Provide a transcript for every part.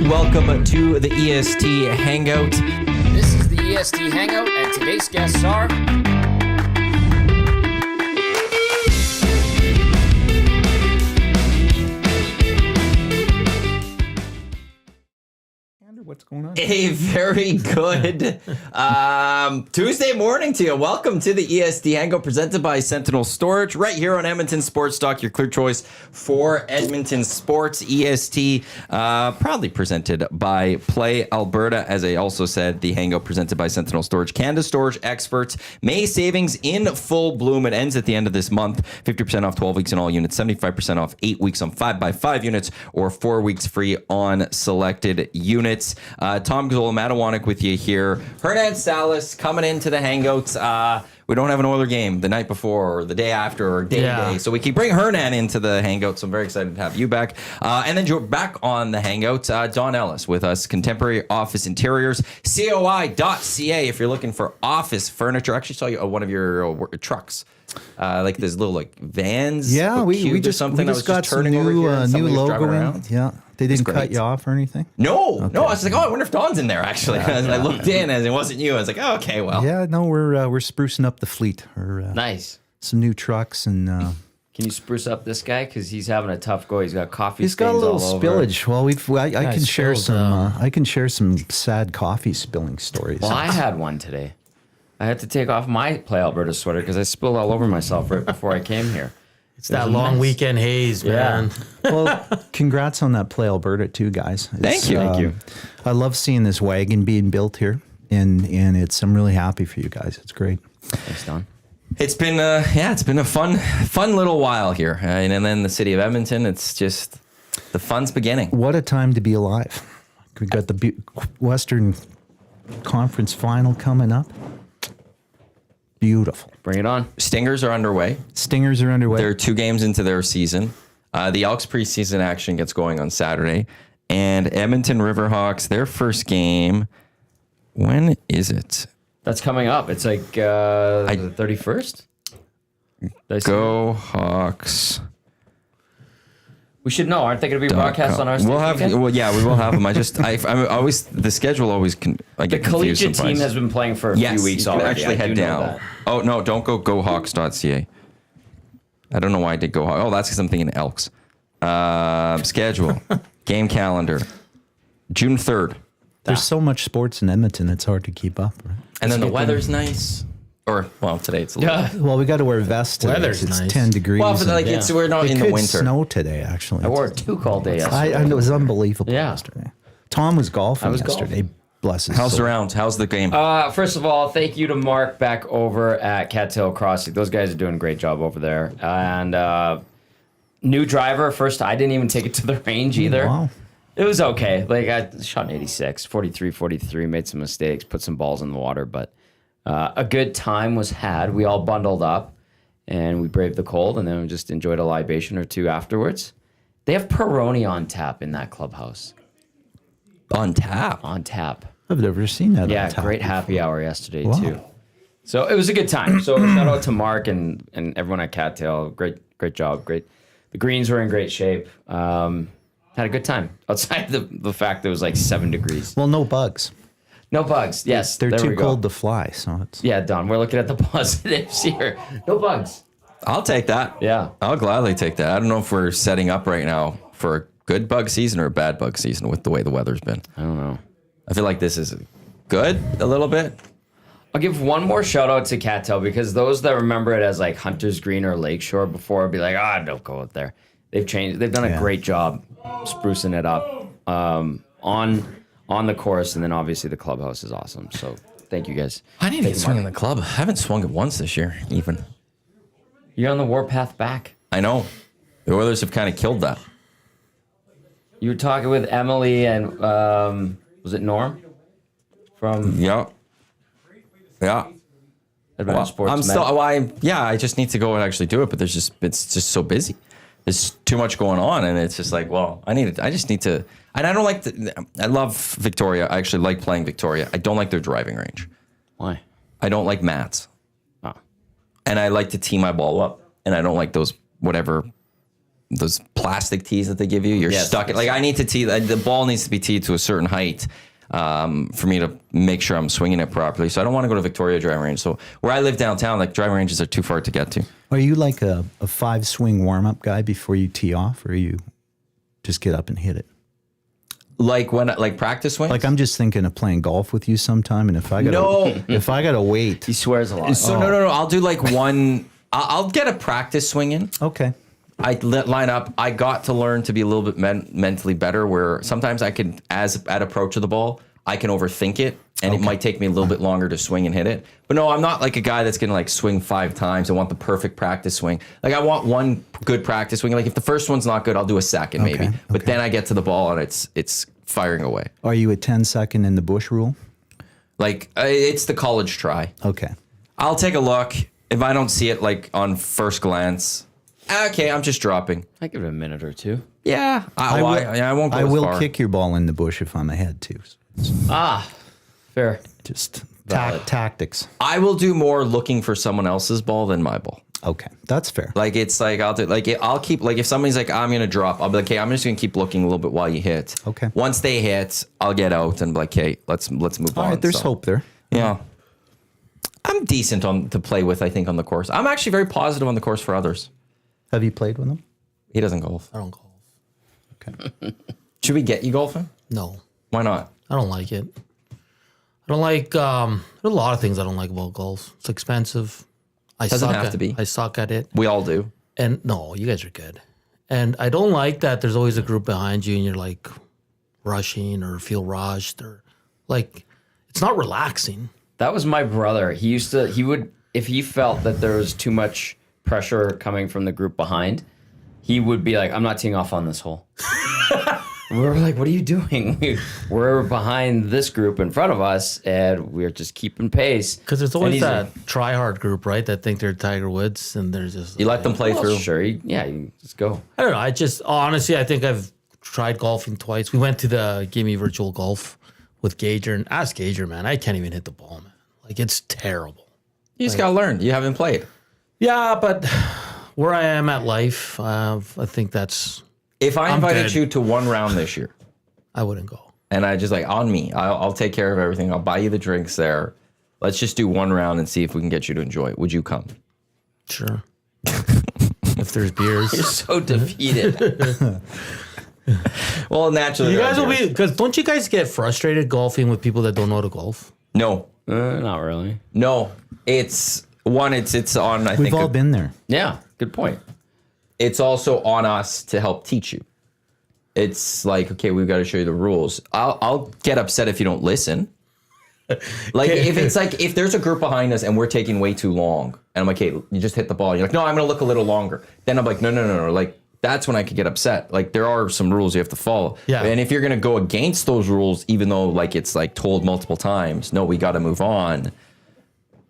Welcome to the EST Hangout. This is the EST Hangout, and today's guests are... What's going on? A very good Tuesday morning to you. Welcome to the EST Hangout presented by Sentinel Storage right here on Edmonton Sports Talk, your clear choice for Edmonton sports. EST proudly presented by Play Alberta. As I also said, the Hangout presented by Sentinel Storage, Canada Storage experts. May savings in full bloom. It ends at the end of this month. 50% off 12 weeks in all units, 75% off 8 weeks on 5x5 units, or 4 weeks free on selected units. Tom Gazzola, Iwanyk with you here. Hernan Salas coming into the Hangouts. We don't have an Oiler game the night before or the day after or day, so we can bring Hernan into the Hangouts. So I'm very excited to have you back. And then back on the Hangouts, Don Ellis with us, Contemporary Office Interiors, COI.ca if you're looking for office furniture. I actually saw you one of your trucks. Like there's little like vans. Yeah, we just got some new logo in. Yeah, they didn't cut you off or anything. No, okay. No. I was like, I wonder if Don's in there actually. And I looked in and it wasn't you. I was like, oh, okay, well. Yeah, no, we're sprucing up the fleet. Nice. Some new trucks and. Can you spruce up this guy because he's having a tough go? He's got coffee. He's got a little spillage. Well, I can share some. I can share some sad coffee spilling stories. Well, I had one today. I had to take off my Play Alberta sweater because I spilled all over myself right before I came here. It's that long weekend haze, man. Yeah. Well, congrats on that Play Alberta too, guys. Thank you. Thank you. I love seeing this wagon being built here, and I'm really happy for you guys. It's great. Thanks, Don. It's been a fun little while here, and then the city of Edmonton. It's just the fun's beginning. What a time to be alive! We got the Western Conference Final coming up. Beautiful. Bring it on. Stingers are underway. They're 2 games into their season. The Elks preseason action gets going on Saturday. And Edmonton Riverhawks, their first game, when is it? That's coming up. It's like the 31st? Go Hawks. We should know. Aren't they going to be broadcast on our station? We will have them. I'm always the schedule always I get the collegiate sometimes. team has been playing for a few weeks already. Actually head down. Oh no, don't go gohawks.ca. I don't know why I did go. Oh, that's because I'm thinking Elks. Schedule, game calendar, June 3rd. There's so much sports in Edmonton, it's hard to keep up. Right? And then the weather's nice. Or, well, today it's a little... Well, we got to wear vests today. Weather's it's nice. 10 degrees. Well, we're not in the winter. It could snow today, actually. I wore a toque all day yesterday. It was unbelievable yesterday. Tom was golfing yesterday. Bless his How's soul. the round? How's the game? First of all, thank you to Mark back over at Cattail Crossing. Those guys are doing a great job over there. And new driver. First, I didn't even take it to the range either. Wow. It was okay. Like, I shot an 86, 43, 43, made some mistakes, put some balls in the water, but a good time was had. We all bundled up, and we braved the cold, and then we just enjoyed a libation or two afterwards. They have Peroni on tap in that clubhouse. On tap? On tap. I've never seen that. Yeah, on tap great before. Happy hour yesterday, too. So it was a good time. So shout out to Mark and everyone at Cattail. Great job. Great. The greens were in great shape. Had a good time outside the fact that it was like 7 degrees. Well, no bugs. No bugs. Yes, they're too cold to fly. So it's Don, we're looking at the positives here. No bugs. I'll take that. Yeah, I'll gladly take that. I don't know if we're setting up right now for a good bug season or a bad bug season with the way the weather's been. I don't know. I feel like this is good a little bit. I'll give one more shout out to Cattail because those that remember it as like Hunter's Green or Lakeshore before would be like, don't go out there. They've changed. They've done a great job sprucing it up on the course, and then obviously the clubhouse is awesome. So thank you guys. I need to get swung in the club. I haven't swung it once this year, even. You're on the warpath back. I know. The Oilers have kind of killed that. You were talking with Emily and was it Norm? From Yeah. Advanced Sports. I'm still. I just need to go and actually do it, but it's just so busy. There's too much going on, and it's just like, I just need to. And I don't like I love Victoria. I actually like playing Victoria. I don't like their driving range. Why? I don't like mats. Oh. And I like to tee my ball up, and I don't like those whatever those plastic tees that they give you. You're stuck. Like I need to tee. The ball needs to be teed to a certain height for me to make sure I'm swinging it properly. So I don't want to go to Victoria driving range. So where I live downtown, like driving ranges are too far to get to. Are you like a 5-swing warm-up guy before you tee off, or you just get up and hit it? Like practice swings? Like I'm just thinking of playing golf with you sometime, and if I gotta wait. He swears a lot. So no. I'll do like one. I'll get a practice swing in. Okay. I line up. I got to learn to be a little bit mentally better. Where sometimes I can, at approach of the ball, I can overthink it, and it might take me a little bit longer to swing and hit it. But no, I'm not like a guy that's gonna like swing 5 times. I want the perfect practice swing. Like I want one good practice swing. Like if the first one's not good, I'll do a second maybe. But then I get to the ball and it's firing away. Are you a 10-second in the bush rule? Like it's the college try. Okay. I'll take a look. If I don't see it like on first glance, okay, I'm just dropping. I give it a minute or two. Yeah, I won't go I as will far. kick your ball in the bush if I'm ahead too. Fair. Just Valid. tactics. I will do more looking for someone else's ball than my ball. Okay, that's fair. Like it's like I'll keep like if somebody's like I'm gonna drop, I'll be like, okay, I'm just gonna keep looking a little bit while you hit. Okay. Once they hit, I'll get out and be like, hey, let's move All on. right, there's So, hope there. Yeah. I'm decent to play with, I think, on the course. I'm actually very positive on the course for others. Have you played with them? He doesn't golf. I don't golf. Okay. Should we get you golfing? No, Why not? I don't like it. I don't like. There are a lot of things I don't like about golf. It's expensive. Doesn't have to be. I suck at it. We all do. And no, you guys are good. And I don't like that there's always a group behind you and you're like rushing or feel rushed or like it's not relaxing. That was my brother. He would, if he felt that there was too much pressure coming from the group behind, he would be like, I'm not teeing off on this hole. We were like, what are you doing? We're behind this group in front of us, and we're just keeping pace. Because there's always And that he's try hard group, right? That think they're Tiger Woods and they're just. You let them play like, through. well, sure, you just go. I don't know. I just honestly, I think I've tried golfing twice. We went to the Gimme Virtual Golf with Gager and ask Gager, man. I can't even hit the ball, man. Like it's terrible. You just gotta learn. You haven't played. Yeah, but where I am at life, I think that's. If I I'm invited good. you to one round this year, I wouldn't go. and I just like on me, I'll take care of everything. I'll buy you the drinks there. Let's just do one round and see if we can get you to enjoy it. Would you come? Sure. If there's beers. You're so defeated. Well, naturally, You there are guys will beers. be, because don't you guys get frustrated golfing with people that don't know how to golf? No, Not really. no. It's on. I We've think all been there. Yeah, good point. it's also on us to help teach you. It's like, okay, we've got to show you the rules. I'll get upset if you don't listen. Like if it's like if there's a group behind us and we're taking way too long, and I'm like, hey, you just hit the ball. You're like, no, I'm gonna look a little longer. Then I'm like, no. Like that's when I could get upset. Like there are some rules you have to follow. Yeah. And if you're gonna go against those rules, even though like it's like told multiple times, no, we got to move on.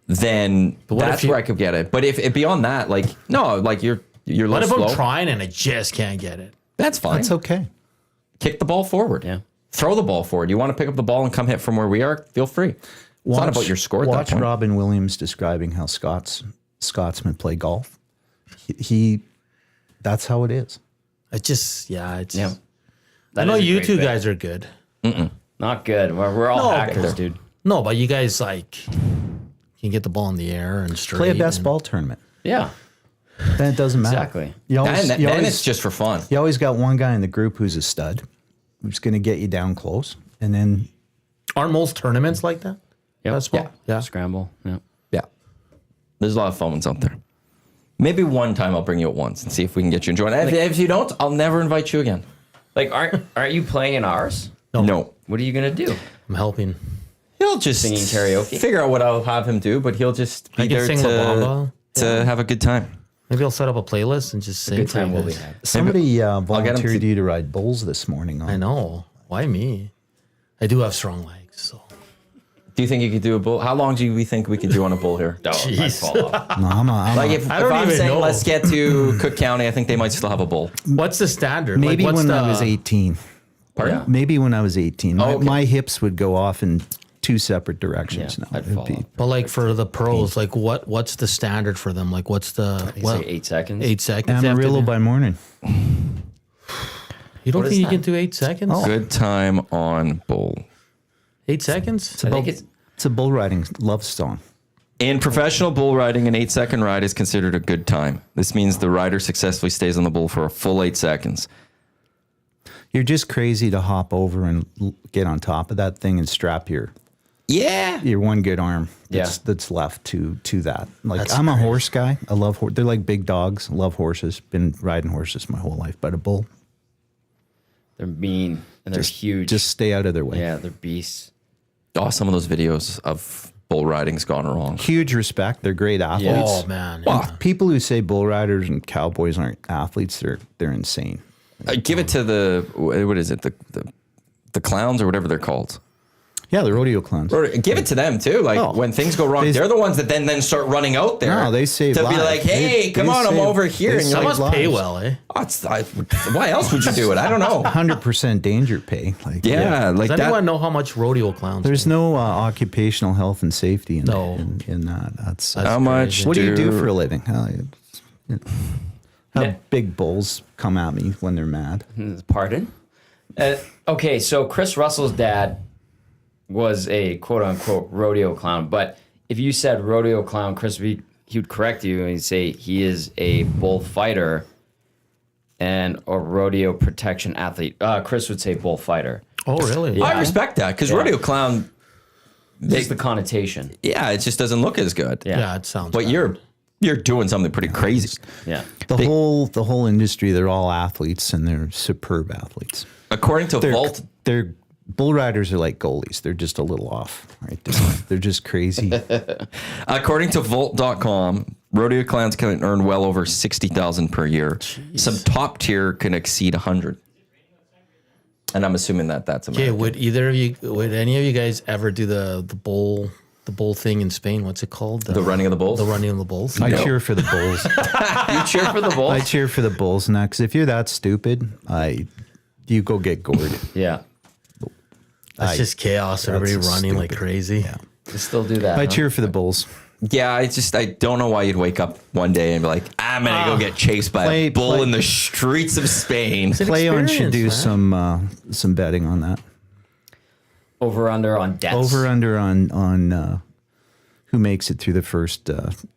Then that's where I could get it. But if beyond that, like no, like you're a What little if slow. I'm trying and I just can't get it? That's fine. That's okay. Kick the ball forward. Yeah. Throw the ball forward. You want to pick up the ball and come hit from where we are? Feel free. It's not about your score at that Watch point. Robin Williams describing how Scotsmen play golf. He that's how it is. It just, it's. Yeah. I That know is a you great two bit. guys are good. Not good. We're all No, hackers, but- dude. No, but you guys like can get the ball in the air and straight. Play a best and- ball tournament. Yeah. Then it doesn't matter. Exactly. You always, Then you always, it's just for fun. you always got one guy in the group who's a stud, who's going to get you down close, and then Aren't most tournaments like that? Yep. Best ball? Yeah. Scramble. Yeah. Yeah. There's a lot of fun ones out there. Maybe one time I'll bring you at once and see if we can get you enjoying it. If you don't, I'll never invite you again. Like, aren't you playing in ours? No. What are you gonna do? I'm helping. He'll just Singing karaoke? Figure out what I'll have him do, but he'll just be I can there sing La Bamba. to have a good time. Maybe I'll set up a playlist and just sing Good for you time will be guys. had. somebody get him volunteered to- you to ride bulls this morning. I know. Why me? I do have strong legs, so. Do you think you could do a bull? How long do we think we could do on a bull here? Oh, I'd fall off. No, Like if I don't I'm even saying know. let's get to Cook County, I think they might still have a bull. What's the standard? maybe like, what's when the, I was 18. Pardon? Yeah. Maybe when I was 18. Oh, okay. My hips would go off in two separate directions Yeah, now. I'd It'd fall be- off. But like for the pros, like what's the standard for them? Like what's the Say 8 seconds. 8 seconds? they have to Amarillo do? by morning. You don't What think is you can that? do 8 seconds? Good time on bull. 8 seconds? I think it's It's a bull riding love song. In professional bull riding, an 8-second ride is considered a good time. This means the rider successfully stays on the bull for a full 8 seconds. You're just crazy to hop over and get on top of that thing and strap your one good arm that's left to that. Like That's I'm a crazy. horse guy. I love they're like big dogs. I love horses. Been riding horses my whole life, but a bull, they're mean and they're huge. just stay out of their way. yeah, they're beasts. Oh, some of those videos of bull riding's gone wrong. Huge respect. They're great athletes. Oh, man. Wow. People who say bull riders and cowboys aren't athletes, they're insane. Give it to what is it? The clowns or whatever they're called. Yeah, the rodeo clowns. Or give it to them too. Like Oh. when things go wrong, they're the ones that then start running out there. No, they save to be lives. like, hey, They come on, I'm save- over here. they And you're That like, must pay lives. well, eh? why else would you do it? I don't know. 100% danger pay. Like Yeah, like Does that. anyone know how much rodeo clowns There's pay? no occupational health and safety in, No. in that. That's How much? crazy. what do you do for a living? Have Yeah. big bulls come at me when they're mad. Pardon? Okay, so Chris Russell's dad was a quote unquote rodeo clown, but if you said rodeo clown, Chris, he would correct you and he'd say he is a bullfighter and a rodeo protection athlete. Chris would say bullfighter. Oh, really? Yeah. I respect that because Yeah. rodeo clown, This is the connotation. it just doesn't look as good. Yeah. Yeah, it sounds But bad. you're doing something pretty crazy. Yeah. The whole industry, they're all athletes and they're superb athletes. According to They're, Vault, they're bull riders are like goalies. They're just a little off, right? They're just crazy. according to Vault.com, rodeo clowns can earn well over $60,000 per year. Some top tier can exceed 100. And I'm assuming that's Okay, American. would any of you guys ever do the bull thing in Spain? What's it called? The running of the bulls? The running of the bulls. I cheer for the bulls. You cheer for the bull? I cheer for the bulls now because if you're that stupid, you go get gored. Yeah. That's just chaos. Everybody that's running like stupid. crazy. They still do that. I huh? cheer for the bulls. Yeah, I don't know why you'd wake up one day and be like, I'm going to go get chased by a bull in the streets of Spain. Cleon should do experience, some betting on that. Over under on deaths. Over under on who makes it through the first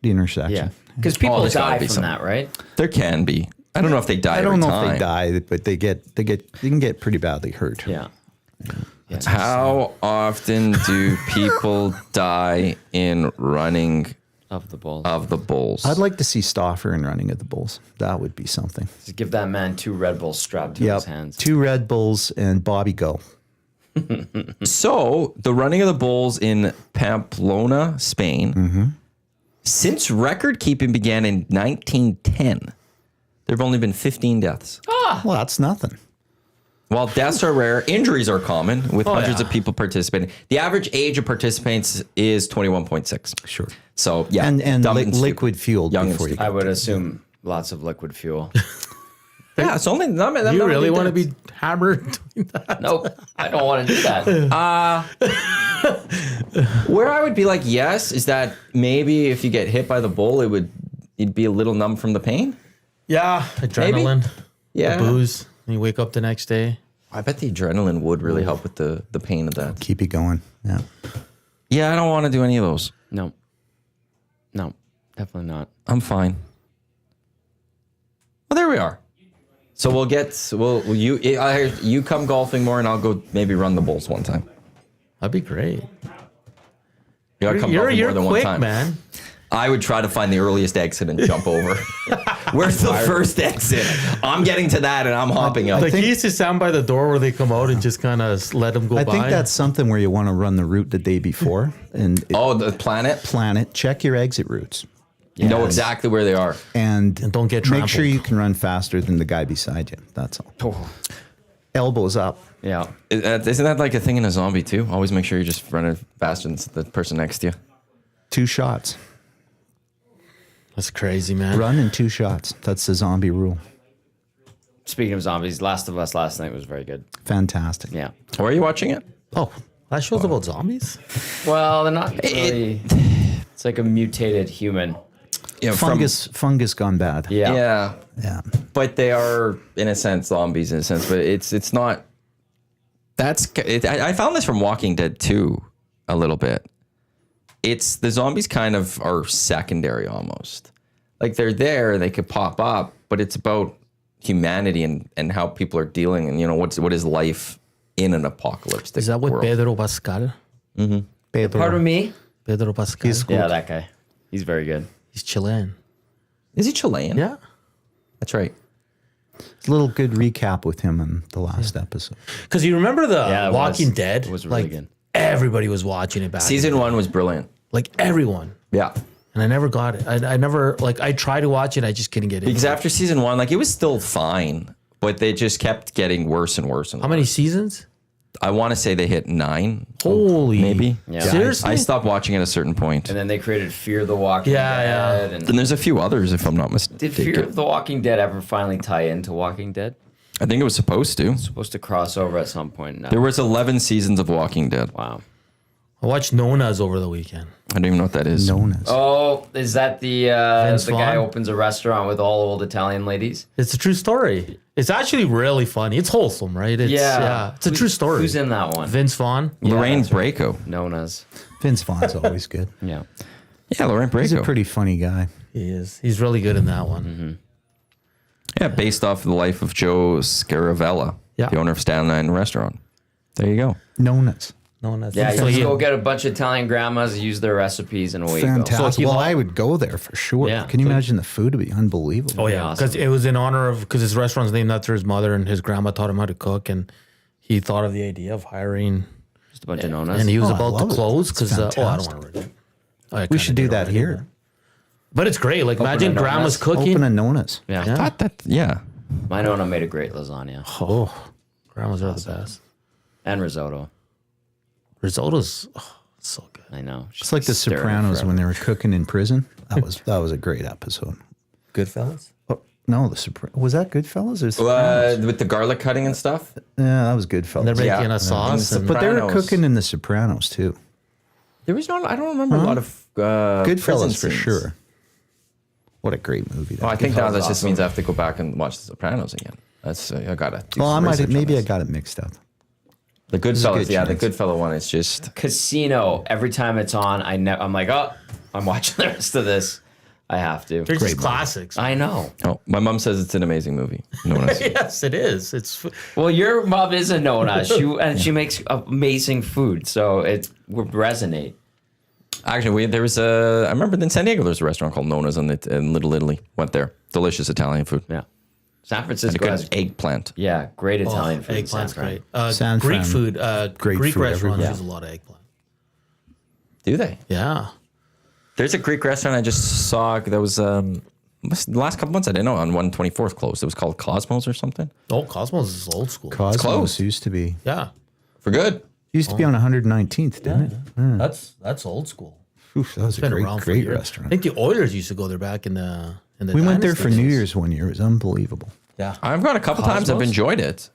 intersection. Yeah. Because people there's gotta die be from some. that, right? There can be. I don't know if they die I don't every know if time. they die, but they can get pretty badly hurt. Yeah. How often do people die in running Of the bulls. of the bulls? I'd like to see Stauffer in running at the Bulls. That would be something. Just give that man 2 Red Bulls strapped to his hands. 2 Red Bulls and Bobby Go. So, the running of the bulls in Pamplona, Spain, since record keeping began in 1910, there have only been 15 deaths. Well, that's nothing. While deaths are rare, injuries are common with hundreds yeah. of people participating. The average age of participants is 21.6. Sure. So, yeah. And dumb and stupid. liquid fueled Young and before you. stupid. I would assume lots of liquid fuel. Yeah, it's only not, not You many really want to deaths. be hammered doing that? Nope. I don't want to do that. Where I would be like, yes, is that maybe if you get hit by the bull, you'd be a little numb from the pain. Yeah, adrenaline. Yeah. The booze. And you wake up the next day. I bet the adrenaline would really help with the pain of that. Keep it going. Yeah. Yeah, I don't want to do any of those. No. No, definitely not. I'm fine. Well, there we are. So you come golfing more, and I'll go maybe run the bulls one time. That'd be great. You gotta come golfing You're more than quick, one time. man. I would try to find the earliest exit and jump over. Where's the first exit? I'm getting to that and I'm hopping up. The key is to stand by the door where they come out and just kind of let them go I by. think that's something where you want to run the route the day before and The planet? plan it. Check your exit routes. You know exactly where they are. And don't get make sure trampled. you can run faster than the guy beside you. That's all. Oh. Elbows up. Yeah. Isn't that like a thing in a zombie too? Always make sure you're just running faster than the person next to you. 2 shots. That's crazy, man. Run in 2 shots. That's the zombie rule. Speaking of zombies, Last of Us last night was very good. Fantastic. Yeah. Where are you watching it? Oh, that show's about zombies? Well, they're not really. It's like a mutated human. you know, fungus gone bad. Yeah. Yeah. But they are, in a sense, zombies in a sense. But it's not. I found this from Walking Dead too, a little bit. It's the zombies kind of are secondary almost. Like they're there, they could pop up, but it's about humanity and how people are dealing, and what is life in an apocalyptic Is that with world. Pedro Pascal? Pedro. Pardon me? Pedro Pascal. Yeah, that guy. He's very good. He's Chilean. Is he Chilean? Yeah. That's right. It's a little good recap with him in the last episode. Because you remember the Yeah, it Walking was. Dead? It was really like, good. Everybody was watching it back. Season 1 was brilliant. Like everyone. Yeah. And I never got it. I never, like, I tried to watch it. I just couldn't get it. Because after season 1, like it was still fine, but they just kept getting worse and worse and How many seasons? I want to say they hit 9. Holy. Maybe. Yeah. Seriously? I stopped watching at a certain point. And then they created Fear the Walking Yeah, Dead. And there's a few others, if I'm not Did mistaken. Fear of the Walking Dead ever finally tie into Walking Dead? I think it was supposed to. Supposed to cross over at some point. No. There was 11 seasons of Walking Dead. Wow. I watched Nona's over the weekend. I don't even know what that is. Known as. Oh, is that the Vince guy Vaughn? opens a restaurant with all old Italian ladies? It's a true story. It's actually really funny. It's wholesome, right? It's, It's a true story. Who's in that one? Vince Vaughn. Lorraine that's right. Bracco. Known as. Vince Vaughn's always good. Yeah. Yeah, Lorraine Bracco. He's a pretty funny guy. He is. He's really good in that one. Yeah, based off of the life of Joe Scaravella, Yeah. the owner of Stand Line Restaurant. There you go. Known as. Nona's. Yeah, you So just he- go get a bunch of Italian grandmas, use their recipes, and away you go. Fantastic. he Well, lo- I would go there for sure. Yeah. Can you imagine the food would be unbelievable? Oh yeah, Awesome. because it was in honor of because his restaurant's named after his mother, and his grandma taught him how to cook, and he thought of the idea of hiring, Just a bunch of Nonas. and he was Oh, I about love to it. close It's because I don't fantastic. want to read it. We should do that here. But it's great. Like imagine a Nona's. grandma's cooking. Open a Nona's. yeah. Yeah. Thought that, yeah. My Nona made a great lasagna Oh, grandmas are the best. and risotto. Risotto's so good. I know. It's like The Sopranos when they were cooking in prison. That was a great episode. Goodfellas. Oh, no, was that Goodfellas or Sopranos? With the garlic cutting and stuff? Yeah, that was Goodfellas. They're making Yeah. a sauce, And and But they were Sopranos. cooking in The Sopranos too. There was no, I don't remember a lot of prison Goodfellas for scenes. sure. What a great movie that Oh, I is. think now that Goodfellas just awesome. means I have to go back and watch The Sopranos again. That's I gotta. Do Well, I some might research on maybe I this. got it mixed up. The Goodfellas. good Yeah, the chance. Goodfellow one is just. Casino. Every time it's on, I'm like, oh, I'm watching the rest of this. I have to. they're just classics. I know. Oh, my mom says it's an amazing movie. No one else. Yes, it is. It's Well, your mom is a Nona. She makes amazing food, so it would resonate. Actually, there was a. I remember in San Diego there's a restaurant called Nona's in Little Italy. Went there. Delicious Italian food. Yeah. San And a Francisco good has eggplant. yeah, great Italian food. in eggplant's San Fran. great. San Greek Fran, food. great Greek food restaurants everywhere. use a lot of eggplant. Do they? Yeah. There's a Greek restaurant I just saw that was the last couple months. I didn't know on 124th closed. It was called Cosmos or something. Oh, Cosmos is old school. Cosmos closed. used to be Yeah. For good. used to be on 119th, didn't it? That's old school. Oof, that was a Been great, around for great years. I restaurant. think the Oilers used to go there back in the We went there for Dynasty New days. Year's one year. It was unbelievable. Yeah. I've gone a couple times. I've Cosmos? enjoyed it.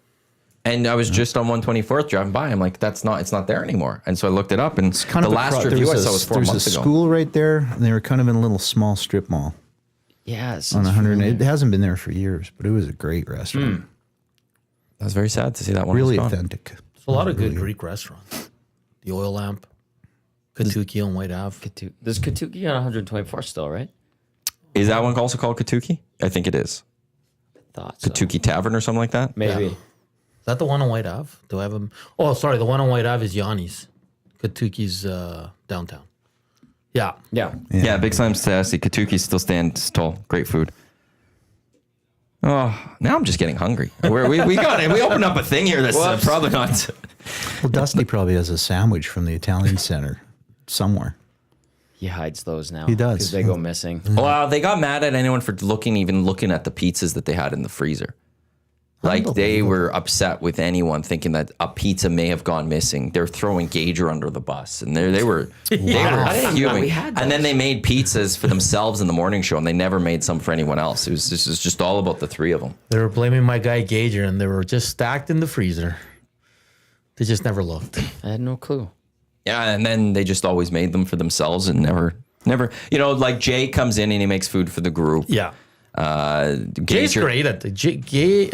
And I was just on 124th driving by. I'm like, it's not there anymore. And so I looked it up, and Kind the of last review I saw was 4 There's months a ago. school right there, and they were kind of in a little small strip mall Yeah, on 100. It hasn't been there for years, but it was a great restaurant. I was very sad to see that one. Really was gone. authentic. There's a lot of good Greek restaurants. The Oil Lamp, Kentucky on White Ave. There's Kentucky on 124 still, right? Is that one also called Katuki? I think it is. Thought so. Katuki Tavern or something like that. Maybe. Yeah. Is that the one on White Ave? Do I have them? Oh, sorry. The one on White Ave is Yanni's. Kentucky's downtown. Yeah. Yeah. Yeah, big slams to Esty. Katuki still stands tall. Great food. Oh, now I'm just getting hungry. We opened up a thing here that's probably not. Well, Dusty probably has a sandwich from the Italian Center somewhere. He hides those now. He does. Because they go missing. Well, they got mad at anyone for even looking at the pizzas that they had in the freezer. Like they were upset with anyone thinking that a pizza may have gone missing. They're throwing Gager under the bus, and they were I didn't know fuming. we had And then those. they made pizzas for themselves in the morning show, and they never made some for anyone else. It was just all about the three of them. They were blaming my guy Gager, and they were just stacked in the freezer. They just never looked. I had no clue. Yeah, and then they just always made them for themselves and never Never. Like Jay comes in and he makes food for the group. Yeah. Jay's Gager, great at the Jay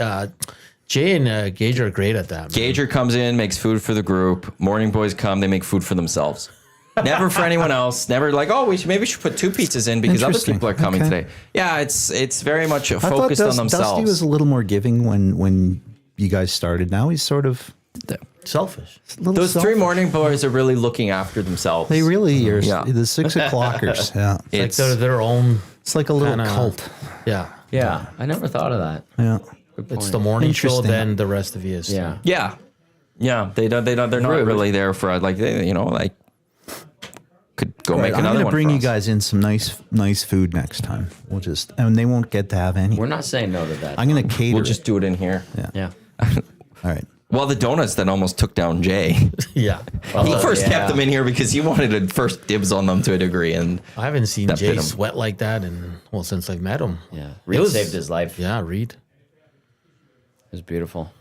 and Gage are great at that. Man. Gager comes in, makes food for the group. Morning boys come, they make food for themselves. Never for anyone else. Never like, maybe we should put 2 pizzas in because other people are coming today. Yeah, it's very much focused on themselves. Dusty was a little more giving when you guys started. Now he's sort of selfish. Those selfish. 3 morning boys are really looking after themselves. They really are. Yeah. The 6 o'clockers. Yeah. It's like they're their own. It's like a little cult. Yeah. Yeah. I never thought of that. Yeah. It's the morning show, then the rest of EST. Yeah. Yeah. Yeah. They're not really there for could go make another one. I'm going to bring for you us. guys in some nice food next time. And they won't get to have any. We're not saying no to that. I'm going to cater. We'll just do it in here. Yeah. All right. Well, the donuts that almost took down Jay. Yeah. He first kept them in here because he wanted to first dibs on them to a degree. And I haven't seen Jay sweat like that since I've met him. Yeah. Reed saved his life. Yeah, Reed. It was beautiful.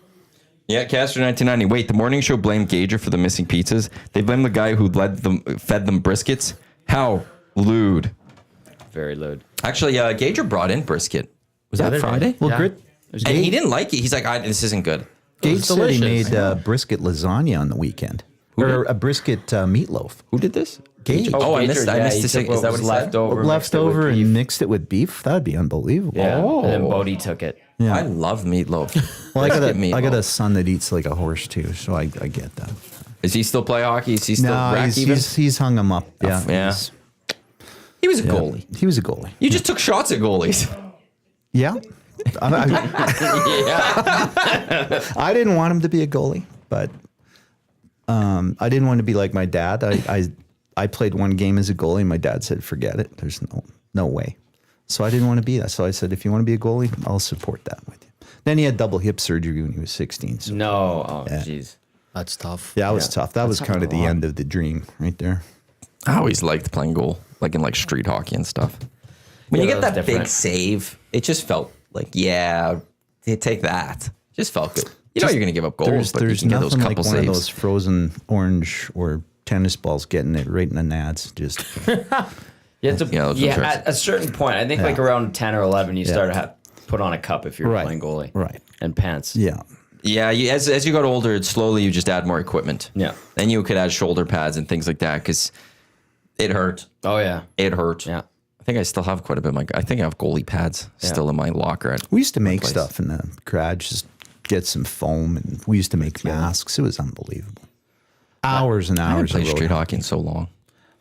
Yeah, Caster 1990. Wait, the morning show blamed Gager for the missing pizzas. They blamed the guy who fed them briskets. How lewd. Very lewd. Actually, Gager brought in brisket. Was that Friday? Well, Yeah. Grit. And he didn't like it. He's like, this isn't good. Gage said he delicious. made brisket lasagna on the weekend. Or a brisket meatloaf. Who did this? Gage. I missed he to say. took Is that what was he left said? over? Left over and mixed it with beef. That'd be unbelievable. Yeah. Oh. And then Bodie took it. Yeah. I love meatloaf. Well, I got Brisket a son that eats like a horse too, so I get that. Does he still play hockey? Is he still No, rack even? he's hung him up. Yeah. Yeah. He was a goalie. He was a goalie. You just took shots at goalies. Yeah. I didn't want him to be a goalie, but I didn't want to be like my dad. I played one game as a goalie, and my dad said, "Forget it. There's no way." So I didn't want to be that. So I said, "If you want to be a goalie, I'll support that with you." Then he had double hip surgery when he was 16. So No. Oh, jeez. That's tough. yeah, it was tough. That was kind of the end of the dream right there. I always liked playing goal, like in street hockey and stuff. When you get that big save, it just felt like, take that. Just felt good. You're going to give up goals, but you There's can get those nothing couple like one of saves. those frozen orange or tennis balls getting it right in the nads. Just At a certain point, I think like around 10 or 11, you start to put on a cup if you're playing goalie. Right. And pants. Yeah. Yeah, as you got older, slowly you just add more equipment. Yeah. Then you could add shoulder pads and things like that because it hurt. Oh, yeah. It hurt. Yeah. I think I still have quite a bit. I think I have goalie pads still in my locker. We used to make stuff in the garage, just get some foam, and we used to make masks. It was unbelievable. Hours and I haven't hours played of street road. hockey in so long.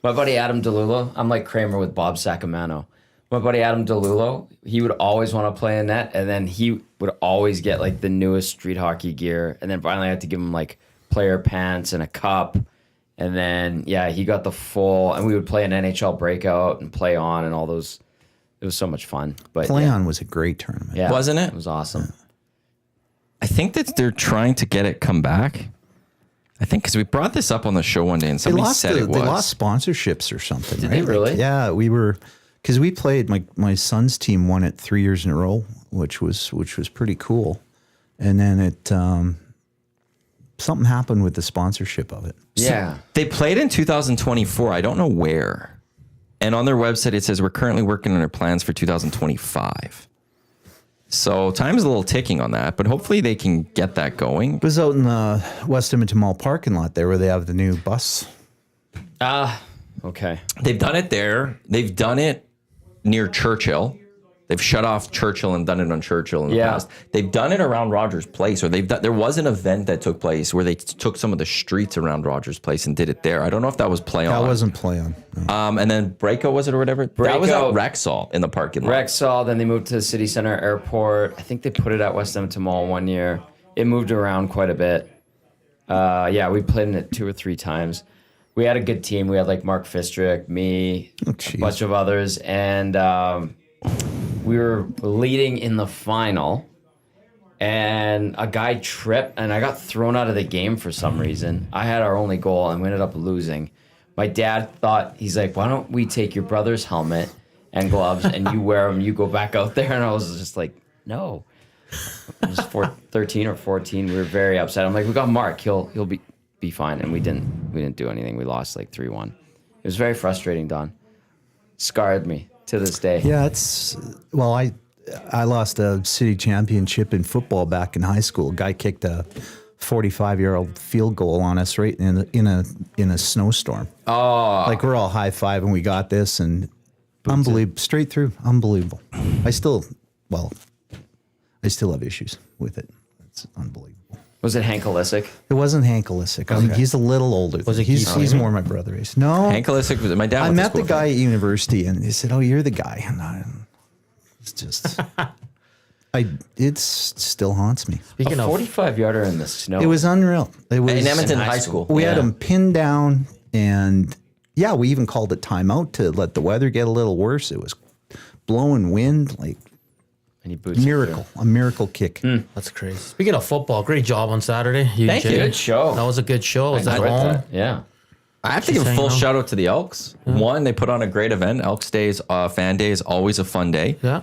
My buddy Adam DeLulo, I'm like Kramer with Bob Sacamano. My buddy Adam DeLulo, he would always want to play in that, and then he would always get like the newest street hockey gear, and then finally I had to give him like player pants and a cup, and then he got the full, and we would play an NHL breakout and play on and all those. It was so much fun. But Play On was a great tournament. yeah, Wasn't it? It was awesome. I think that they're trying to get it come back. I think because we brought this up on the show one day and somebody said it was. They lost sponsorships or something. Did right? they really? Yeah, we were because we played. My son's team won it 3 years in a row, which was pretty cool. And then it something happened with the sponsorship of it. Yeah. They played in 2024. I don't know where. And on their website, it says we're currently working on our plans for 2025. So time's a little ticking on that, but hopefully they can get that going. It was out in the West Edmonton Mall parking lot there where they have the new bus. Okay. They've done it there. They've done it near Churchill. They've shut off Churchill and done it on Churchill in the past. They've done it around Rogers Place, or there was an event that took place where they took some of the streets around Rogers Place and did it there. I don't know if that was Play On. That wasn't Play On. No. And then Breako, was it, or whatever? That was at Breako. Rexall in the parking lot. Rexall, then they moved to the City Center Airport. I think they put it at West Edmonton Mall one year. It moved around quite a bit. We played in it 2 or 3 times. We had a good team. We had like Mark Fistrick, me, a bunch of others, and we were leading in the final. And a guy tripped, and I got thrown out of the game for some reason. I had our only goal, and we ended up losing. My dad thought, he's like, why don't we take your brother's helmet and gloves, and you wear them, you go back out there? And I was just like, no. I was 13 or 14. We were very upset. I'm like, we got Mark. He'll be fine. And we didn't do anything. We lost like 3-1. It was very frustrating, Don. scarred me to this day. Yeah, I lost a city championship in football back in high school. A guy kicked a 45-year-old field goal on us right in a snowstorm. Oh, Like we're all high five and we got this and unbelievable, straight through, unbelievable. I still have issues with it. It's unbelievable. was it Hank Olisic? It wasn't Hank Olisic. I mean, he's a little older. Was it he's Keith more my brother age. No, Hank Olisic was my dad. I went to met the school guy with at university and he said, "Oh, you're the guy." And it's just, it still haunts me. Speaking A of 45-yarder in the snow. It was unreal. It was in Edmonton in high High school. School. We had him pinned down, and yeah, we even called it timeout to let the weather get a little worse. It was blowing wind, like and he boots it miracle, a miracle kick. That's crazy. Speaking of football, great job on Saturday. Thank you. Jay. Good show. That was a good show. Was that Enjoyed home? that. Yeah. I have to give a hanging full out. shout out to the Elks. One, they put on a great event. Elks Days, fan day is always a fun day. Yeah.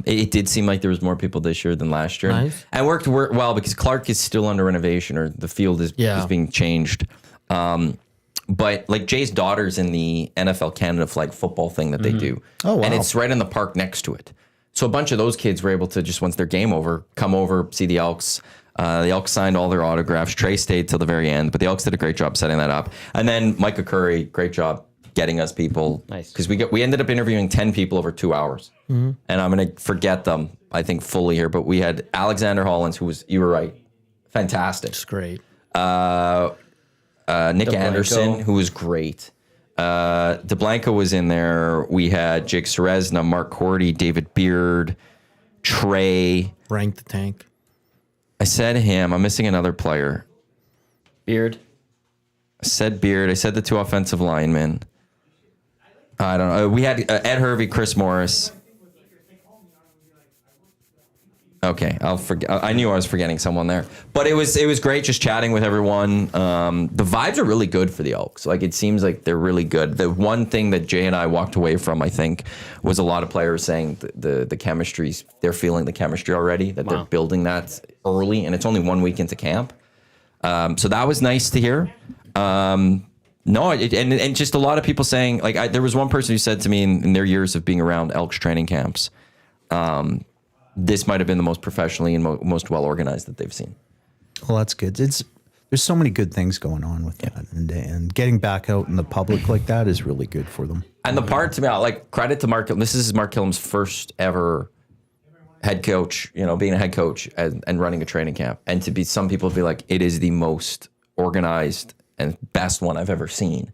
It did seem like there was more people this year than last year. Nice. And worked well because Clark is still under renovation, or the field is being changed. But like Jay's daughter's in the NFL Canada flag football thing that they do. Oh, wow. And it's right in the park next to it. So a bunch of those kids were able to just, once their game over, come over, see the Elks. The Elks signed all their autographs. Trey stayed till the very end, but the Elks did a great job setting that up. And then Micah Curry, great job getting us people. Nice. Because we ended up interviewing 10 people over 2 hours. And I'm going to forget them, I think, fully here. But we had Alexander Hollins, who was, you were right, fantastic. It's great. Nick Anderson, who was great. DeBlanco was in there. We had Jake Serezna, Mark Cordy, David Beard, Trey. Rank the tank. I said him. I'm missing another player. Beard. I said Beard. I said the two offensive linemen. I don't know. We had Ed Hervey, Chris Morris. Okay, I'll forget. I knew I was forgetting someone there, but it was great just chatting with everyone. The vibes are really good for the Elks. Like it seems like they're really good. The one thing that Jay and I walked away from, I think, was a lot of players saying the chemistry's. They're feeling the chemistry already. That they're building that early, and it's only 1 week into camp. So that was nice to hear. And just a lot of people saying, like, there was one person who said to me in their years of being around Elks training camps, this might have been the most professionally and most well organized that they've seen. Well, that's good. There's so many good things going on with that, and getting back out in the public like that is really good for them. And the part to me, like, credit to Mark. This is Mark Killam's first ever head coach. You know, being a head coach and running a training camp, and to be, some people be like, it is the most organized and best one I've ever seen.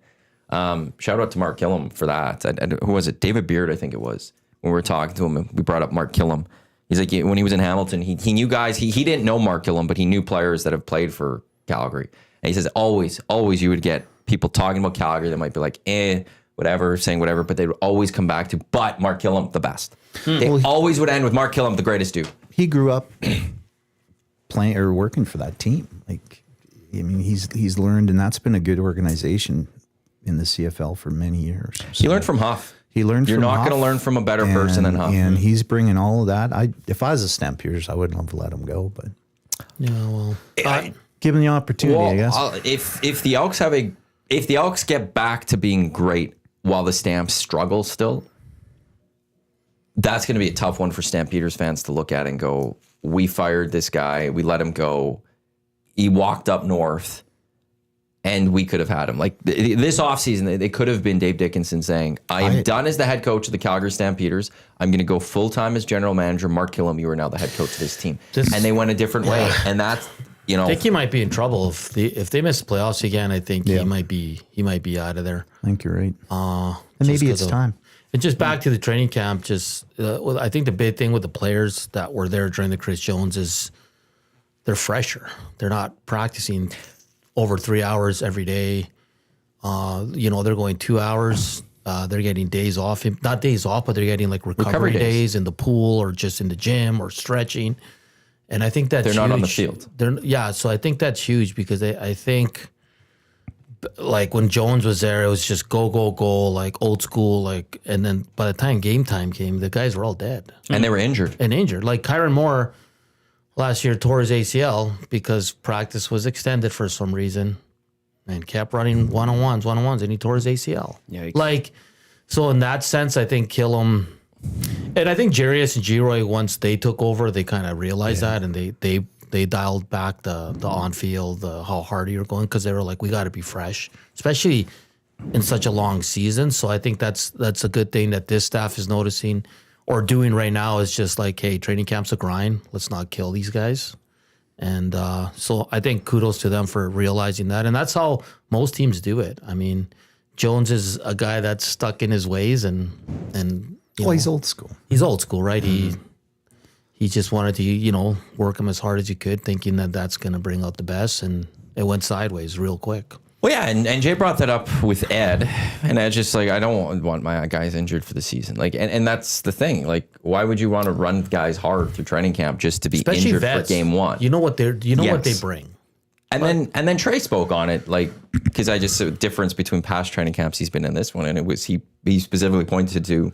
Shout out to Mark Killam for that. And who was it? David Beard, I think it was. When we were talking to him, and we brought up Mark Killam. He's like, when he was in Hamilton, he knew guys. He didn't know Mark Killam, but he knew players that have played for Calgary. And he says, always you would get people talking about Calgary that might be like, whatever, saying whatever, but they would always come back to, but Mark Killam, the best. They always would end with Mark Killam, the greatest dude. He grew up playing or working for that team. Like, I mean, he's learned, and that's been a good organization in the CFL for many years. So He learned from Huff. He learned. You're from not Huff, going to learn from a better person than Huff. and he's bringing all of that. If I was a Stampeders, I wouldn't have let him go, but Yeah, well. give him the opportunity, I guess. If the Elks get back to being great while the Stamps struggle still, that's going to be a tough one for Stampeders fans to look at and go, we fired this guy, we let him go, he walked up north, and we could have had him. Like this offseason, they could have been Dave Dickinson saying, I am done as the head coach of the Calgary Stampeders. I'm going to go full-time as general manager. Mark Killam, you are now the head coach of this team. And they went a different way. And that's, you know. I think he might be in trouble if they miss the playoffs again. I think he might be out of there. I think you're right. And maybe it's time. And just back to the training camp, I think the big thing with the players that were there during the Chris Jones is they're fresher. They're not practicing over 3 hours every day. They're going 2 hours. They're getting days off. Not days off, but they're getting like recovery days in the pool or just in the gym or stretching. And I think that's they're not huge. on the field. So I think that's huge because I think like when Jones was there, it was just go, like old school. Like, and then by the time game time came, the guys were all dead. And they were injured. Like Kyron Moore last year tore his ACL because practice was extended for some reason and kept running one-on-ones, and he tore his ACL. Yikes. Like, So in that sense, I think Killam, and I think Jarius and Giroy, once they took over, they kind of realized that, and they dialed back the on field, how hard you're going, because they were like, we got to be fresh, especially in such a long season. So I think that's a good thing that this staff is noticing or doing right now, is just like, hey, training camp's a grind. Let's not kill these guys. And so I think kudos to them for realizing that. And that's how most teams do it. I mean, Jones is a guy that's stuck in his ways, and he's old school. He's old school, right? He just wanted to, work him as hard as he could, thinking that that's going to bring out the best, and it went sideways real quick. Well, yeah, and Jay brought that up with Ed, and Ed's just like, I don't want my guys injured for the season. Like, and that's the thing. Like, why would you want to run guys hard through training camp just to be Especially injured vets. for game one? You know what what they bring. And then Trey spoke on it, like, because I just saw a difference between past training camps he's been in this one, and it was he specifically pointed to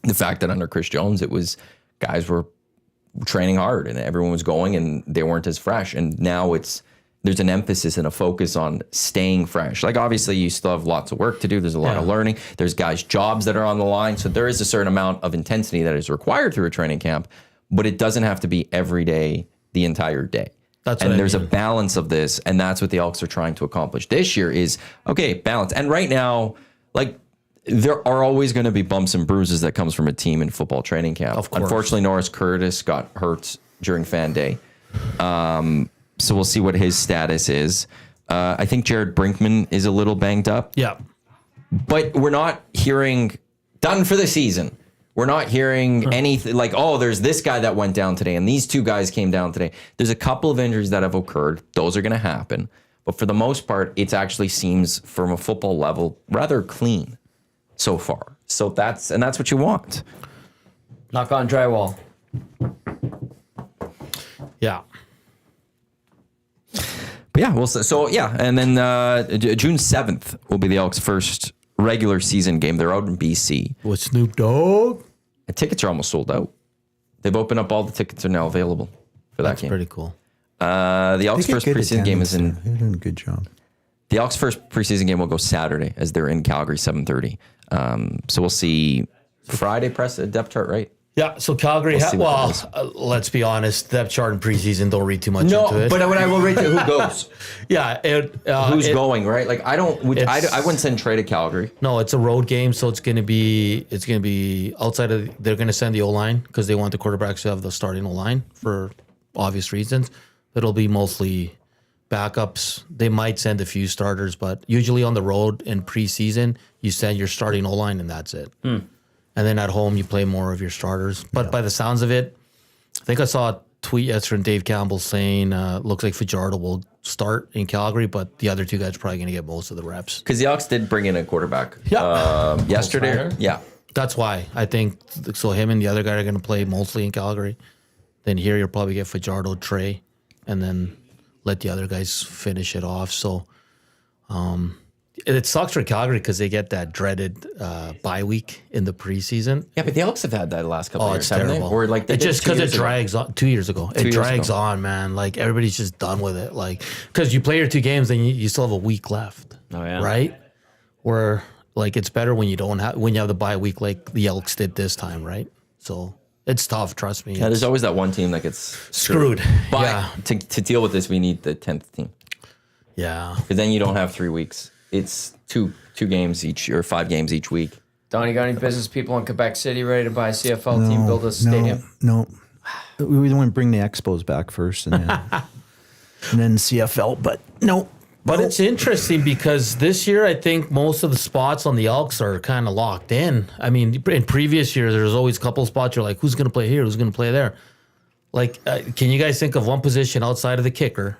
the fact that under Chris Jones, it was guys were training hard and everyone was going and they weren't as fresh, and now there's an emphasis and a focus on staying fresh. Like, obviously, you still have lots of work to do. There's a lot of learning. There's guys' jobs that are on the line. So there is a certain amount of intensity that is required through a training camp, but it doesn't have to be every day, the entire day. There's a balance of this, and that's what the Elks are trying to accomplish this year is, okay, balance. And right now, like, there are always going to be bumps and bruises that comes from a team in football training camp. Of course. Unfortunately, Norris Curtis got hurt during fan day. So we'll see what his status is. I think Jared Brinkman is a little banged up. Yeah. But we're not hearing done for the season. We're not hearing anything like, oh, there's this guy that went down today and these two guys came down today. There's a couple of injuries that have occurred. Those are going to happen. But for the most part, it actually seems from a football level rather clean so far. So that's what you want. Knock on drywall. Yeah. But yeah, and then June 7th will be the Elks' first regular season game. They're out in BC. With Snoop Dogg. The tickets are almost sold out. They've opened up, all the tickets are now available for that game. Pretty cool. The Elks' first preseason game is in. They're doing a good job. The Elks' first preseason game will go Saturday as they're in Calgary, 7:30. So we'll see Friday press a depth chart, right? Yeah, so Calgary, let's be honest, depth chart in preseason, don't read too much into it. But when I will rate who goes. Yeah. Who's going, right? Like, I wouldn't send Trey to Calgary. No, it's a road game, so it's gonna be outside of, they're gonna send the O-line because they want the quarterbacks to have the starting O-line for obvious reasons. It'll be mostly backups. They might send a few starters, but usually on the road in preseason, you send your starting O-line and that's it. And then at home, you play more of your starters. But by the sounds of it, I think I saw a tweet yesterday from Dave Campbell saying, looks like Fajardo will start in Calgary, but the other two guys are probably going to get most of the reps. Because the Elks did bring in a quarterback yesterday. Yeah. That's why. I think, so him and the other guy are going to play mostly in Calgary. Then here you'll probably get Fajardo, Trey, and then let the other guys finish it off. So it sucks for Calgary because they get that dreaded bye week in the preseason. Yeah, but the Elks have had that the last couple of years. It's terrible. Or like it's just because it drags on. 2 years ago, it drags on, man. Like, everybody's just done with it. Like, because you play your two games, then you still have a week left. Oh yeah, right. Where like it's better when you have the bye week, like the Elks did this time, right? So it's tough. Trust me. Yeah, there's always that one team that gets screwed. But yeah. to deal with this, we need the 10th team. Yeah, because then you don't have 3 weeks. It's two games each, or 5 games each week. Don, you got any business people in Quebec City ready to buy a CFL team, build a stadium? No. We want to bring the Expos back first, and then CFL. But no. But it's interesting because this year I think most of the spots on the Elks are kind of locked in. I mean, in previous years there's always a couple spots you're like, who's going to play here? Who's going to play there? Like, can you guys think of one position outside of the kicker?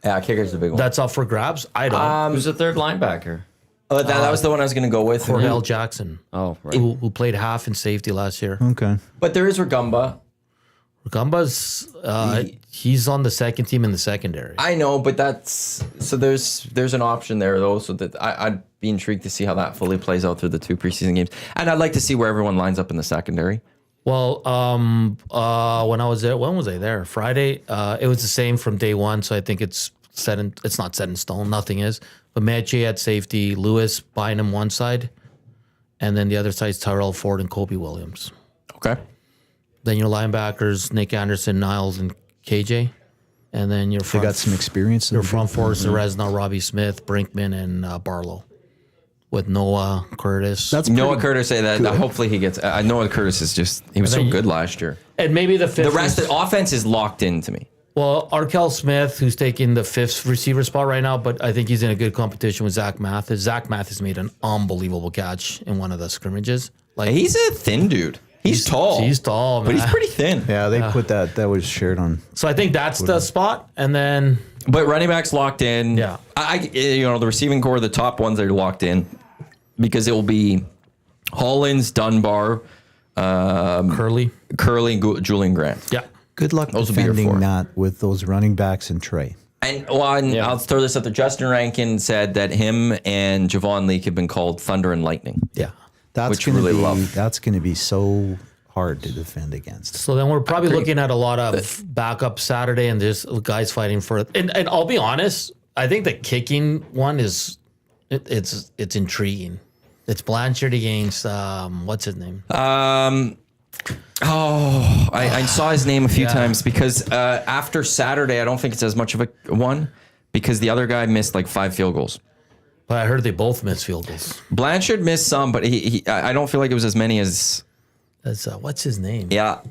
Yeah, kicker's the big one. That's up for grabs? I don't. Who's the third linebacker? That was the one I was going to go with. Cordell Jackson. Oh, right. Who played half in safety last year. Okay. But there is Rugamba. Rugamba's, he's on the second team in the secondary. I know, but there's an option there, though, so that I'd be intrigued to see how that fully plays out through the 2 preseason games. And I'd like to see where everyone lines up in the secondary. Well, when I was there, when was I there? Friday. It was the same from day one, so I think it's not set in stone. Nothing is. But Mechie at safety, Lewis, Bynum one side, and then the other side's Tyrell Ford and Kobe Williams. Okay. Then your linebackers, Nick Anderson, Niles, and KJ. And then your They front, got some experience. your front four, Resna, Robbie Smith, Brinkman, and Barlow. With Noah Curtis. That's Noah pretty Curtis say that. good. Hopefully he gets. Noah Curtis is just. He was so good last year. and maybe the fifth. The rest of the offense is locked in to me. Well, Arkell Smith, who's taking the fifth receiver spot right now, but I think he's in a good competition with Zach Mathis. Zach Mathis made an unbelievable catch in one of the scrimmages. Like He's a thin dude. He's tall. He's tall, man. but he's pretty thin. Yeah, they put that was shared on. So I think that's the spot, and then But running backs locked in. Yeah. The receiving core, the top ones are locked in because it will be Hollins, Dunbar, Curly. Julian Grant. Yeah. Good luck Those will be your defending four. that with those running backs and Trey. And I'll throw this up there. Justin Rankin said that him and Javon Leake have been called Thunder and Lightning. Yeah. That's Which going to really be love. that's going to be so hard to defend against. So then we're probably looking at a lot of backup Saturday and there's guys fighting for it. And I'll be honest, I think the kicking one is it's intriguing. It's Blanchard against what's his name? I saw his name a few times because after Saturday, I don't think it's as much of a one because the other guy missed like 5 field goals. But I heard they both missed field goals. Blanchard missed some, but I don't feel like it was as many as. That's what's his name? Yeah,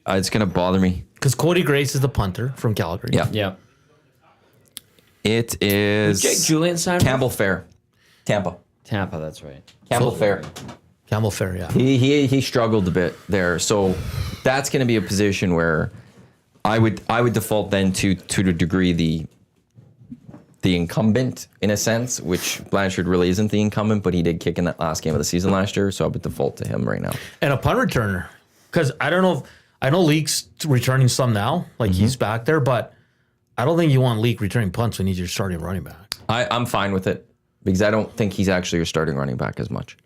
it's gonna bother me. Because Cody Grace is the punter from Calgary. Yeah, Yeah. it is Jake Julian signed Campbell Fair, Tampa. Tampa, that's right. Campbell Fair. Campbell Fair, yeah. He struggled a bit there, so that's going to be a position where I would default then to a degree the incumbent in a sense, which Blanchard really isn't the incumbent, but he did kick in that last game of the season last year, so I would default to him right now. And a punt returner. Because I don't know if I know Leake's returning some now, like he's back there, but I don't think you want Leake returning punts when he's your starting running back. I'm fine with it because I don't think he's actually your starting running back as much.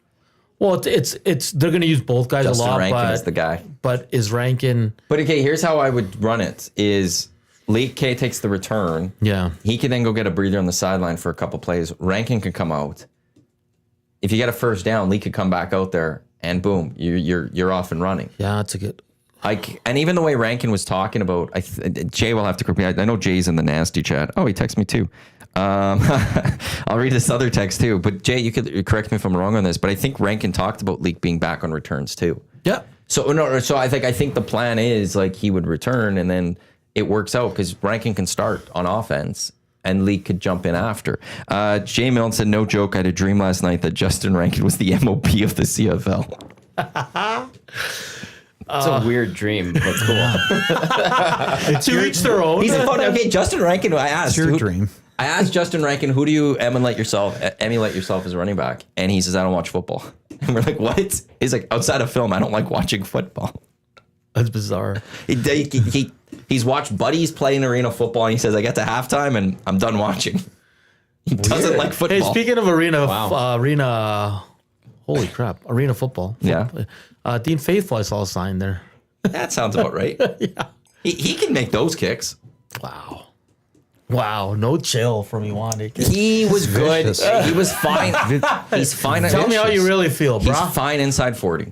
Well, it's they're going to use both guys Justin a lot, Rankin but is the guy. But is Rankin? But okay, here's how I would run it: is Leake K takes the return. Yeah, He can then go get a breather on the sideline for a couple plays. Rankin can come out. If you get a first down, Leake could come back out there, and boom, you're off and running. yeah, it's a good. And even the way Rankin was talking about, Jay will have to correct me. I know Jay's in the nasty chat. Oh, he texted me too. I'll read this other text too. But Jay, you could correct me if I'm wrong on this, but I think Rankin talked about Leake being back on returns too. Yeah, So I think the plan is like he would return and then it works out because Rankin can start on offense and Leake could jump in after. Jay Milne said, no joke, I had a dream last night that Justin Rankin was the MOP of the CFL. It's a weird dream, but cool. to each their own. He's a fun. Okay, Justin Rankin. I asked. It's your dream. I asked Justin Rankin, who do you emulate yourself as a running back? And he says, I don't watch football. And we're like, what? He's like, outside of film, I don't like watching football. That's bizarre. He's watched buddies play in arena football, and he says, I get to halftime and I'm done watching. He doesn't like football. Hey, speaking of arena, holy crap, arena football. Yeah. Dean Faithful I saw signed there. That sounds about right. Yeah. He can make those kicks. Wow, no chill from Iwanyk. He was good. vicious. He was fine. He's fine. Tell me how you really feel, He's bro. fine inside 40.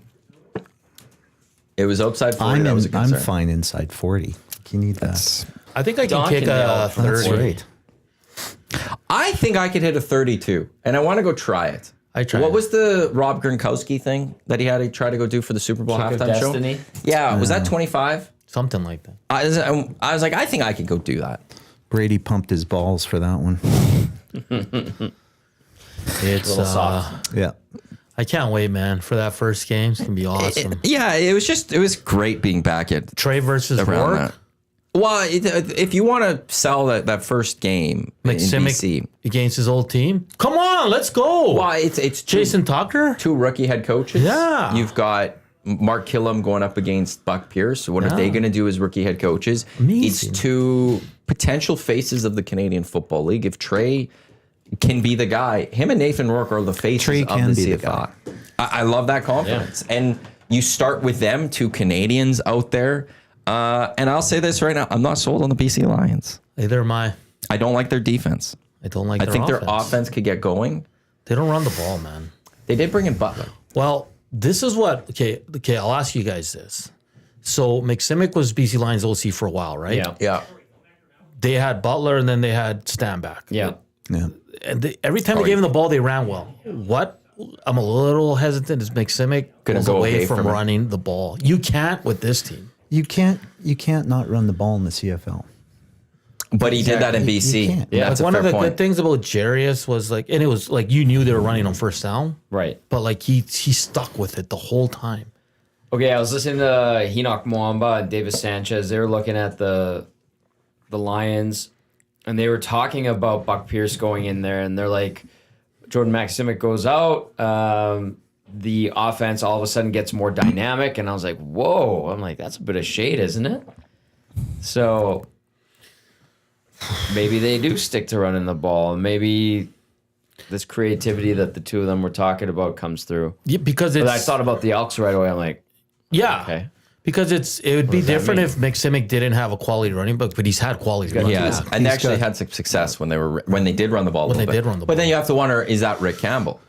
It was outside 40. That was a I'm concern. fine inside 40. You need that. I think I can Don kick can a nail 30. That's right. I think I could hit a 32, and I want to go try it. I tried What it. was the Rob Gronkowski thing that he had to try to go do for the Super Bowl Kick of halftime show? Destiny? Yeah, was that 25? Something like that. I was like, I think I could go do that. Brady pumped his balls for that one. It's little soft. Yeah. I can't wait, man, for that first game. It's gonna be awesome. Yeah, it was great being back at Trey versus around Rourke. that. Well, if you want to sell that first game in BC, McSimic against his old team. Come on, let's go. well, it's Jason Tucker. two rookie head coaches. Yeah. You've got Mark Killam going up against Buck Pierce. What are they going to do as rookie head coaches? Amazing. It's two potential faces of the Canadian Football League. If Trey can be the guy, him and Nathan Rourke are the faces Trey of can the be the CFL. I love that confidence. And you start with them, two Canadians out there. And I'll say this right now. I'm not sold on the BC Lions. Neither am I. I don't like their defense. I don't like I their think offense. their offense could get going. They don't run the ball, man. They did bring in Butler. Well, this is what. Okay. I'll ask you guys this. So McSimic was BC Lions OC for a while, right? Yeah. Yeah. They had Butler and then they had Stanback. Yeah. Yeah. And every time they gave him the ball, they ran well. What I'm a little hesitant is McSimic goes go away away from from it. running the ball. You can't with this team. You can't not run the ball in the CFL. But he did that in You BC. can't. Yeah, that's Like one a of fair the point. good things about Jarius was like, and it was like you knew they were running on first down, Right. but like he stuck with it the whole time. Okay, I was listening to Enoch Mwamba and Davis Sanchez. They were looking at the Lions, and they were talking about Buck Pierce going in there, and they're like, Jordan Maximic goes out, the offense all of a sudden gets more dynamic, and I was like, whoa. I'm like, that's a bit of shade, isn't it? So maybe they do stick to running the ball. Maybe this creativity that the two of them were talking about comes through. Yeah, because But it's I thought about the Elks right away. I'm like, yeah, okay. because it would be does that different mean? if McSimic didn't have a quality running back, but he's had quality running Yes, back. and they actually had some success when they did run the ball. When a little they bit. did run the But ball. then you have to wonder: is that Rick Campbell?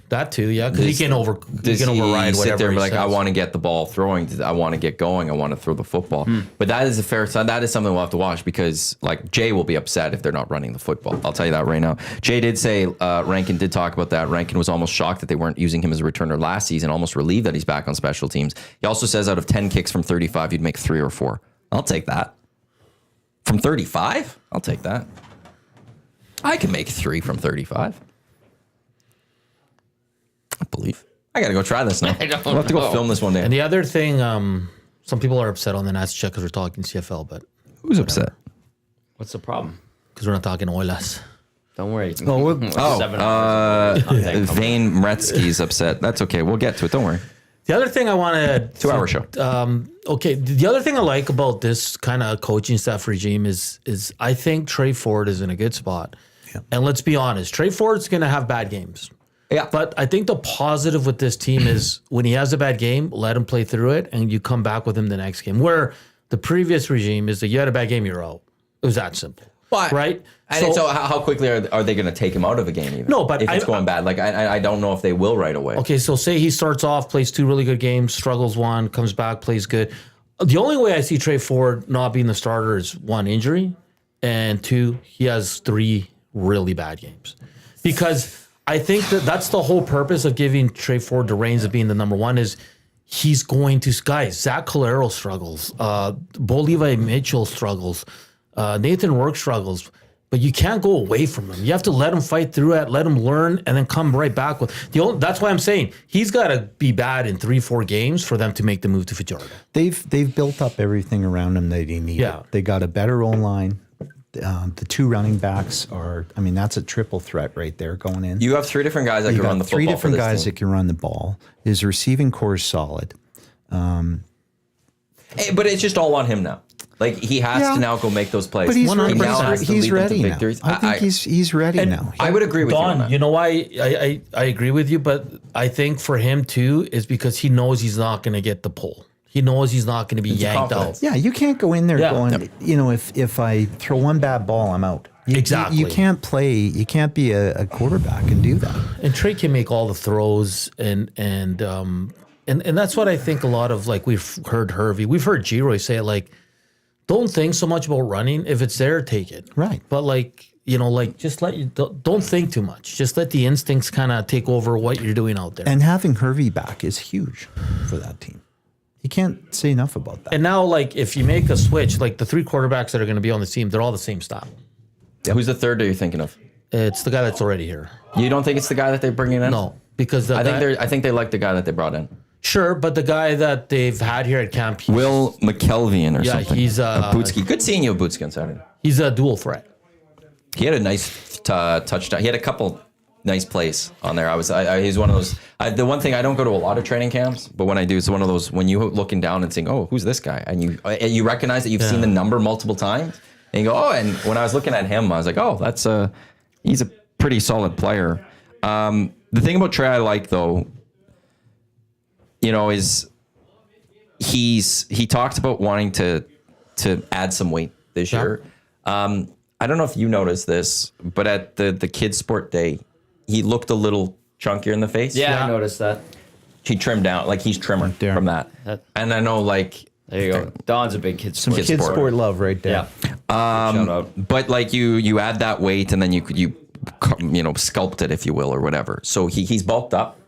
That too, yeah, because he can Does override sit whatever there and be he like, I says. want to get the ball throwing. I want to get going. I want to throw the football. But that is that is something we'll have to watch because like Jay will be upset if they're not running the football. I'll tell you that right now. Jay did say Rankin did talk about that. Rankin was almost shocked that they weren't using him as a returner last season. Almost relieved that he's back on special teams. He also says out of 10 kicks from 35, you'd make 3 or 4. I'll take that. From 35, I'll take that. I can make 3 from 35. I believe. I gotta go try this now. I don't We'll have to go know. film this one day. And the other thing, some people are upset on the Nats check because we're talking CFL, but Who's upset? What's the problem? because we're not talking Oilers. Don't worry. Oh, 7 hours. Vane Mretzky's upset. That's okay. We'll get to it. Don't worry. The other thing I want to 2-hour show. Okay, the other thing I like about this kind of coaching staff regime is I think Trey Ford is in a good spot. Yeah. And let's be honest, Trey Ford's going to have bad games. Yeah. But I think the positive with this team is when he has a bad game, let him play through it, and you come back with him the next game. Where the previous regime is that you had a bad game, you're out. It was that simple. But, right? And so how quickly are they going to take him out of a game even? No, but if it's going bad. Like, I don't know if they will right away. Okay, so say he starts off, plays 2 really good games, struggles 1, comes back, plays good. The only way I see Trey Ford not being the starter is 1, injury, and 2, he has 3 really bad games. Because I think that's the whole purpose of giving Trey Ford the reins of being the number 1 is he's going to, guys, Zach Calero struggles, Bo Levi Mitchell struggles, Nathan Rourke struggles. But you can't go away from him. You have to let him fight through it, let him learn, and then come right back with that's why I'm saying he's got to be bad in 3-4 games for them to make the move to Fajardo. They've built up everything around him that he needed. Yeah. They got a better O-line. The 2 running backs are, I mean, that's a triple threat right there going in. You have 3 different guys that You can run got the football 3 different for this guys team. that can run the ball. His receiving core is solid. Hey, but it's just all on him now. Like, he has Yeah. to now go make those plays. But he's, He ready, now has to he's lead them to ready now. victories. I think he's ready now. I would agree with you on Don, that. you know why I agree with you, but I think for him too is because he knows he's not going to get the pull. He knows he's not going to be yanked confidence. out. Yeah, you can't go in there Yeah. going, you know, if I throw one bad ball, I'm out. Exactly. You can't play. You can't be a quarterback and do that. And Trey can make all the throws, and that's what I think a lot of, like, we've heard Hervey, we've heard G-Roy say it, like, don't think so much about running. If it's there, take it. Right. But like, you know, like just don't think too much. Just let the instincts kind of take over what you're doing out there. And having Hervey back is huge for that team. You can't say enough about that. And now, like, if you make a switch, like the 3 quarterbacks that are going to be on the team, they're all the same style. Who's the third that you're thinking of? It's the guy that's already here. You don't think it's the guy that they're bringing in? No, because I think they like the guy that they brought in. sure, but the guy that they've had here at camp, Will McKelvian or Yeah, something. he's, Bootsky. Good seeing you, Bootsky, on Saturday. he's a dual threat. He had a nice touchdown. He had a couple nice plays on there. He's one of those. The one thing, I don't go to a lot of training camps, but when I do, it's one of those when you looking down and saying, "Oh, who's this guy?" and you recognize that you've seen the number multiple times, and you go, "Oh." And when I was looking at him, I was like, "Oh, he's a pretty solid player." The thing about Trey I like though, you know, is he talked about wanting to add some weight this year. I don't know if you noticed this, but at the kids sport day, he looked a little chunkier in the face. Yeah, Yeah. I noticed that. He trimmed down, like he's trimmer there. from that. And I know, like, There you go. Don's a big kid Some sport. kid sport love right there. Yeah. Shout out. but like you add that weight and then you sculpt it, if you will, or whatever. So he's bulked up.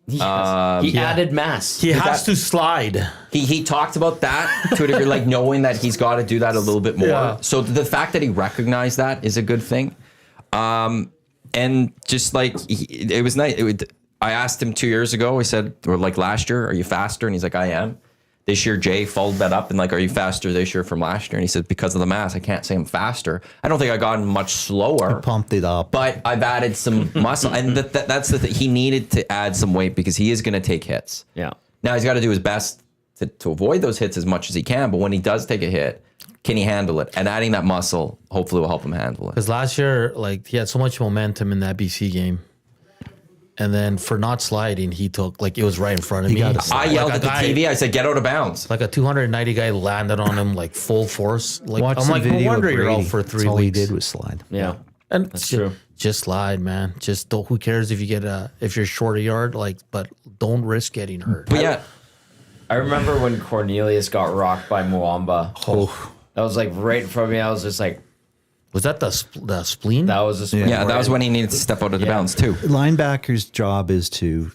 He added mass. He has to slide. He talked about that to a degree, like knowing that he's got to do that a little bit more. Yeah. So the fact that he recognized that is a good thing. And just like it was nice. I asked him 2 years ago. I said, or like last year, are you faster? And he's like, I am. This year, Jay followed that up and like, are you faster this year from last year? And he said, because of the mass, I can't say I'm faster. I don't think I gotten much slower. Pumped it up. But I've added some muscle, and that's the thing. He needed to add some weight because he is going to take hits. Yeah. Now he's got to do his best to avoid those hits as much as he can. But when he does take a hit, can he handle it? And adding that muscle hopefully will help him handle it. Because last year, like, he had so much momentum in that BC game. And then for not sliding, he took, like, it was right in front of me. I yelled at the TV. I said, "Get out of bounds!" Like a 290 guy landed on him like full force. Like Watch I'm some like, no video wonder of you're out Brady. for That's 3 all he weeks. did was slide. Yeah. And That's true. Just slide, man. Just don't. Who cares if you get if you're short a yard? Like, but don't risk getting hurt. But yeah, I remember when Cornelius got rocked by Muamba. Oh, That was like right in front of me. I was just like, Was that the spleen? that was a yeah, that was when he needed to step out of the bounds too. linebacker's job is to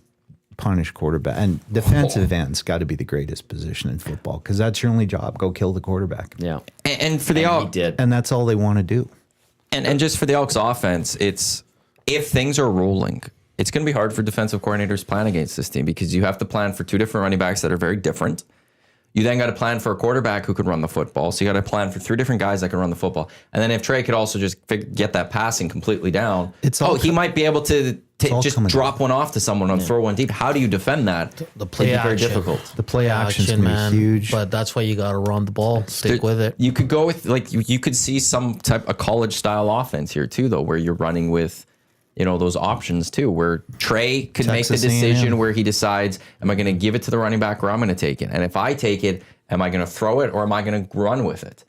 punish quarterback, and defensive end's got to be the greatest position in football because that's your only job. Go kill the quarterback. Yeah. And for the He Elks, did. And that's all they want to do. and just for the Elks offense, it's if things are rolling, it's going to be hard for defensive coordinators to plan against this team because you have to plan for two different running backs that are very different. You then got to plan for a quarterback who could run the football. So you got to plan for three different guys that can run the football. And then if Trey could also just get that passing completely down, he might be able to just drop one off to someone and throw one deep. How do you defend that? The play It'd be very action. difficult. The play action's going to man. be huge. But that's why you got to run the ball. Stick with it. You could go with like you could see some type of college style offense here too, though, where you're running with those options too, where Trey could make the Texas decision A&M. where he decides, am I going to give it to the running back or I'm going to take it? And if I take it, am I going to throw it or am I going to run with it?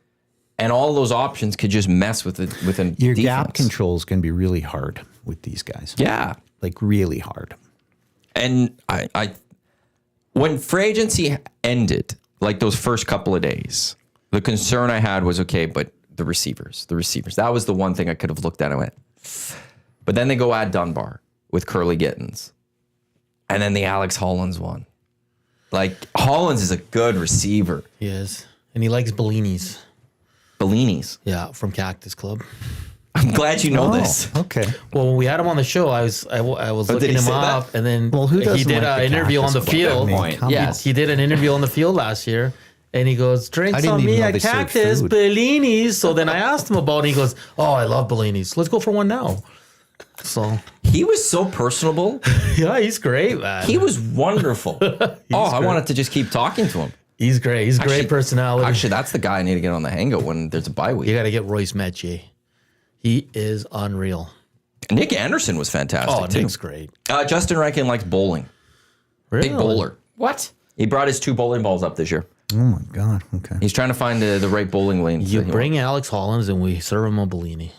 And all those options could just mess with it within Your defense. gap control is going to be really hard with these guys. Yeah. Like really hard. And I when free agency ended, like those first couple of days, the concern I had was, okay, but the receivers, that was the one thing I could have looked at and went, but then they go add Dunbar with Curly Gittins. And then the Alex Hollins one. Like, Hollins is a good receiver. He is. And he likes Bellinis. Bellinis. Yeah, from Cactus Club. I'm glad you know this. Okay. Well, when we had him on the show, I was did looking he him say that? up, and then Well, who he doesn't did like the an interview on Cactus the Club? field. I mean, Point. come Yes. He did an interview on the field last year, and he goes, I "Drinks didn't on even me know at they served Cactus food. Bellinis." So then I asked him about it. And he goes, "Oh, I love Bellinis. Let's go for one now." So He was so personable. yeah, he's great, man. He was wonderful. I wanted to just keep talking to him. He's great. He's Actually- great personality. Actually, that's the guy I need to get on the hangout when there's a bye week. you got to get Royce Metier. He is unreal. Nick Anderson was fantastic, Oh, too. Nick's great. Justin Rankin likes bowling. Really? Big bowler. What? He brought his 2 bowling balls up this year. Oh my God. Okay. He's trying to find the right bowling lane. You that he bring Alex Hollins and we serve him a Bellini.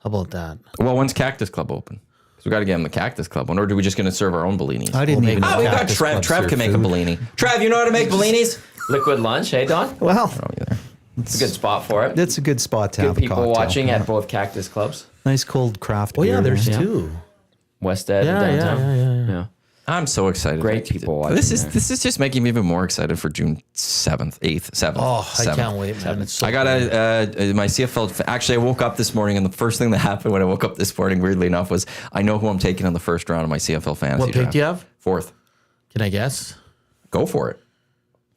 How about that? wants. Well, when's Cactus Club open? So we got to get him the Cactus Club one, or are we just going to serve our own Bellinis? I didn't even know. we got Cactus Trev. Club Trev served can make a food. Bellini. Trev, you know how to make Bellinis? Liquid lunch, hey, Don? Well, It's a good spot for it. that's a good spot to Good have a people cocktail. watching Yeah. at both Cactus Clubs. Nice cold craft Oh, beer. yeah, there's there. two. West Ed Yeah, and yeah, downtown. yeah. I'm so excited. Great people watching This is there. this is just making me even more excited for June 7th, 8th, 7th. Oh, I 7th. can't wait, man. It's so I got great. my CFL. Actually, I woke up this morning, and the first thing that happened when I woke up this morning, weirdly enough, was I know who I'm taking in the first round of my CFL fantasy. What pick draft. do you have? 4th. Can I guess? Go for it.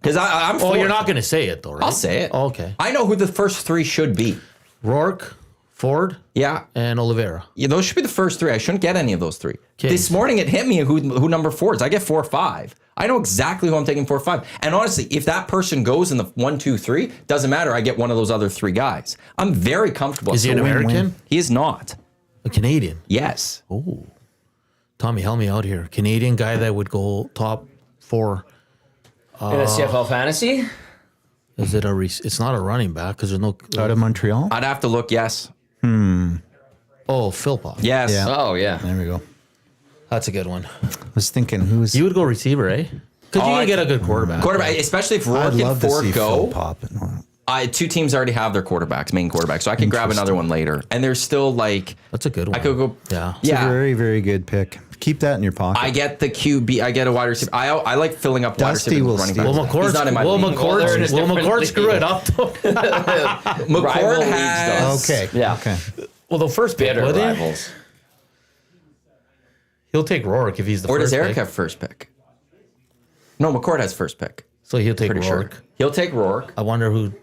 Because I'm. Oh, 4th. you're not going to say it, though, right? I'll say it. Oh, okay. I know who the first 3 should be. Rourke, Ford, Yeah. and Oliveira. Yeah, those should be the first 3. I shouldn't get any of those 3. Okay. This morning it hit me who number 4 is. I get 4 or 5. I know exactly who I'm taking 4 or 5. And honestly, if that person goes in the 1, 2, 3, doesn't matter. I get one of those other 3 guys. I'm very comfortable. Is he an win-win. American? He is not. A Canadian? Yes. Oh. Tommy, help me out here. Canadian guy that would go top 4. In a CFL fantasy? Is it it's not a running back because there's no. Out of Montreal? I'd have to look. Yes. Oh, Philpott. Yes. Yeah. Oh, yeah. There we go. That's a good one. I was thinking who's. You would go receiver, eh? Because you can get a good quarterback. Quarterback, especially if Rourke I'd and love to Ford see Phil go. Pop. Two teams already have their main quarterbacks, so I could grab another one later. And there's still like That's a good one. I could go. Yeah. It's a very, very good pick. Keep that in your pocket. I get the QB. I get a wide receiver. I like filling up wide Dusty receiver will running steal. backs. Will McCord, He's not in my will league. McCord screw it up? McCord Rival has. Okay. Yeah. Okay. Well, the first pick, Bitter would he? rivals. He'll take Rourke if he's the Or first does Eric pick. have first pick? No, McCord has first pick. So he'll take Pretty Rourke. sure. He'll take Rourke. I wonder who.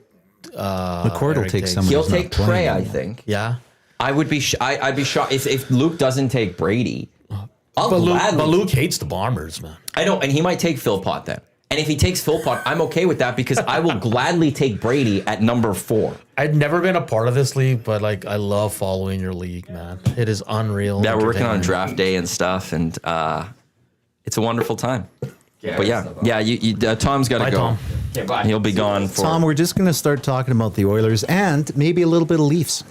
McCord will Eric take takes. someone. He'll who's not take playing Trey, I anymore. think. Yeah. I would be. I'd be shocked if Luke doesn't take Brady. I'll But gladly. Luke hates the Bombers, man. I know, and he might take Philpott then. And if he takes Philpott, I'm okay with that because I will gladly take Brady at number 4. I'd never been a part of this league, but like I love following your league, man. It is unreal. Yeah, we're working on entertaining. draft day and stuff, and it's a wonderful time. But yeah, Tom's got to Bye, go. Tom. Okay, bye. He'll be gone for. Tom, we're just going to start talking about the Oilers and maybe a little bit of Leafs.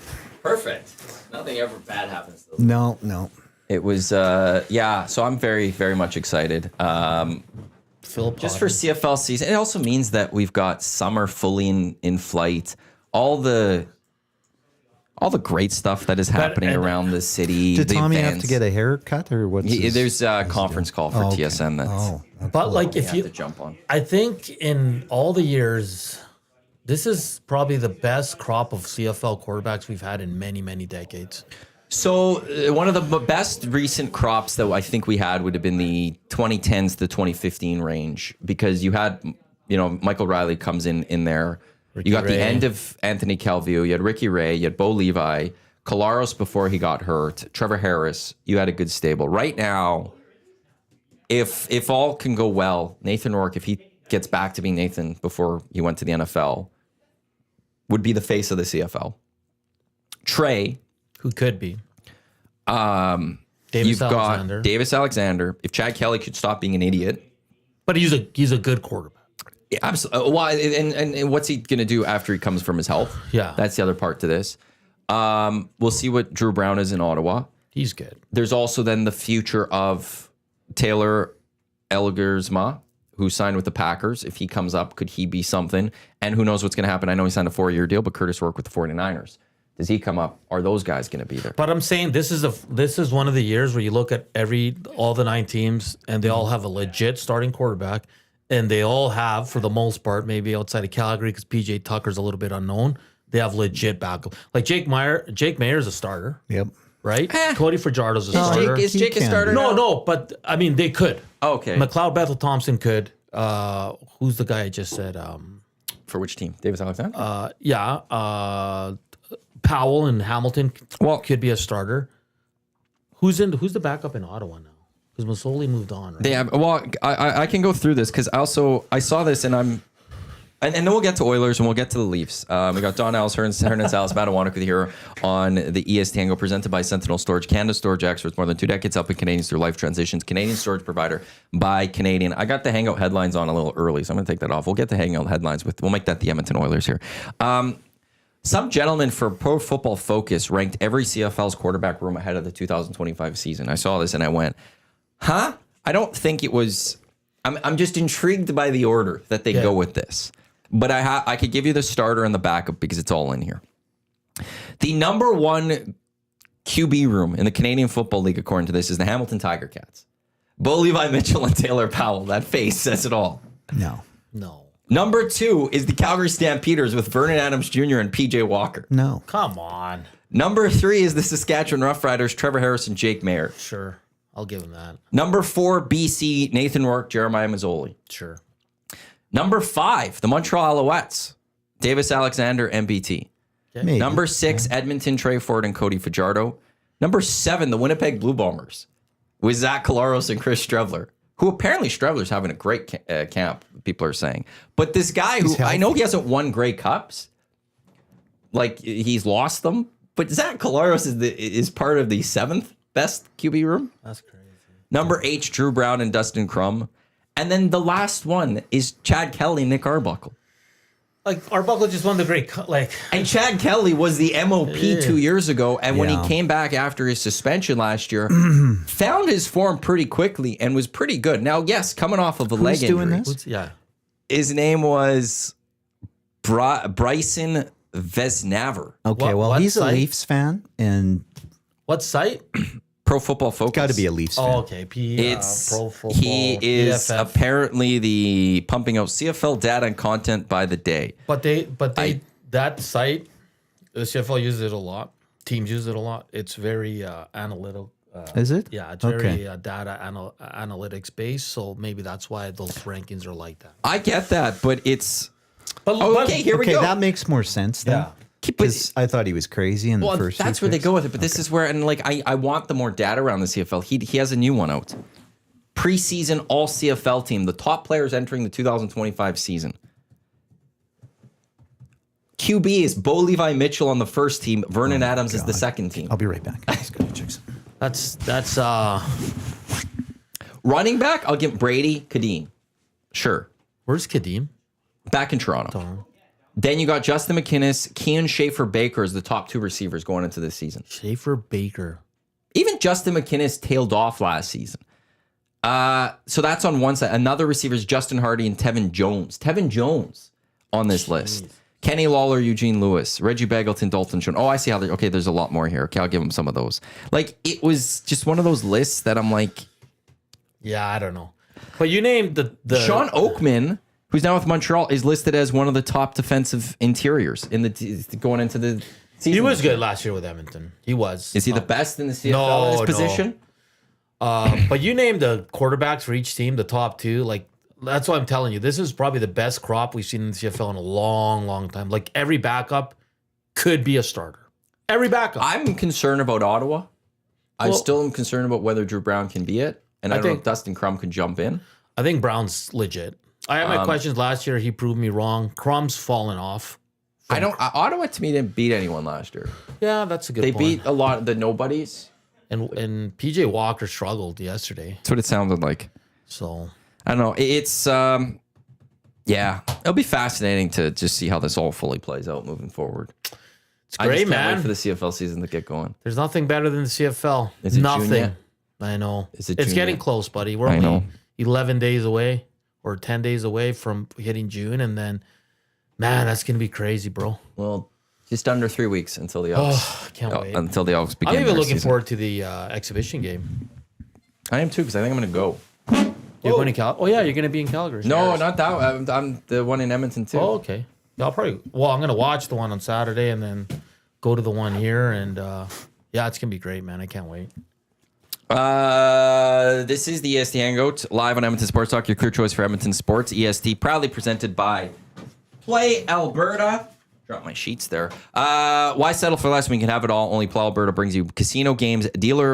Perfect. Nothing ever bad happens to them. No. It was so I'm very, very much excited. Phil Just for CFL season. It also means that we've got summer fully in flight. All the great stuff that is happening around the city. Did the Tommy have events. to get a haircut or what's There's a conference call for okay. TSN that's But like you if have you, to jump on. I think in all the years, this is probably the best crop of CFL quarterbacks we've had in many, many decades. So one of the best recent crops that I think we had would have been the 2010s to 2015 range because you had, Michael Riley comes in there. You got Ray. the end of Anthony Calvillo. You had Ricky Ray. You had Bo Levi. Collaros before he got hurt. Trevor Harris. You had a good stable. Right now, if all can go well, Nathan Rourke, if he gets back to being Nathan before he went to the NFL, would be the face of the CFL. Trey. Who could be? You've Alexander. got Davis Alexander. If Chad Kelly could stop being an idiot. But he's a good quarterback. Yeah, absolutely. Why? And what's he going to do after he comes from his health? Yeah. That's the other part to this. We'll see what Drew Brown is in Ottawa. He's good. There's also then the future of Taylor Elgersma, who signed with the Packers. If he comes up, could he be something? And who knows what's going to happen? I know he signed a 4-year deal, but Curtis Rourke with the 49ers. Does he come up? Are those guys going to be there? But I'm saying this is one of the years where you look at all the 9 teams and they all have a legit starting quarterback, and they all have, for the most part, maybe outside of Calgary because PJ Tucker's a little bit unknown, they have legit backup. Like Jake Mayer's a starter, Yep. right? Cody Fajardo's a starter. Is Jake a He starter? can. now? No, but I mean they could. Oh, okay. McLeod Bethel Thompson could. Who's the guy I just said? For which team? Davis Alexander? Powell and Hamilton could be a starter. Who's the backup in Ottawa now? Because Masoli moved on, right? They have. Well, I can go through this because I saw this and then we'll get to Oilers and we'll get to the Leafs. We got Don Ellis, Hernan Salas, Matt Iwanyk with you here on the EST Hangout presented by Sentinel Storage, Canada storage experts, more than 2 decades helping Canadians through life transitions. Canadian storage provider by Canadian. I got the Hangout headlines on a little early, so I'm going to take that off. We'll get the Hangout headlines we'll make that the Edmonton Oilers here. Some gentleman for Pro Football Focus ranked every CFL's quarterback room ahead of the 2025 season. I saw this and I went, huh? I don't think it was. I'm just intrigued by the order that they go with this. But I could give you the starter and the backup because it's all in here. The number 1 QB room in the Canadian Football League, according to this, is the Hamilton Tiger Cats. Bo Levi Mitchell and Taylor Powell. That face says it all. No. Number 2 is the Calgary Stampeders with Vernon Adams Jr. and PJ Walker. No. Come on. Number 3 is the Saskatchewan Roughriders, Trevor Harris and Jake Mayer. Sure. I'll give him that. Number 4, BC, Nathan Rourke, Jeremiah Mazzoli. Sure. Number 5, the Montreal Alouettes, Davis Alexander, MBT. Maybe. Number 6, Edmonton, Trey Ford and Cody Fajardo. Number 7, the Winnipeg Blue Bombers with Zach Collaros and Chris Strevler, who apparently Strevler's having a great camp, people are saying. But this guy who, I know he hasn't won Grey Cups, like he's lost them, but Zach Collaros is part of the 7th best QB room. That's crazy. Number 8, Drew Brown and Dustin Crum. And then the last one is Chad Kelly, Nick Arbuckle. Like Arbuckle just won the great And Chad Kelly was the MOP 2 years ago, and when Yeah. he came back after his suspension last year, found his form pretty quickly and was pretty good. Now, yes, coming off of a leg doing injury. this? yeah. His name was Bryson Vesnaver. Okay, well, what he's a site? Leafs fan, and What site? Pro Football Focus. got to be a Leafs fan. Oh, okay. It's Pro Football. he is PFF. apparently the pumping out CFL data and content by the day. But that site, the CFL uses it a lot. Teams use it a lot. It's very analytical. Is it? Yeah, it's Okay. very data analytics based. So maybe that's why those rankings are like that. I get that, but it's But okay. Here we Okay, go. that makes more sense then. Yeah. Because I thought he was crazy in the Well, first. that's few where they picks. go with it. But this is where, and like, I want the more data around the CFL. He has a new one out. Preseason All CFL team, the top players entering the 2025 season. QB is Bo Levi Mitchell on the first team. Vernon Adams is the second team. I'll be right back. Let's go check some. That's Running back, I'll give Brady Kadeem. Sure. where's Kadeem? Back in Toronto. Then you got Justin McInnes, Kean Schaefer Baker as the top two receivers going into this season. Schaefer Baker. Even Justin McInnes tailed off last season. So that's on one side. Another receiver is Justin Hardy and Tevin Jones. Tevin Jones on this list. Kenny Lawler, Eugene Lewis, Reggie Begelton, Dalton Schoen. Oh, I see how they. Okay, there's a lot more here. Okay, I'll give him some of those. Like, it was just one of those lists that I'm like. Yeah, I don't know. But you named the Sean Oakman, who's now with Montreal, is listed as one of the top defensive interiors in the going into the season. He was good last year with Edmonton. He was. Is he the best in the CFL in his position? But you named the quarterbacks for each team, the top two. Like, that's what I'm telling you. This is probably the best crop we've seen in the CFL in a long, long time. Like, every backup could be a starter. Every backup. I'm concerned about Ottawa. I Well- still am concerned about whether Drew Brown can be it. And I don't know if Dustin Crum could jump in. I think Brown's legit. I had my questions last year. He proved me wrong. Crum's fallen off. Ottawa to me didn't beat anyone last year. Yeah, that's a good They point. beat a lot of the nobodies. And PJ Walker struggled yesterday. That's what it sounded like. So I don't know. It's yeah, it'll be fascinating to just see how this all fully plays out moving forward. it's I great, just can't man. wait for the CFL season to get going. There's nothing better than the CFL. Is it June nothing. yet? I know. Is it it's June getting yet? close, buddy. We're I only know. 11 days away or 10 days away from hitting June. And then, man, that's going to be crazy, bro. Well, just under 3 weeks until the Elks. I can't wait. Until the Elks begin. I'm even their looking season. forward to the exhibition game. I am too, because I think I'm going to go. You're going to Calgary? Oh, yeah, you're going to be in Calgary. No, not that. I'm the one in Edmonton too. Oh, okay. I'm going to watch the one on Saturday and then go to the one here. And yeah, it's going to be great, man. I can't wait. This is the EST Hangout live on Edmonton Sports Talk, your clear choice for Edmonton sports. EST proudly presented by Play Alberta. Drop my sheets there. Why settle for less when you can have it all? Only Play Alberta brings you casino games,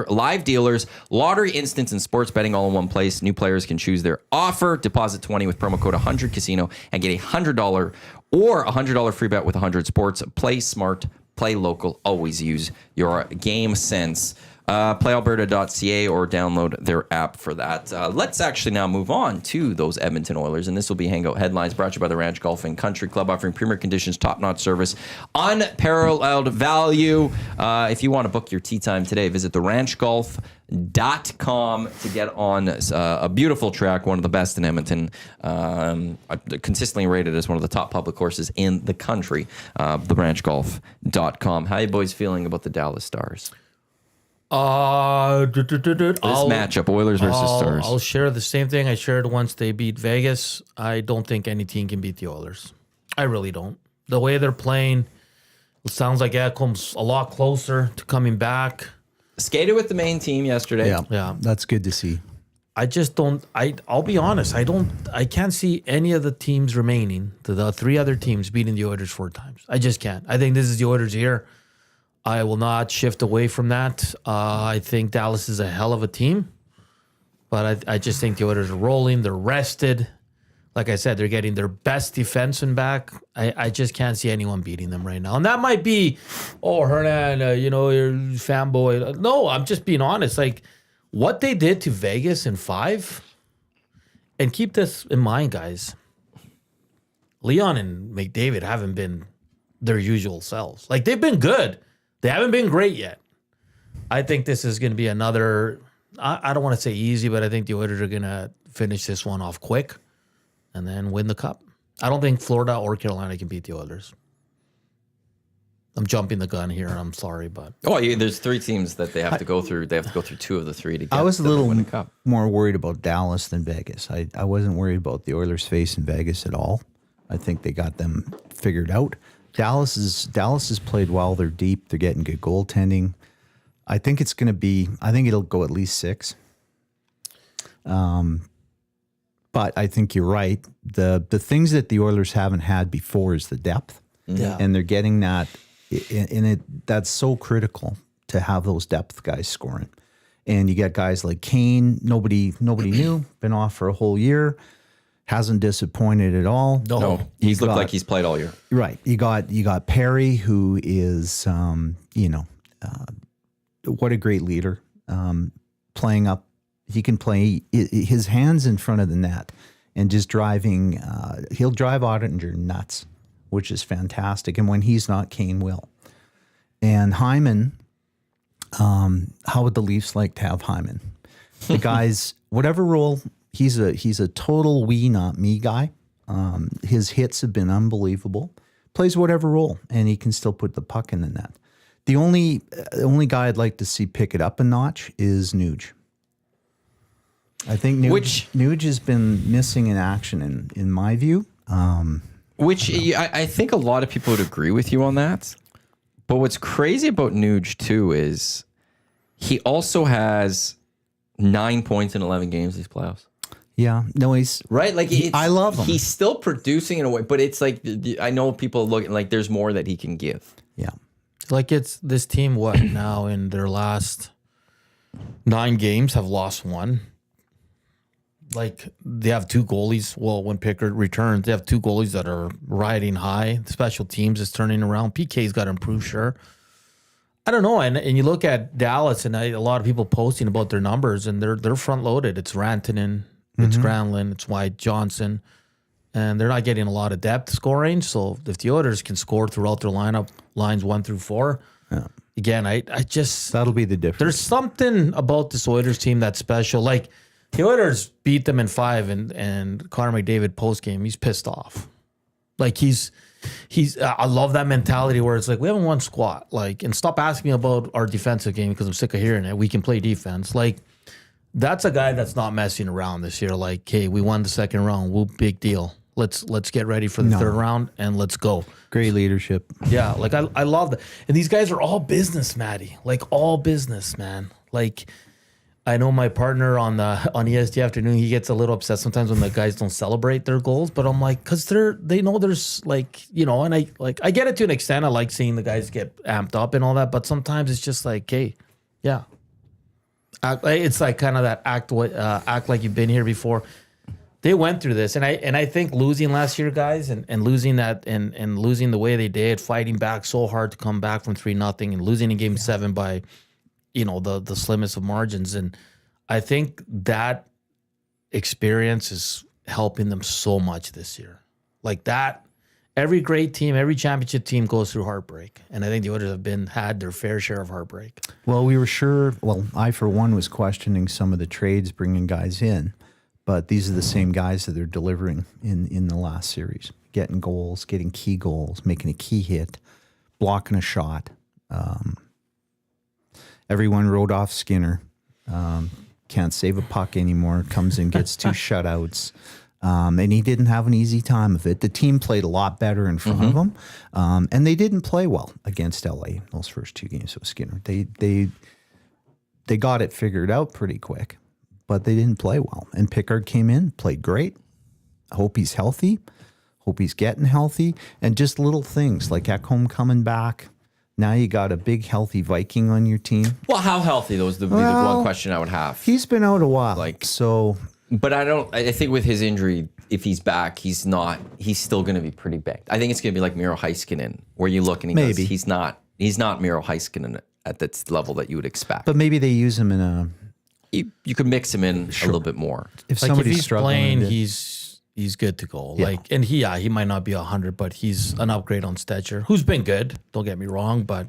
live dealers, lottery instants, and sports betting all in one place. New players can choose their offer. Deposit 20 with promo code 100 Casino and get a $100 or $100 free bet with 100 Sports. Play smart, play local. Always use your game sense. PlayAlberta.ca or download their app for that. Let's actually now move on to those Edmonton Oilers, and this will be Hangout Headlines brought to you by the Ranch Golf and Country Club, offering premier conditions, top-notch service, unparalleled value. If you want to book your tee time today, visit theranchgolf.com to get on a beautiful track, one of the best in Edmonton, consistently rated as one of the top public courses in the country, theranchgolf.com. How you boys feeling about the Dallas Stars? This matchup, Oilers versus Stars. I'll share the same thing I shared once they beat Vegas. I don't think any team can beat the Oilers. I really don't. The way they're playing, it sounds like Ekholm's a lot closer to coming back. Skated with the main team yesterday. Yeah. That's good to see. I just don't. I'll be honest. I can't see any of the teams remaining, the three other teams beating the Oilers 4 times. I just can't. I think this is the Oilers here. I will not shift away from that. I think Dallas is a hell of a team, but I just think the Oilers are rolling. They're rested. Like I said, they're getting their best defenseman back. I just can't see anyone beating them right now. And that might be, Hernan, you're a fanboy. No, I'm just being honest. Like, what they did to Vegas in 5, and keep this in mind, guys. Leon and McDavid haven't been their usual selves. Like, they've been good. They haven't been great yet. I think this is going to be another, I don't want to say easy, but I think the Oilers are going to finish this one off quick and then win the cup. I don't think Florida or Carolina can beat the Oilers. I'm jumping the gun here. I'm sorry, but there's 3 teams that they have to go through. They have to go through 2 of the 3 to get. I was a little win the cup. more worried about Dallas than Vegas. I wasn't worried about the Oilers facing Vegas at all. I think they got them figured out. Dallas has played well. They're deep. They're getting good goaltending. I think it's going to be. I think it'll go at least 6. But I think you're right. The things that the Oilers haven't had before is the depth, and they're getting that. That's so critical to have those depth guys scoring. And you get guys like Kane, nobody knew, been off for a whole year, hasn't disappointed at all. No, he's looked like he's played all year. Right. You got Perry, who is what a great leader. Playing up, he can play his hands in front of the net and just driving. He'll drive Ottinger nuts, which is fantastic. And when he's not, Kane will. And Hyman, how would the Leafs like to have Hyman? The guy's, whatever role, he's a total we, not me guy. His hits have been unbelievable. Plays whatever role, and he can still put the puck in the net. The only guy I'd like to see pick it up a notch is Nuge. I think Nuge has been missing in action in my view. I think a lot of people would agree with you on that. But what's crazy about Nuge too is he also has 9 points in 11 games these playoffs. Yeah, no, he's right. Like I love him. He's still producing in a way, but it's like I know people looking like there's more that he can give. Yeah, like it's this team. What now in their last 9 games have lost 1. Like they have 2 goalies. Well, when Pickard returns, they have 2 goalies that are riding high. Special teams is turning around. PK's got to improve, sure. I don't know. And you look at Dallas, and a lot of people posting about their numbers, and they're front loaded. It's Rantanen, it's Granlund, it's White, Johnson, and they're not getting a lot of depth scoring. So if the Oilers can score throughout their lineup, lines 1 through 4, again, I just that'll be the difference. There's something about this Oilers team that's special. Like the Oilers beat them in 5, and Connor McDavid post game, he's pissed off. Like he's. I love that mentality where it's like we haven't won squat. Like, and stop asking me about our defensive game because I'm sick of hearing it. We can play defense. Like, that's a guy that's not messing around this year. Like, hey, we won the second round. Whoop, big deal. Let's get ready for the third round and let's go. Great leadership. Yeah, like I love that. And these guys are all business, Maddie. Like all business, man. Like I know my partner on EST Afternoon, he gets a little upset sometimes when the guys don't celebrate their goals. But I'm like, because they know there's like, and I get it to an extent. I like seeing the guys get amped up and all that. But sometimes it's just like, hey, yeah. It's like kind of that act like you've been here before. They went through this. And I think losing last year, guys, and losing that and losing the way they did, fighting back so hard to come back from 3-0 and losing in game 7 by the slimmest of margins. And I think that experience is helping them so much this year. Like that, every great team, every championship team goes through heartbreak. And I think the Oilers have had their fair share of heartbreak. Well, we were sure, I for one was questioning some of the trades bringing guys in, but these are the same guys that they're delivering in the last series, getting goals, getting key goals, making a key hit, blocking a shot. Everyone wrote off Skinner. Can't save a puck anymore. Comes and gets 2 shutouts. And he didn't have an easy time of it. The team played a lot better in front of him. And they didn't play well against LA those first 2 games with Skinner. They got it figured out pretty quick, but they didn't play well. And Pickard came in, played great. Hope he's healthy. Hope he's getting healthy. And just little things like Ekholm coming back. Now you got a big, healthy Viking on your team. Well, how healthy? Those would be the one question I would have. He's been out a while. But I think with his injury, if he's back, he's still going to be pretty big. I think it's going to be like Miro Heiskanen, where you look and he's not Miro Heiskanen at that level that you would expect. But maybe they use him in a... You could mix him in a little bit more. If like somebody's if he's struggling playing, he's good to go. Like, and he might not be 100, but he's an upgrade on Stetcher, who's been good. Don't get me wrong, but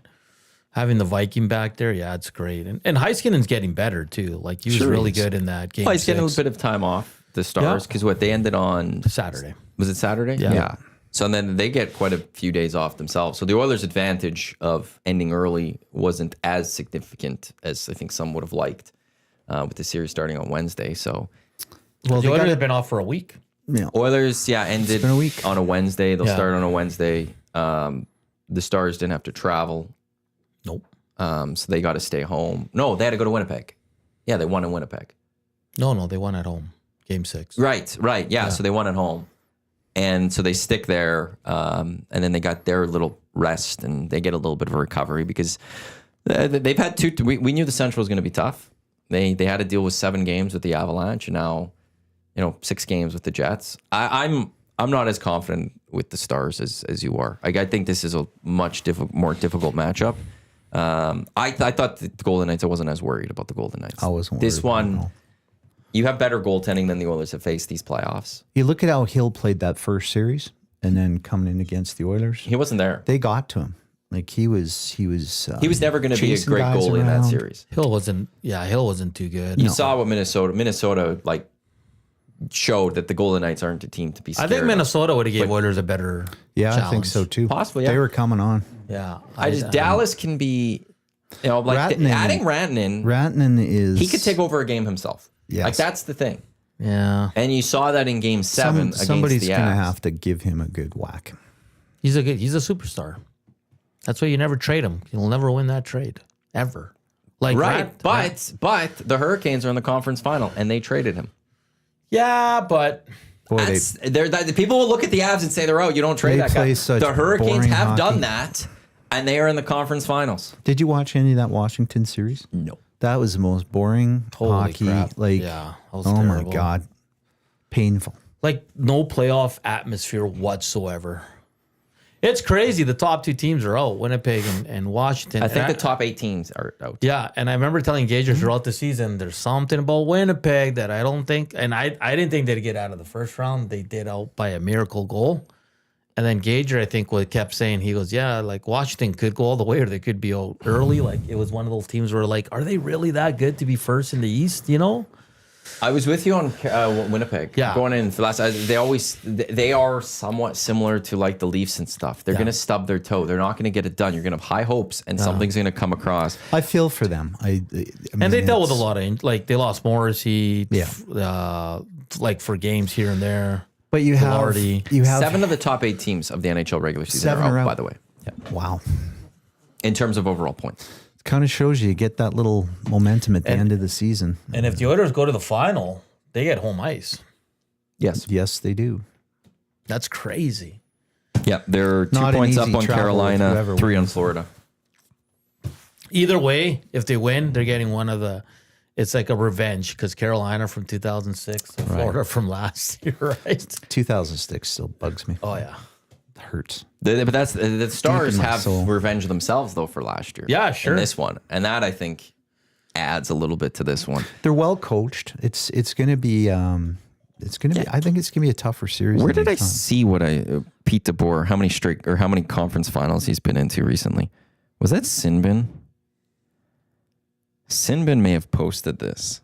having the Viking back there, it's great. And Heiskanen's getting better too. Like he was really good in that game. Well, he's getting a little bit of time off the Stars because they ended on Saturday. Was it Saturday? Yeah. So then they get quite a few days off themselves. So the Oilers' advantage of ending early wasn't as significant as I think some would have liked with the series starting on Wednesday. So, Well, the Oilers have been off for a week. Yeah. Oilers, ended been a week. on a Wednesday. They'll start on a Wednesday. The Stars didn't have to travel. Nope. So they got to stay home. No, they had to go to Winnipeg. Yeah, they won in Winnipeg. No, they won at home. Game 6. Right. Yeah, so they won at home. And so they stick there, and then they got their little rest, and they get a little bit of a recovery because they've had two. We knew the Central was going to be tough. They had to deal with 7 games with the Avalanche, and now, 6 games with the Jets. I'm not as confident with the Stars as you are. I think this is a much more difficult matchup. I thought the Golden Knights. I wasn't as worried about the Golden Knights. I wasn't. This worried one. at all. You have better goaltending than the Oilers have faced these playoffs. You look at how Hill played that first series, and then coming in against the Oilers, He wasn't there. they got to him. Like he was He was never going to be a chasing great guys goalie in that around. series. Hill wasn't too good. You saw what Minnesota showed that the Golden Knights aren't a team to be I scared think of. Minnesota would have gave Oilers a better Yeah, challenge. I think so too. Possibly, yeah. They were coming on. Yeah. Dallas can be, Rantanen- adding Rantanen, Rantanen is he could take over a game himself. Yes. Like that's the thing. Yeah. And you saw that in Game 7 against somebody's the going to Avs. have to give him a good whack. He's a superstar. That's why you never trade him. You'll never win that trade. Ever. Like Right, but the Hurricanes are in the conference final, and they traded him. Yeah, but Boy, The people will look at the Avs and say they're out. You don't trade They that guy. play such The Hurricanes boring have hockey. done that, and they are in the conference finals. did you watch any of that Washington series? No. That was the most boring Holy hockey. crap. Like, Yeah, that was oh my terrible. God, painful. like no playoff atmosphere whatsoever. It's crazy. The top 2 teams are out, Winnipeg and Washington. I think And the top 8 teams are out. Yeah, and I remember telling Gager throughout the season, there's something about Winnipeg that I don't think, and I didn't think they'd get out of the first round. They did out by a miracle goal. And then Gager, I think, kept saying, he goes, yeah, like Washington could go all the way or they could be out early. Like it was one of those teams where like, are they really that good to be first in the East, I was with you on Winnipeg. Yeah. Going in for last, they are somewhat similar to like the Leafs and stuff. They're going to stub their toe. They're not going to get it done. You're going to have high hopes, and something's going to come across. I feel for them. I mean, And they dealt with a it's- lot of, like they lost Morrissey, Yeah. like for games here and there. But you have Velarde. 7 of the top 8 teams of the NHL regular season 7 are are out, out. by the way. Yeah. Wow. In terms of overall points. Kind of shows you get that little momentum at the end of the season. And if the Oilers go to the final, they get home ice. Yes. Yes, they do. That's crazy. Yeah. They're 2 Not an points up easy on travel with Carolina, whoever 3 on wins. Florida. Either way, if they win, they're getting one of the. It's like a revenge because Carolina from 2006 and Florida from last year, right? 2006 still bugs me. Oh yeah, It hurts. But that's the Stars my have soul. revenged themselves though for last year. Yeah, sure. In this one, and that I think adds a little bit to this one. They're well coached. It's going to be I think it's going to be a tougher series. Where than did I we thought. see what Pete DeBoer? How many conference finals he's been into recently? Was that Sinbin? Sinbin may have posted this.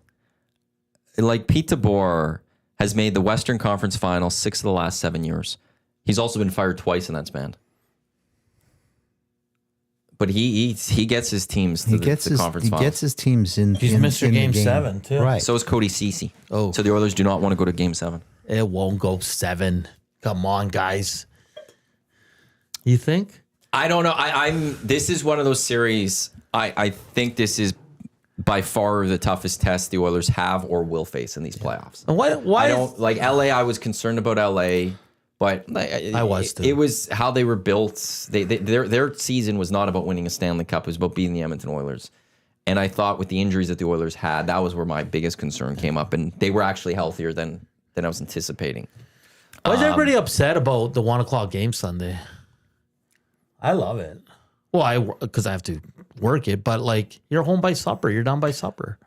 Like Pete DeBoer has made the Western Conference Finals 6 of the last 7 years. He's also been fired twice in that span. But he gets his teams to the conference finals. He gets his teams in. He's Mr. in the Game game. 7 too. Right. So is Cody Ceci. Oh. So the Oilers do not want to go to Game 7. It won't go 7. Come on, guys. You think? I don't know. This is one of those series. I think this is by far the toughest test the Oilers have or will face in these playoffs. And why? I don't like LA. I was concerned about LA, but I was too. It was how they were built. Their season was not about winning a Stanley Cup. It was about beating the Edmonton Oilers. And I thought with the injuries that the Oilers had, that was where my biggest concern came up. And they were actually healthier than I was anticipating. Why is everybody upset about the 1:00 game Sunday? I love it. Well, because I have to work it, but like you're home by supper, you're done by supper.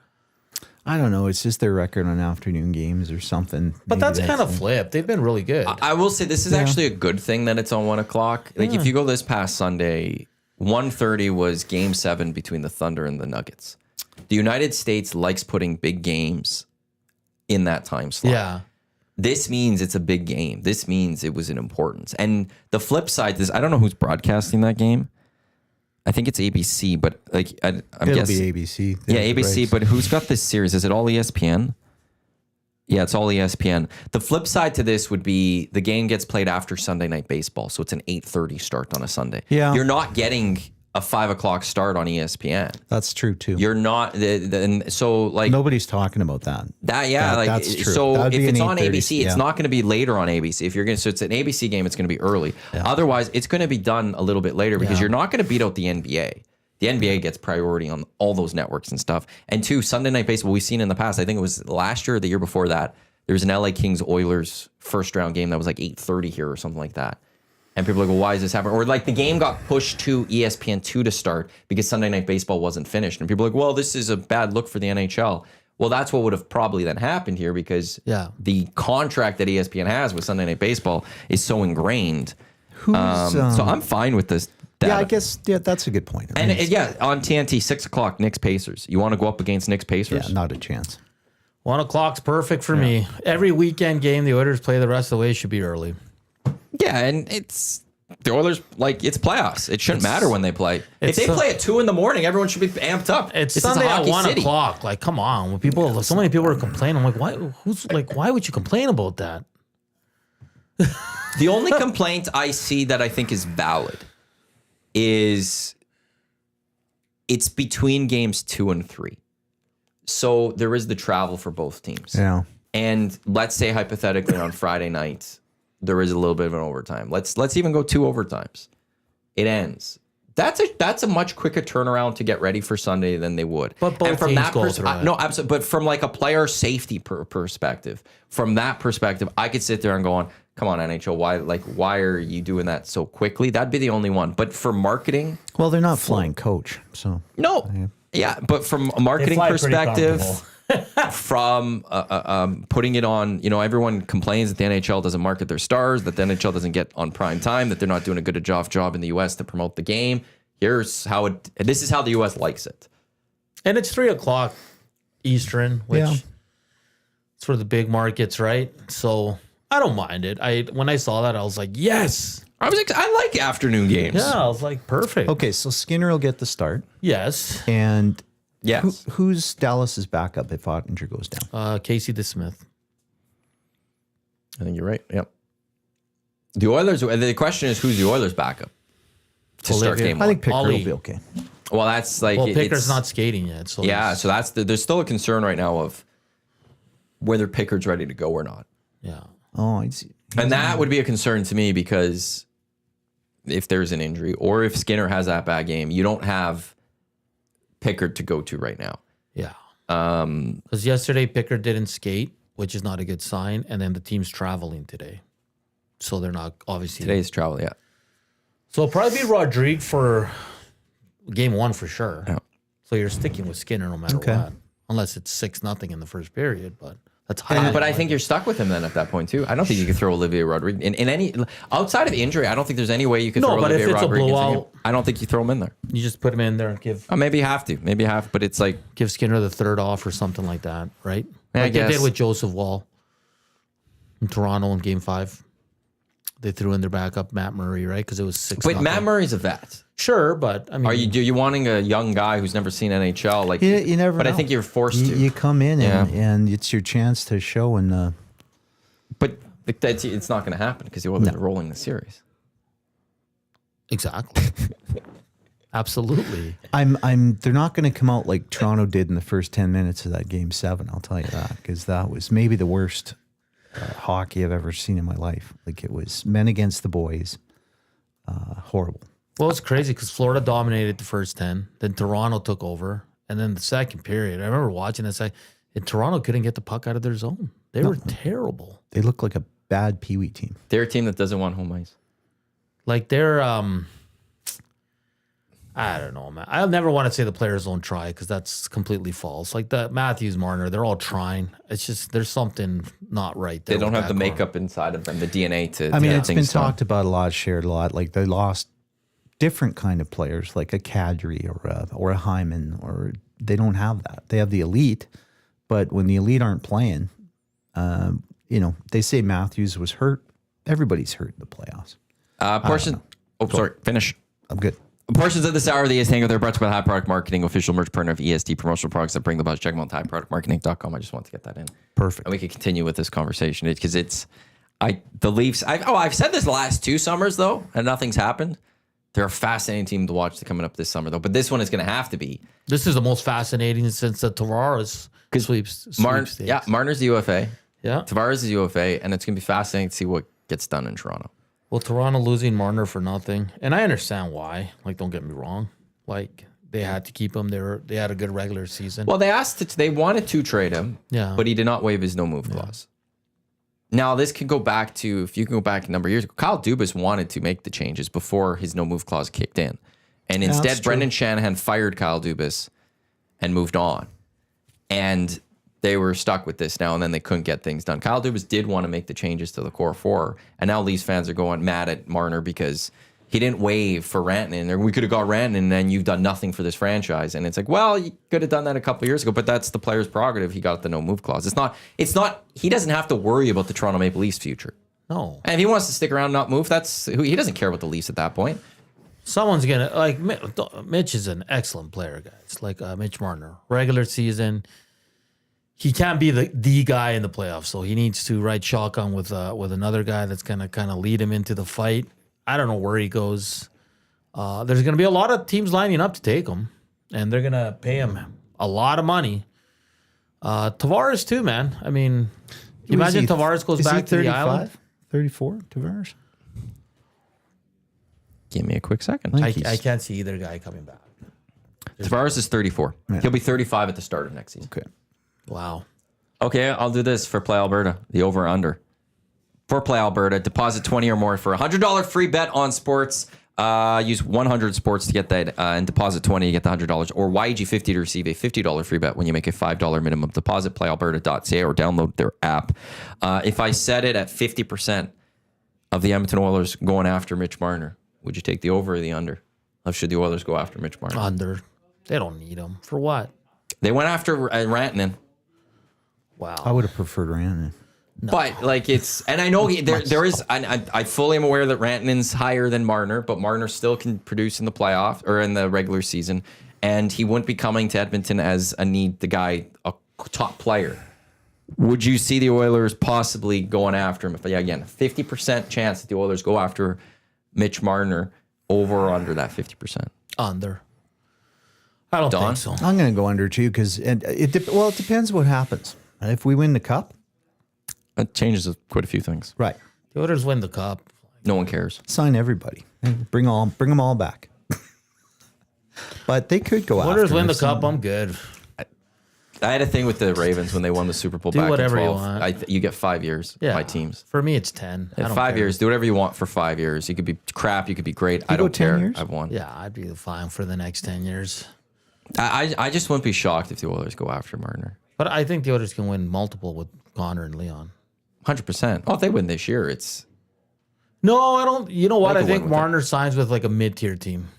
I don't know. It's just their record on afternoon games or something. But Maybe that's kind of flipped. They've been really good. I will say this is actually a good thing that it's on 1 o'clock. Like if you go this past Sunday, 1:30 was Game 7 between the Thunder and the Nuggets. The United States likes putting big games in that time slot. Yeah. This means it's a big game. This means it was an importance. And the flip side is I don't know who's broadcasting that game. I think it's ABC, but like I'm It'll guessing be ABC. Yeah, They're ABC. right. But who's got this series? Is it all ESPN? Yeah, it's all ESPN. The flip side to this would be the game gets played after Sunday Night Baseball, so it's an 8:30 start on a Sunday. Yeah. You're not getting a 5 o'clock start on ESPN. That's true too. You're not, and so like Nobody's talking about that. That's true. So That'd if be it's an on 8:30, ABC, it's yeah. not going to be later on ABC. If you're going to, so it's an ABC game, it's going to be early. Otherwise, it's going to be done a little bit later because you're not going to beat out the NBA. The NBA gets priority on all those networks and stuff. And two, Sunday Night Baseball, we've seen in the past, I think it was last year or the year before that, there was an LA Kings Oilers first round game that was like 8:30 here or something like that. And people are like, well, why is this happening? Or like the game got pushed to ESPN2 to start because Sunday Night Baseball wasn't finished. And people are like, well, this is a bad look for the NHL. Well, that's what would have probably then happened here because the contract that ESPN has with Sunday Night Baseball is so ingrained. So I'm fine with this. Yeah, I guess that's a good point. And on TNT, 6 o'clock, Knicks Pacers. You want to go up against Knicks Pacers? Yeah, not a chance. 1 o'clock's perfect for me. Every weekend game the Oilers play the rest of the way should be early. Yeah, and it's the Oilers, like, it's playoffs. It shouldn't matter when they play. If they play at 2 in the morning, everyone should be amped up. It's This is a Sunday at hockey 1 city. o'clock. Like, come on. When so many people are complaining, I'm like, why would you complain about that? The only complaint I see that I think is valid is it's between games 2 and 3. So there is the travel for both teams. Yeah. And let's say hypothetically on Friday night, there is a little bit of an overtime. Let's even go 2 overtimes. It ends. That's a much quicker turnaround to get ready for Sunday than they would. But both and from teams that go through it. no, absolutely. But from like a player safety perspective, from that perspective, I could sit there and go on, come on, NHL, why are you doing that so quickly? That'd be the only one. But for marketing, Well, they're not flying coach, so no. Yeah, but from a marketing fly pretty perspective, comfortable. from putting it on, everyone complains that the NHL doesn't market their stars, that the NHL doesn't get on prime time, that they're not doing a good enough job in the U.S. to promote the game. This is how the U.S. likes it. And it's 3 o'clock Eastern, which it's for the big markets, right? So I don't mind it. When I saw that, I was like, yes. I like afternoon games. Yeah, I was like, perfect. okay. So Skinner will get the start, Yes. and Yes. who's Dallas's backup if Ottinger goes down? Casey DeSmith. I think you're right. Yep. The Oilers. The question is, who's the Oilers' backup to start Olivia. game I one? think Pickard will Ollie. be okay. Well, that's like Well, it's- Picker's not skating yet. So Yeah, so there's still a concern right now of whether Pickard's ready to go or not. Yeah. Oh, I see. And that would be a concern to me because if there's an injury or if Skinner has that bad game, you don't have Pickard to go to right now. Yeah. Because yesterday Pickard didn't skate, which is not a good sign. And then the team's traveling today. So they're not obviously. Today's travel, yeah. So it'll probably be Rodrigue for game 1 for sure. Yeah. So you're sticking with Skinner no matter Okay. what. Unless it's 6-0 in the first period. But that's high. But I think you're stuck with him then at that point too. I don't think you could throw Olivier Rodrigue in any outside of injury. I don't think there's any way you could throw but if Olivier it's a Rodrigue into the game. blowout- I don't think you throw him in there. you just put him in there and give Oh, maybe you have to. Maybe you have, but it's like Skinner the third off or something like that, right? I Like they guess. did with Joseph Wall in Toronto in game 5. They threw in their backup Matt Murray, right? Because it was 6. But Matt Murray's a vet. Sure, but I mean, Are you wanting a young guy who's never seen NHL? Like You never But I know. think you're forced to. You come in Yeah. and it's your chance to show and But it's not going to happen because the Oilers are rolling the series. exactly, absolutely. they're not going to come out like Toronto did in the first 10 minutes of that game 7. I'll tell you that, because that was maybe the worst hockey I've ever seen in my life. Like, it was men against the boys. Horrible. Well, it's crazy because Florida dominated the first 10, then Toronto took over, and then the second period. I remember watching this. And Toronto couldn't get the puck out of their zone. They were terrible. They look like a bad Pee Wee team. They're a team that doesn't want home ice. Like they're I don't know, man. I'll never want to say the players don't try because that's completely false. Like the Matthews, Marner, they're all trying. It's just there's something not right there. They don't with have the that core. makeup inside of them, the DNA to I mean, get it's been things done. talked about a lot, shared a lot. Like they lost different kind of players, like a Kadri or a Hyman, or they don't have that. They have the elite, but when the elite aren't playing, they say Matthews was hurt. Everybody's hurt in the playoffs. Finish. I'm good. Portions of this hour of the EST Hangout, they're brought to you by High Product Marketing, official merch partner of EST promotional products that bring the buzz. Check them out at highproductmarketing.com. I just want to get that in. Perfect. And we could continue with this conversation because the Leafs. I've said this the last 2 summers though, and nothing's happened. They're a fascinating team to watch coming up this summer though, but this one is going to have to be. This is the most fascinating since the Tavares sweepstakes. Marner's the UFA. Yeah. Tavares is UFA, and it's going to be fascinating to see what gets done in Toronto. Well, Toronto losing Marner for nothing, and I understand why. Like, don't get me wrong. Like, they had to keep him. They had a good regular season. Well, they wanted to trade him, but he did not waive his no move clause. Now, this can go back to, if you can go back a number of years ago, Kyle Dubas wanted to make the changes before his no move clause kicked in. And instead, Brendan Shanahan fired Kyle Dubas and moved on. And they were stuck with this now, and then they couldn't get things done. Kyle Dubas did want to make the changes to the core 4, and now Leafs fans are going mad at Marner because he didn't waive for Rantanen, or we could have got Rantanen, and then you've done nothing for this franchise. And it's like, well, you could have done that a couple of years ago, but that's the player's prerogative. He got the no move clause. It's not. He doesn't have to worry about the Toronto Maple Leafs future. No. And if he wants to stick around and not move, he doesn't care about the Leafs at that point. Someone's going to, like, Mitch is an excellent player, guys. Like Mitch Marner. Regular season, he can't be the guy in the playoffs, so he needs to ride shotgun with another guy that's going to kind of lead him into the fight. I don't know where he goes. There's going to be a lot of teams lining up to take him, and they're going to pay him a lot of money. Tavares too, man. I mean, imagine Tavares goes back to the island. 34, Tavares? Give me a quick second. I can't see either guy coming back. Tavares is 34. Yeah. He'll be 35 at the start of next season. Okay. Wow. Okay, I'll do this for Play Alberta, the over-under. For Play Alberta, deposit 20 or more for a $100 free bet on sports. Use 100 sports to get that and deposit 20 to get the $100, or YG50 to receive a $50 free bet when you make a $5 minimum deposit. PlayAlberta.ca or download their app. If I set it at 50% of the Edmonton Oilers going after Mitch Marner, would you take the over or the under? Or should the Oilers go after Mitch Marner? Under. They don't need him. For what? They went after Rantanen. Wow. I would have preferred Rantanen. No. But like and I know there is, I fully am aware that Rantanen's higher than Marner, but Marner still can produce in the playoff or in the regular season, and he wouldn't be coming to Edmonton as a top player. Would you see the Oilers possibly going after him? If again, 50% chance that the Oilers go after Mitch Marner, over or under that 50%? Under. I don't think so. I'm going to go under too because it depends what happens. If we win the cup, that changes quite a few things. right? The Oilers win the cup. No one cares. Sign everybody. Bring them all back. But they could go after Oilers win him the if cup. I'm good. I had a thing with the Ravens when they won the Super Bowl Do back whatever in you 12. want. You get 5 years. Yeah. My teams. For me, it's 10. I don't 5 care. years. Do whatever you want for 5 years. You could be crap. You could be great. I go don't 10 care. years? I've won. Yeah, I'd be fine for the next 10 years. I just wouldn't be shocked if the Oilers go after Marner. But I think the Oilers can win multiple with Connor and Leon. 100%. Oh, if they win this year, it's... No, I don't. You know what? They I could think win with Marner signs with like a mid-tier team.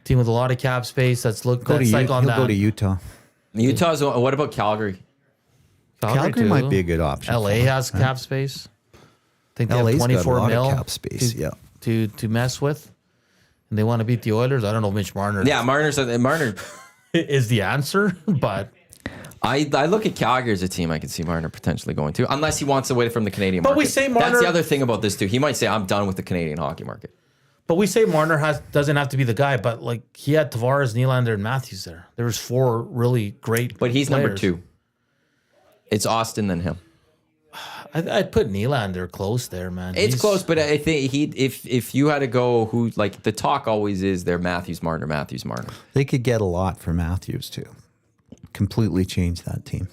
Team with a lot of cap space. That's He'll go to Utah. Utah's... What about Calgary? Calgary too. might be a good option. LA has cap space. I think they LA's have 24 got a lot mil of cap space. to mess with. And they want to beat the Oilers. I don't know if Mitch Marner Yeah, Marner is the answer, but... I look at Calgary as a team I can see Marner potentially going to, unless he wants away from the Canadian But market. we say Marner- That's the other thing about this, too. He might say, I'm done with the Canadian hockey market. But we say Marner doesn't have to be the guy, but like he had Tavares, Nylander, and Matthews there. There was 4 really great But he's players. number 2. It's Austin then him. I'd put Nylander close there, man. It's close, but I think if you had to go, who like the talk always is they're Matthews Marner. They could get a lot for Matthews too. Completely change that team.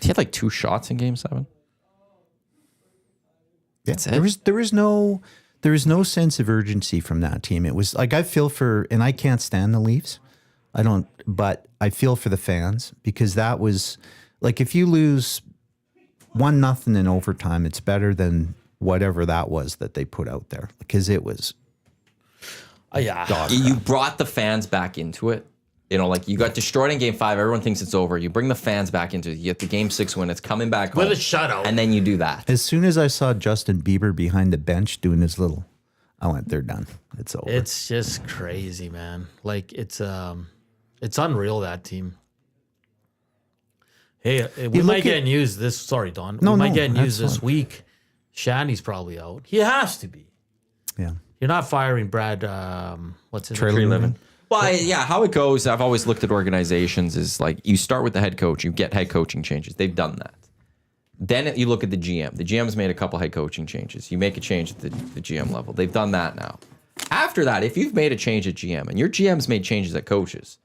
He had like 2 shots in Game 7. Yeah, That's it? there was no there was no sense of urgency from that team. It was like, I feel for, and I can't stand the Leafs. But I feel for the fans, because that was like, if you lose 1-0 in overtime, it's better than whatever that was that they put out there, because it was. You brought the fans back into it. You know, like, you got destroyed in game 5. Everyone thinks it's over. You bring the fans back into it. You get the game 6 win. It's coming back home. With a shutout. And then you do that. As soon as I saw Justin Bieber behind the bench doing his little, I went, they're done. It's over. It's just crazy, man. Like, it's unreal, that team. Hey, we might get news this. Sorry, Don. We might get news this week. Shanny's probably out. He has to be. Yeah. You're not firing Brad. What's his name? Treliving. Well, yeah, how it goes, I've always looked at organizations is like, you start with the head coach, you get head coaching changes. They've done that. Then you look at the GM. The GM's made a couple head coaching changes. You make a change at the GM level. They've done that now. After that, if you've made a change at GM and your GM's made changes at coaches,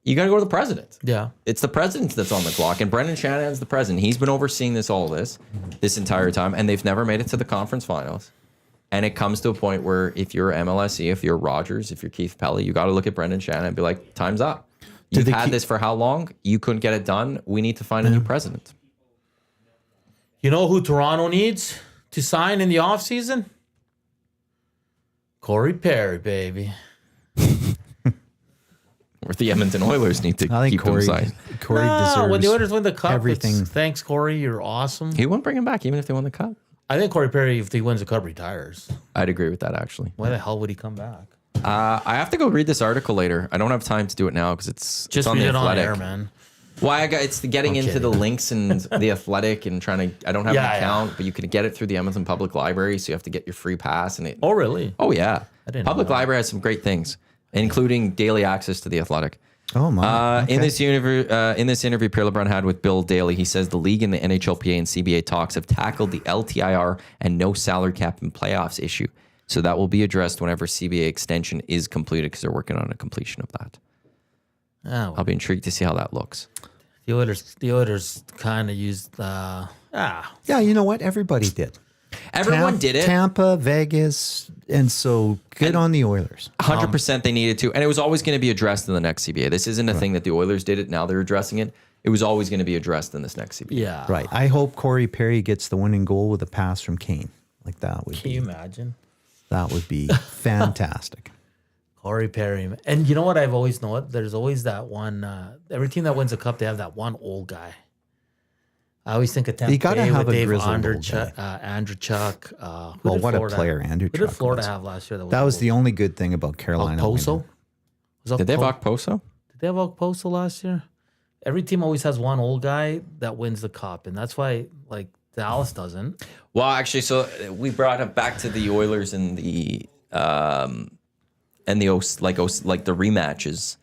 you got to go to the president. Yeah. It's the president that's on the clock, and Brendan Shanahan's the president. He's been overseeing this entire time, and they've never made it to the conference finals. And it comes to a point where if you're MLSE, if you're Rogers, if you're Keith Pelly, you got to look at Brendan Shanahan and be like, time's up. You've had this for how long? You couldn't get it done. We need to find a new president. You know who Toronto needs to sign in the offseason? Corey Perry, baby. Or the Edmonton Oilers need to keep him signed. Corey deserves when the Oilers win the cup, everything. Thanks, Corey. You're awesome. He won't bring him back even if they won the cup. I think Corey Perry, if he wins the cup, retires. I'd agree with that, actually. Why the hell would he come back? I have to go read this article later. I don't have time to do it now because it's on read the it Athletic. on air, man. Why it's the getting into the links and the Athletic and trying to. I don't have an account, but you can get it through the Edmonton Public Library, so you have to get your free pass and it. Oh, really? Oh yeah, I didn't know Public that. Library has some great things, including daily access to the Athletic. Oh my! In this interview, Pierre LeBrun had with Bill Daly, he says the league and the NHLPA and CBA talks have tackled the LTIR and no salary cap and playoffs issue. So that will be addressed whenever CBA extension is completed because they're working on a completion of that. Oh, well. I'll be intrigued to see how that looks. The Oilers kind of used. Yeah, you know what? Everybody did. Everyone did it. Tampa, Vegas, and so good on the Oilers. 100% they needed to. And it was always going to be addressed in the next CBA. This isn't a thing that the Oilers did it. Now they're addressing it. It was always going to be addressed in this next CBA. Yeah. Right. I hope Corey Perry gets the winning goal with a pass from Kane. Like that would Can you imagine? That would be fantastic. Corey Perry. And you know what I've always known? There's always that one. Every team that wins a cup, they have that one old guy. I always think of Tampa You gotta Bay have with a Dave grizzled old Andrechuk. Well, what a player Andrew Who did Chuck Florida was. have last year? That was the only good thing about Carolina. Okposo? winning. Did they have Okposo? Did they have Okposo last year? Every team always has one old guy that wins the cup, and that's why, like, Dallas doesn't. Well, actually, so we brought it back to the Oilers and the rematches.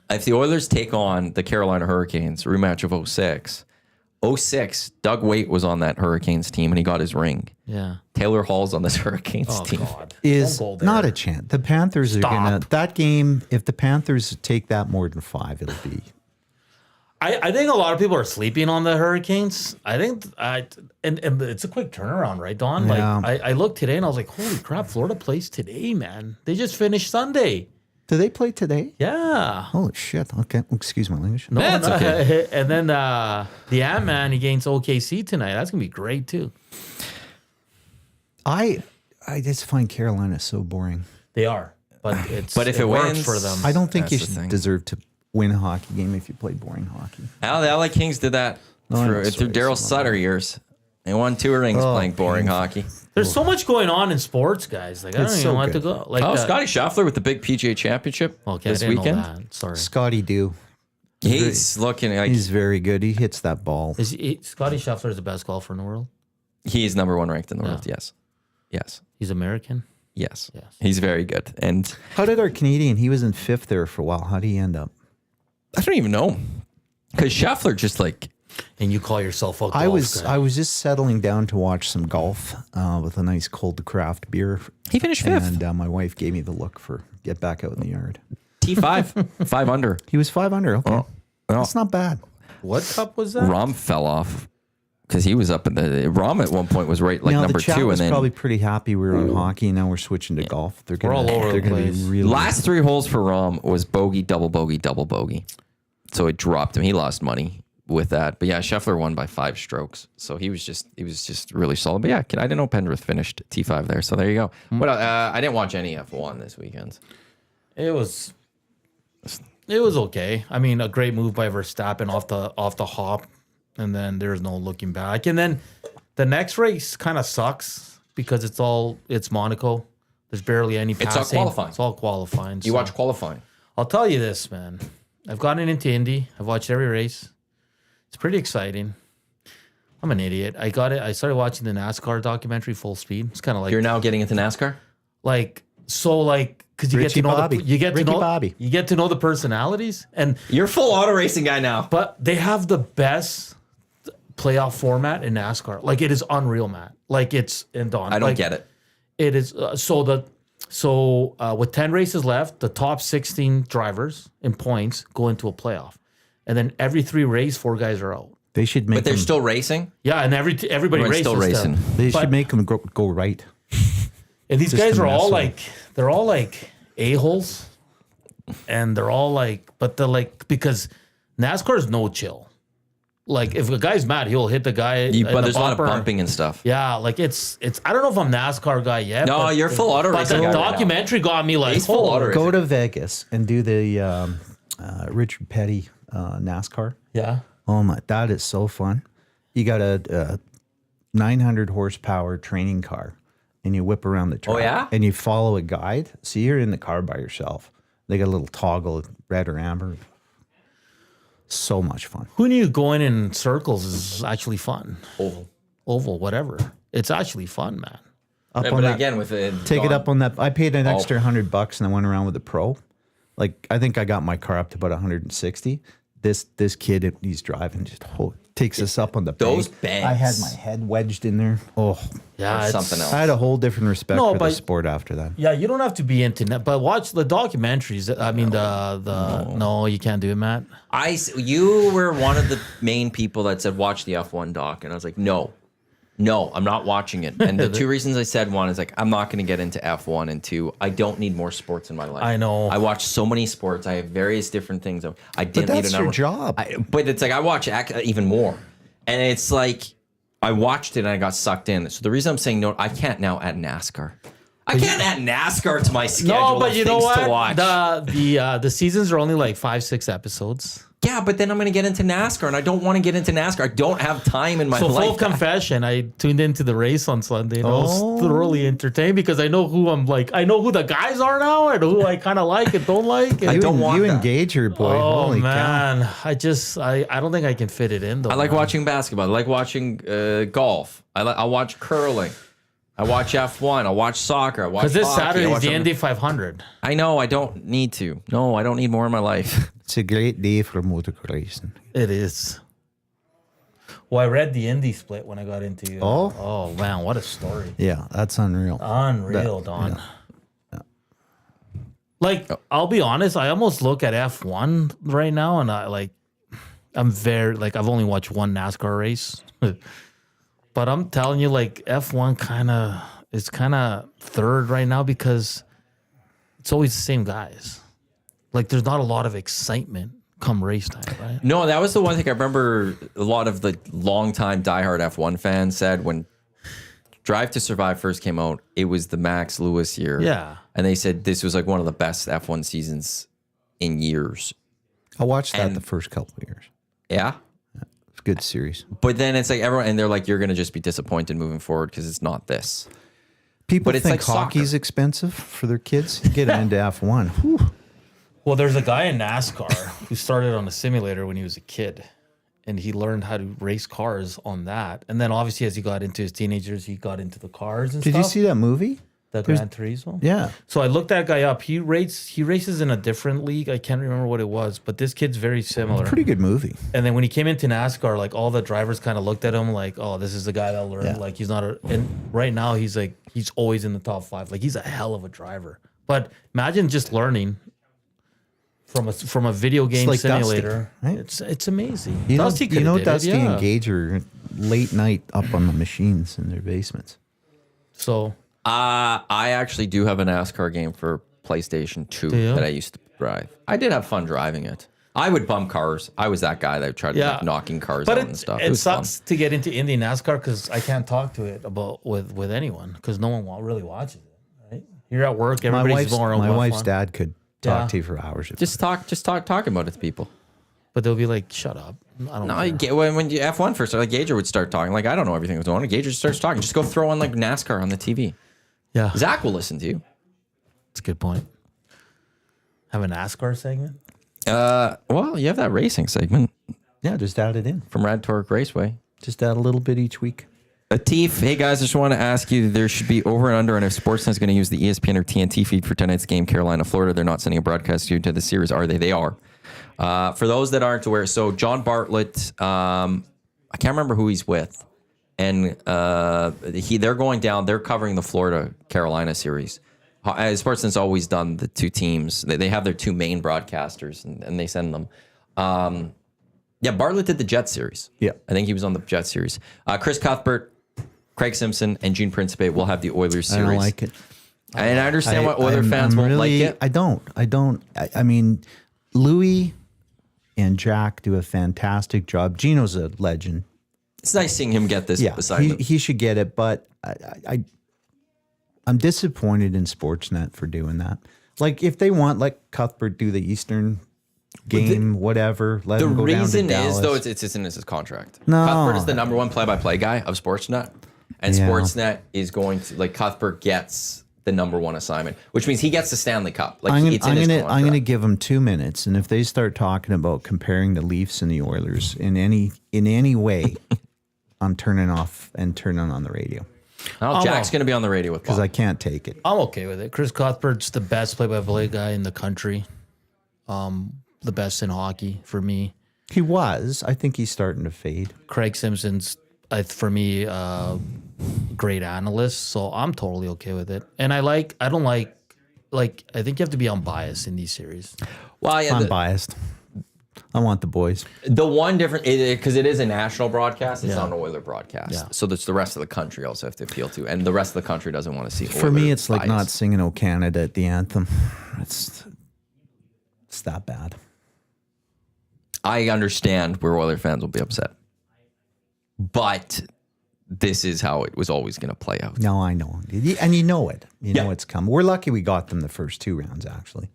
If the Oilers take on the Carolina Hurricanes, rematch of 06, Doug Waite was on that Hurricanes team and he got his ring. Yeah. Taylor Hall's on this Hurricanes Oh, team. God. Is Don't go there. not a chance. The Panthers are gonna that game. If the Panthers take that more than 5, it'll be. I think a lot of people are sleeping on the Hurricanes. I think and it's a quick turnaround, right, Don? Yeah. Like I looked today and I was like, holy crap, Florida plays today, man. They just finished Sunday. Do they play today? Yeah. Holy shit! Okay, excuse my language. No, That's okay. And then the Ant-Man against OKC tonight. That's gonna be great too. I just find Carolina so boring. They are, but But if it works wins- for them. I don't think That's you the should thing. deserve to win a hockey game if you play boring hockey. Well, the LA Kings did that No, through I'm sorry, Daryl some of Sutter years. They won 2 rings playing boring hockey. There's so much going on in sports, guys. Like I don't It's even so want to good. go. Like Scotty Scheffler with the big PGA Championship okay, this I didn't weekend. know that. Sorry. Scotty Dew. He's looking like He's very good. He hits that ball. Scotty Scheffler is the best golfer in the world. he's number 1 ranked in the world. Yes. He's American. Yes. Yes. He's very good. And How did our Canadian? He was in 5th there for a while. How did he end up? I don't even know. Because Scheffler just like, And you call yourself a golf I was guy. just settling down to watch some golf with a nice cold craft beer. he finished 5th. And my wife gave me the look for get back out in the yard. T5, 5 under. He was 5 under. Okay, well. that's not bad. What cup was that? Rom fell off. because he was up in the Rom at one point was right like Now, number the chat 2, was and then probably pretty happy we were on hockey. Now we're switching to golf. We're all over the gonna be place. really last 3 holes for Rom was bogey, double bogey, double bogey. So it dropped him. He lost money with that. But yeah, Scheffler won by 5 strokes. So he was just really solid. But yeah, I didn't know Pendrith finished T5 there. So there you go. What I didn't watch any F1 this weekend. It was okay. I mean, a great move by Verstappen off the hop, and then there's no looking back. And then the next race kind of sucks because it's Monaco. There's barely any passing. It's all qualifying. It's all qualifying. You watch qualifying. I'll tell you this, man. I've gotten into Indy. I've watched every race. It's pretty exciting. I'm an idiot. I started watching the NASCAR documentary full speed. It's kind of like You're now getting into NASCAR? Because you get to know Bobby. you get to know the personalities, and You're full auto racing guy now. but they have the best playoff format in NASCAR. Like, it is unreal, Matt. Like, it's in Don. I don't get it. It is with 10 races left, the top 16 drivers in points go into a playoff, and then every 3 races, 4 guys are out. They should make. But they're them, still racing? Yeah, and everybody Everyone's races still racing. them. They But- should make them go right. And these Just guys to are mess all with like, they're all like a-holes. And they're all like, but they're like, because NASCAR is no chill. Like, if a guy's mad, he'll hit the guy. in But the there's a lot of bumper. bumping and stuff. Yeah, like it's. I don't know if I'm NASCAR guy yet. No, but- you're full auto But racing the guy right now. documentary got me like, He's full holy- auto racing. Go to Vegas and do the Richard Petty NASCAR. Yeah. Oh my, that is so fun. You got a 900 horsepower training car, and you whip around the track. Oh, yeah? And you follow a guide. So you're in the car by yourself. They got a little toggle, red or amber. So much fun. Who knew going in circles is actually fun? Oval. Whatever. It's actually fun, man. Up Yeah, on but that, again, with it, take it up on that. I paid an Oh. extra $100 and I went around with a pro. Like, I think I got my car up to about 160. This kid, he's driving, just takes us up on the Those bank. I had my head wedged in there. Oh, Yeah, Or it's something else. I had a whole different respect No, for the but- sport after that. Yeah, you don't have to be into net, but watch the documentaries. I mean, no, you can't do it, Matt. You were one of the main people that said watch the F1 doc, and I was like, no, I'm not watching it. And the 2 reasons I said, one is like, I'm not going to get into F1, and 2, I don't need more sports in my life. I know. I watch so many sports. I have various different things. I didn't But need that's another your job. But it's like I watch even more, and it's like I watched it and I got sucked in. So the reason I'm saying no, I can't now add NASCAR. I can't add NASCAR to my schedule. No, but of you know things to what? watch. The seasons are only like 5-6 episodes. Yeah, but then I'm going to get into NASCAR, and I don't want to get into NASCAR. I don't have time in my So life. full confession, I tuned into the race on Sunday and I was thoroughly entertained because I know who I know who the guys are now and who I kind of like and don't like. And I don't want you that. engage your boy. Oh Holy cow. man, I don't think I can fit it in though. I like man. watching basketball. I like watching golf. I'll watch curling. I watch F1. I'll watch soccer. I watch Because this hockey. Saturday I is watch the everything. Indy 500. I know. I don't need to. No, I don't need more in my life. It's a great day for motor racing. It is. Well, I read the Indy split when I got into. Oh man, what a story! Yeah, that's unreal. Unreal, Don. Like, I'll be honest, I almost look at F1 right now, and I've only watched one NASCAR race, but I'm telling you, like, F1 is kind of third right now because it's always the same guys. Like, there's not a lot of excitement come race time, right? No, that was the one thing I remember a lot of the longtime diehard F1 fans said when Drive to Survive first came out, it was the Max Lewis year. Yeah. And they said this was like one of the best F1 seasons in years. I watched that And- the first couple of years. Yeah. It's a good series. But then it's like everyone, and they're like, you're going to just be disappointed moving forward because it's not this. People But it's think like soccer. hockey's expensive for their kids. Get them into F1. Whew. Well, there's a guy in NASCAR who started on a simulator when he was a kid, and he learned how to race cars on that. And then obviously, as he got into his teenagers, he got into the cars and Did stuff. you see that movie? The Gran Turismo? Yeah. So I looked that guy up. He races in a different league. I can't remember what it was, but this kid's very similar. Pretty good movie. And then when he came into NASCAR, like all the drivers kind of looked at him like, oh, this is the guy that learned. Yeah. Like he's not and right now he's always in the top 5. Like he's a hell of a driver. But imagine just learning from a video game like Dusty, simulator. right? It's amazing. You know Dusty Dusty could've did it, yeah. Engager late night up on the machines in their basements. So I actually do have a NASCAR game for PlayStation 2 you? that I used to drive. I did have fun driving it. I would bump cars. I was that guy that tried to like knocking cars out and stuff. It was sucks fun. to get into Indy NASCAR because I can't talk to it about with anyone because no one really watches it. Right? You're at work. Everybody's more. My wife's dad could talk to you for hours. Just talk about it to people. But they'll be like, "Shut up." I don't. No, care. you get when you F1 first, like Gager would start talking. Like I don't know everything that's going on. Gager just starts talking. Just go throw on like NASCAR on the TV. Yeah, Zach will listen to you. that's a good point. Have a NASCAR segment. Well, you have that racing segment Yeah, just add it in. from Rad Torque Raceway. Just add a little bit each week. Atif, hey guys, I just want to ask you, there should be over and under, and if Sportsnet is going to use the ESPN or TNT feed for tonight's game, Carolina, Florida, they're not sending a broadcast to the series, are they? They are. For those that aren't aware, so John Bartlett, I can't remember who he's with, and they're going down, they're covering the Florida Carolina series. Sportsnet's always done the two teams. They have their two main broadcasters, and they send them. Yeah, Bartlett did the Jets series. Yeah. I think he was on the Jets series. Chris Cuthbert, Craig Simpson, and Gene Principe will have the Oilers series. I don't like it. And I understand why Oilers fans won't like it. I don't. I mean, Louis and Jack do a fantastic job. Gino's a legend. It's nice seeing him get this Yeah, assignment. he should get it, but I'm disappointed in Sportsnet for doing that. Like, if they want, like, Cuthbert do the Eastern game, whatever, let The him go down to reason Dallas. is, though, it's in his contract. No. Cuthbert is the number one play-by-play guy of Sportsnet, and Yeah. Sportsnet is going to, like, Cuthbert gets the number one assignment, which means he gets the Stanley Cup. Like, I'm it's in his gonna contract. give them 2 minutes, and if they start talking about comparing the Leafs and the Oilers in any way, I'm turning off and turning on the radio Oh, Jack's going to be on the radio with because Bob. I can't take it. I'm okay with it. Chris Cuthbert's the best play-by-play guy in the country. The best in hockey for me. He was. I think he's starting to fade. Craig Simpson's, for me, great analyst. So I'm totally okay with it. And I don't like, I think you have to be unbiased in these series. Well, yeah, I'm biased. I want the boys. the one different, because it is a national broadcast, it's Yeah. not an Oiler broadcast. Yeah. So that's the rest of the country also have to appeal to, and the rest of the country doesn't want to see For me, Oiler it's like bias. not singing "O Canada" at the anthem. It's that bad. I understand where Oiler fans will be upset, but this is how it was always going to play out. No, I know, and you know it. You know Yeah. it's coming. We're lucky we got them the first 2 rounds, actually.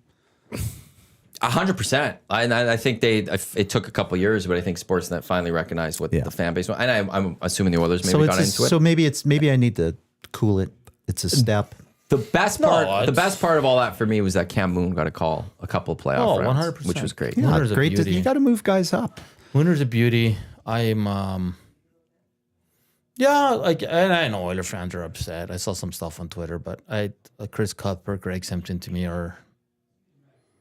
100%. I think it took a couple years, but I think Sportsnet finally recognized what Yeah. the fan base was. And I'm assuming the Oilers maybe So got into it. so maybe I need to cool it. It's a step. The best part of all that for me was that Cam Moon got a call a couple of playoff rounds, 100%. which was great. Yeah, Winner's a great. beauty. You got to move guys up. Winner's a beauty. And I know Oiler fans are upset. I saw some stuff on Twitter, but Chris Cuthbert, Greg Simpson to me are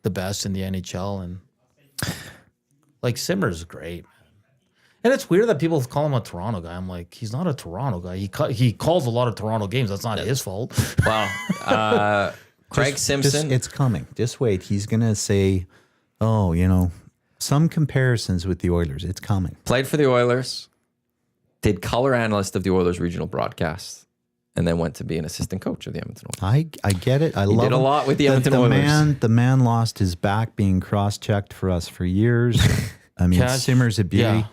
the best in the NHL, and like Simmer's great. And it's weird that people call him a Toronto guy. I'm like, he's not a Toronto guy. He calls a lot of Toronto games. That's not his fault. Wow. Craig Simpson. It's coming. Just wait. He's gonna say, "Oh, some comparisons with the Oilers. It's coming." Played for the Oilers, did color analyst of the Oilers regional broadcast, and then went to be an assistant coach of the Edmonton Oilers. I get it. I love did a him. lot with the Edmonton Oilers. The man lost his back being cross-checked for us for years. I mean, Cash- Simmer's a beauty. Yeah.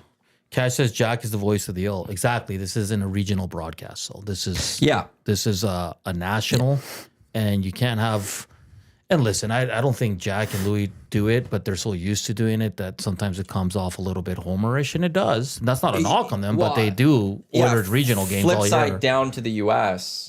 Cash says Jack is the voice of the ill. Exactly. This isn't a regional broadcast, so this is a national, and you can't have. And listen, I don't think Jack and Louis do it, but they're so used to doing it that sometimes it comes off a little bit homerish, and it does. And that's not a knock on them, but they do Oilers regional games Flip all year. side down to the U.S.,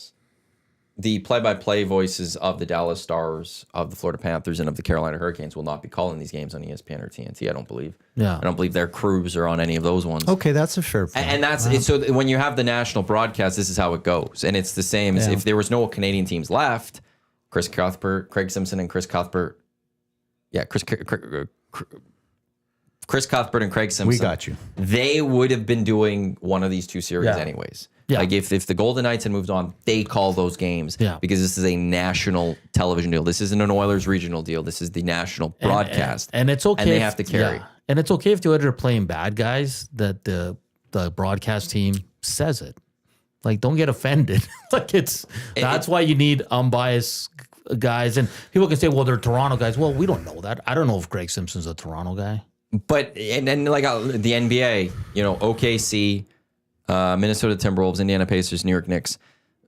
the play-by-play voices of the Dallas Stars, of the Florida Panthers, and of the Carolina Hurricanes will not be calling these games on ESPN or TNT. I don't believe. Yeah. I don't believe their crews are on any of those ones. Okay, that's a fair point. And that's it. So when you have the national broadcast, this is how it goes, and it's the same as if there was no Canadian teams left. Chris Cuthbert, Craig Simpson, and Chris Cuthbert. Yeah, Chris Cuthbert and Craig Simpson. We got you. They would have been doing one of these two series Yeah. anyways. Yeah. Like if the Golden Knights had moved on, they call those games because this is a national television deal. This isn't an Oilers regional deal. This is the national broadcast. And it's okay. And they have to carry. And it's okay if the Oilers are playing bad guys, that the the broadcast team says it. Like, don't get offended. That's why you need unbiased guys. And people can say, well, they're Toronto guys. Well, we don't know that. I don't know if Greg Simpson's a Toronto guy. But and then like the NBA, OKC, Minnesota Timberwolves, Indiana Pacers, New York Knicks,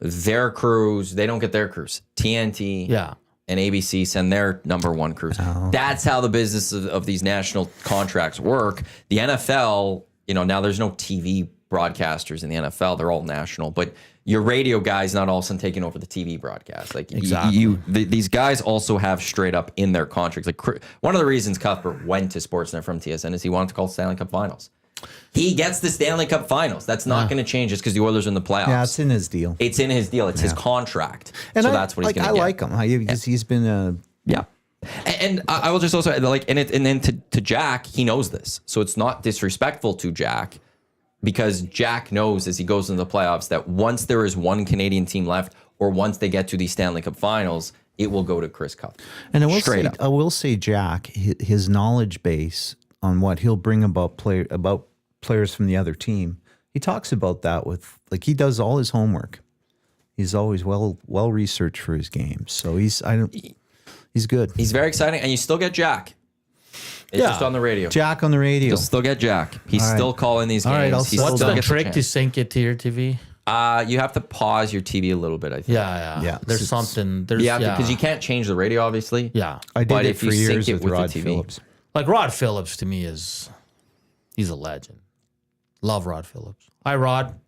their crews, they don't get their crews. TNT and ABC send their number one crews. Oh. That's how the business of these national contracts work. The NFL, now there's no TV broadcasters in the NFL. They're all national. But your radio guys not all of a sudden taking over the TV broadcast. Like exactly. These guys also have straight up in their contracts. Like one of the reasons Cuthbert went to Sportsnet from TSN is he wanted to call Stanley Cup Finals. He gets the Stanley Cup Finals. That's not going to change just because the Oilers are in the playoffs. Yeah, it's in his deal. It's in his deal. It's his contract. And so that's what he's going to get. I like him because he's been a... Yeah. And I will just also and then to Jack, he knows this. So it's not disrespectful to Jack because Jack knows as he goes into the playoffs that once there is one Canadian team left or once they get to the Stanley Cup Finals, it will go to Chris Cup. And I will say Jack, his knowledge base on what he'll bring about players from the other team. He talks about that with he does all his homework. He's always well researched for his games. So he's good. He's very exciting, and you still get Jack. It's just on the radio. Jack on the radio. You'll still get Jack. He's still calling these games. What's the trick to sync it to your TV? You have to pause your TV a little bit, I think. Yeah. There's something. Because you can't change the radio, obviously. Yeah. I did it for years sync it with Rod the TV. Phillips. Like Rod Phillips to me he's a legend. Love Rod Phillips. Hi, Rod.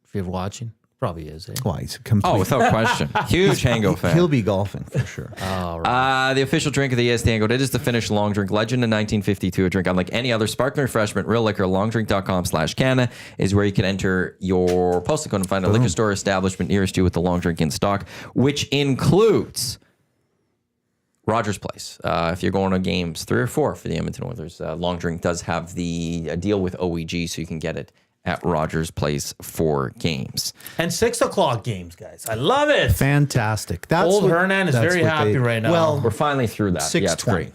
If you're watching, probably is. Well, he's a complete... without question. Huge Hango fan. He'll be golfing for sure. Oh, right. The official drink of the EST Hangout. It is the Finnish long drink legend in 1952. A drink unlike any other sparkling refreshment. Real liquor. Longdrink.com/Canada is where you can enter your postal code and find a liquor store establishment nearest you with the long drink in stock, which includes Rogers Place. If you're going to games 3 or 4 for the Edmonton Oilers, Long Drink does have the deal with OEG, so you can get it at Rogers Place for games. And 6 o'clock games, guys. I love it. Fantastic. Hernan is very happy right now. Well, we're finally through that. 6:20. Yeah, it's great.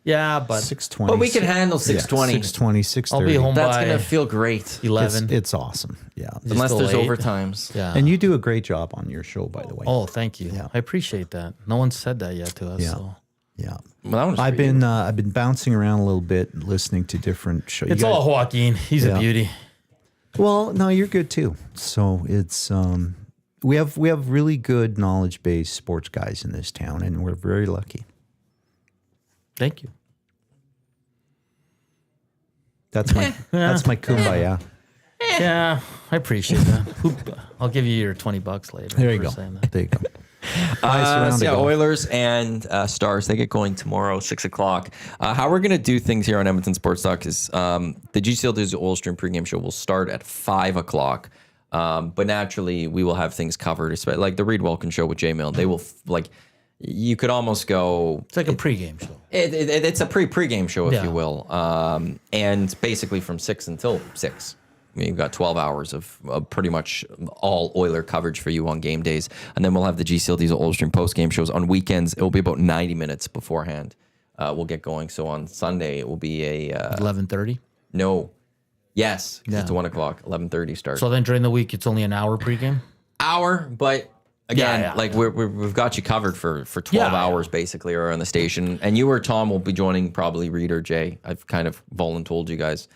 Yeah, but 6:20. But we can handle 6:20. 6:20, 6:30. I'll be home That's by going to feel great. 11. It's awesome. Yeah. Unless still there's late? overtimes. Yeah. And you do a great job on your show, by the way. Oh, thank you. Yeah. I appreciate that. No one said that yet to us. Yeah. So. Yeah. Well, that one's I've for you. been bouncing around a little bit, listening to different shows. It's all Joaquin. He's a beauty. Well, no, you're good too. So it's we have really good knowledge-based sports guys in this town, and we're very lucky. Thank you. That's my kumbaya. Yeah, I appreciate that. I'll give you your $20 later. There you for go. saying that. There you go. Nice round of golf. Oilers and Stars, they get going tomorrow, 6 o'clock. How we're going to do things here on Edmonton Sports Talk is the GCL Digital Oil Stream pregame show will start at 5 o'clock. But naturally, we will have things covered, especially like the Reed Wilkins show with Jay Milne. They will, you could almost go... It's like a pregame show. It's a pregame show, if you will. And basically from 6 until 6. I mean, you've got 12 hours of pretty much all Oiler coverage for you on game days. And then we'll have the GCL Diesel Oil Stream post-game shows. On weekends, it will be about 90 minutes beforehand. We'll get going. So on Sunday, it will be a... 11:30? No. Yes. Yeah. It's 1 o'clock, 11:30 start. So then during the week, it's only an hour pregame? Hour, but... Again, Yeah. we've got you covered for 12 hours, basically, or on the station. And you or Tom will be joining probably Reed or Jay. I've kind of told you guys.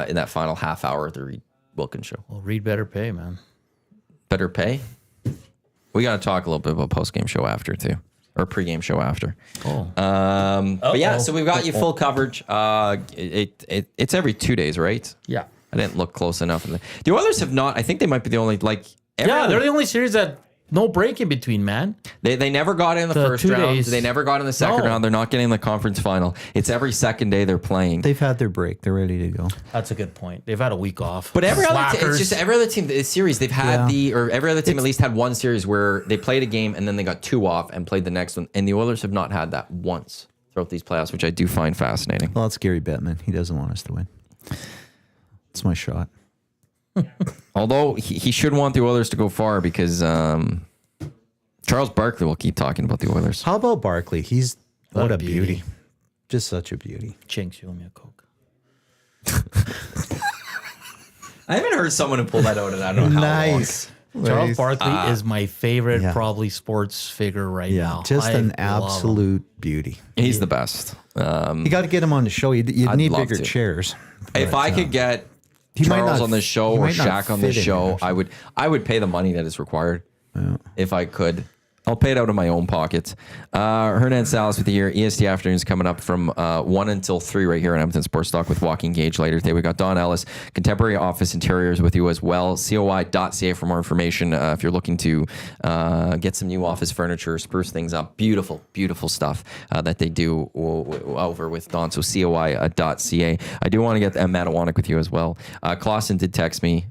In that final half hour of the Reed Wilkins show. Well, Reed better pay, man. Better pay? We got to talk a little bit about post-game show after, too. Or pre-game show after. Oh. But yeah, so we've got you full coverage. It's every 2 days, right? Yeah. I didn't look close enough. The Oilers have not, I think they might be the only, They're the only series that no break in between, man. They never got in the first 2 round. days. They never got in the second round. They're not getting in the conference final. It's every second day they're playing. They've had their break. They're ready to go. That's a good point. They've had a week off. But every other Slackers. it's just every other team, the series they've had every other team at least had one series where they played a game and then they got 2 off and played the next one. And the Oilers have not had that once throughout these playoffs, which I do find fascinating. Well, it's Gary Bettman. He doesn't want us to win. It's my shot. Although he should want the Oilers to go far because Charles Barkley will keep talking about the Oilers. How about Barkley? He's what a beauty. beauty. Just such a beauty. Chinks, you owe me a Coke. I haven't heard someone who pulled that out in I don't know how long. Nice. Charles Barkley is my favorite, Yeah. probably sports figure right Yeah, now. just I an love him. absolute beauty. He's the best. You got to get him on the show. You I'd need love bigger to. chairs. If But, I could get he might Charles not on the f- show he or might not Shaq on the fit in show, there. I would pay the money that is required if I could. I'll pay it out of my own pockets. Hernan Salas with the year. EST Afternoons coming up from 1 until 3 right here on Edmonton Sports Talk with Walking Gage later today. We got Don Ellis, Contemporary Office Interiors with you as well. COI.ca for more information if you're looking to get some new office furniture, spruce things up. Beautiful, beautiful stuff that they do over with Don. So COI.ca. I do want to get Matt Iwanyk with you as well. Clausen did text me.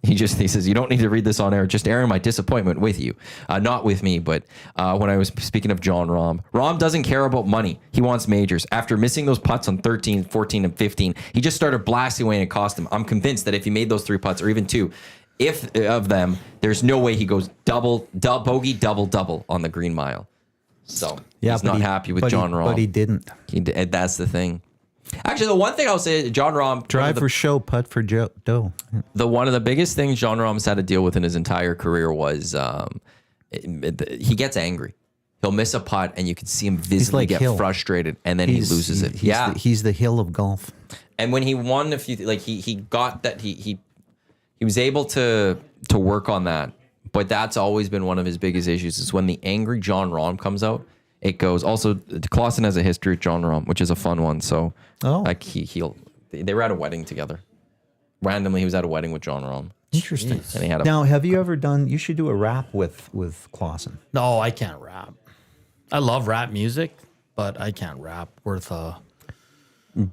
He says, you don't need to read this on air, just airing my disappointment with you. Not with me, but when I was speaking of John Rahm. Rahm doesn't care about money. He wants majors. After missing those putts on 13, 14, and 15, he just started blasting away and it cost him. I'm convinced that if he made those 3 putts, or even 2, if of them, there's no way he goes bogey, double on the Green Mile. So he's not happy with John Rahm. But he didn't. That's the thing. Actually, the one thing I'll say, John Rahm... Drive for show, putt for dough. One of the biggest things John Rahm's had to deal with in his entire career was he gets angry. He'll miss a putt, and you can see him visibly like get Hill. frustrated, and then he loses it. He's the Hill of golf. And when he won, he got that he was able to work on that, but that's always been one of his biggest issues. Is when the angry John Rahm comes out, it goes. Also, Clausen has a history with John Rahm, which is a fun one. So, they were at a wedding together. Randomly, he was at a wedding with John Rahm. Interesting. And he had a Now, have you ever done? You should do a rap with Clausen. No, I can't rap. I love rap music, but I can't rap worth a.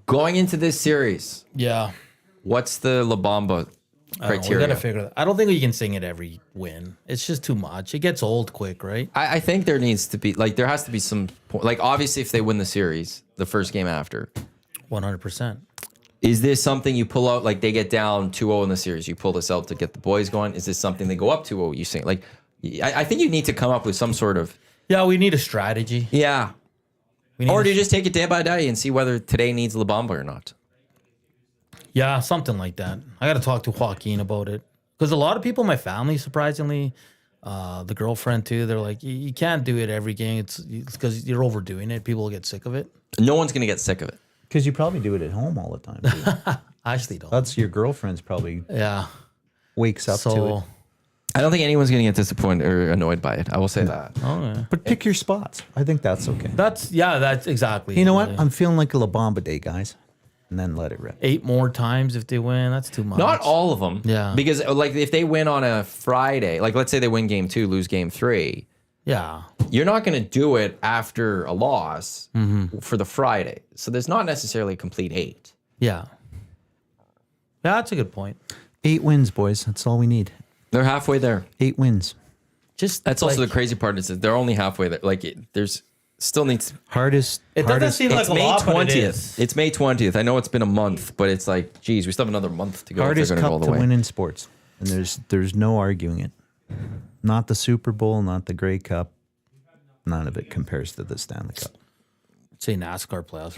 Going into this series, Yeah. what's the La Bamba We criteria? gotta figure that. I don't think you can sing it every win. It's just too much. It gets old quick, right? I think there needs to be there has to be some point. Like obviously, if they win the series, the first game after, 100%. is this something you pull out? Like they get down 2-0 in the series, you pull this out to get the boys going. Is this something they go up 2-0? You sing like I think you need to come up with some sort of Yeah, we need a strategy. yeah. We need Or a- do you just take it day by day and see whether today needs La Bamba or not? Yeah, something like that. I got to talk to Joaquin about it because a lot of people in my family, surprisingly, the girlfriend too, they're like, you can't do it every game. It's because you're overdoing it. People will get sick of it. No one's gonna get sick of it. Because you probably do it at home all the time. Too. I actually don't. That's your girlfriend's probably Yeah. wakes up to it. So, I don't think anyone's gonna get disappointed or annoyed by it. I will say that. oh, yeah. But pick your spots. I think that's okay. That's exactly. You know what? it. I'm feeling like a La Bamba day, guys. And then let it rip. 8 more times if they win. That's too much. Not all of them. Yeah. Because like if they win on a Friday, like let's say they win game 2, lose game 3, Yeah. you're not going to do it after a loss for the Friday. So there's not necessarily a complete 8. Yeah. Yeah, that's a good point. 8 wins, boys. That's all we need. They're halfway there. 8 wins. Just That's also the crazy part is that they're only halfway there. Like there's still needs. Hardest. It doesn't hardest, seem like It's a May lot, but it 20th. is. It's May 20th. I know it's been a month, but it's like, geez, we still have another month to go. hardest if they're going cup to go to all the way. win in sports. And there's no arguing it. Not the Super Bowl, not the Grey Cup. None of it compares to the Stanley Cup. Say NASCAR playoffs.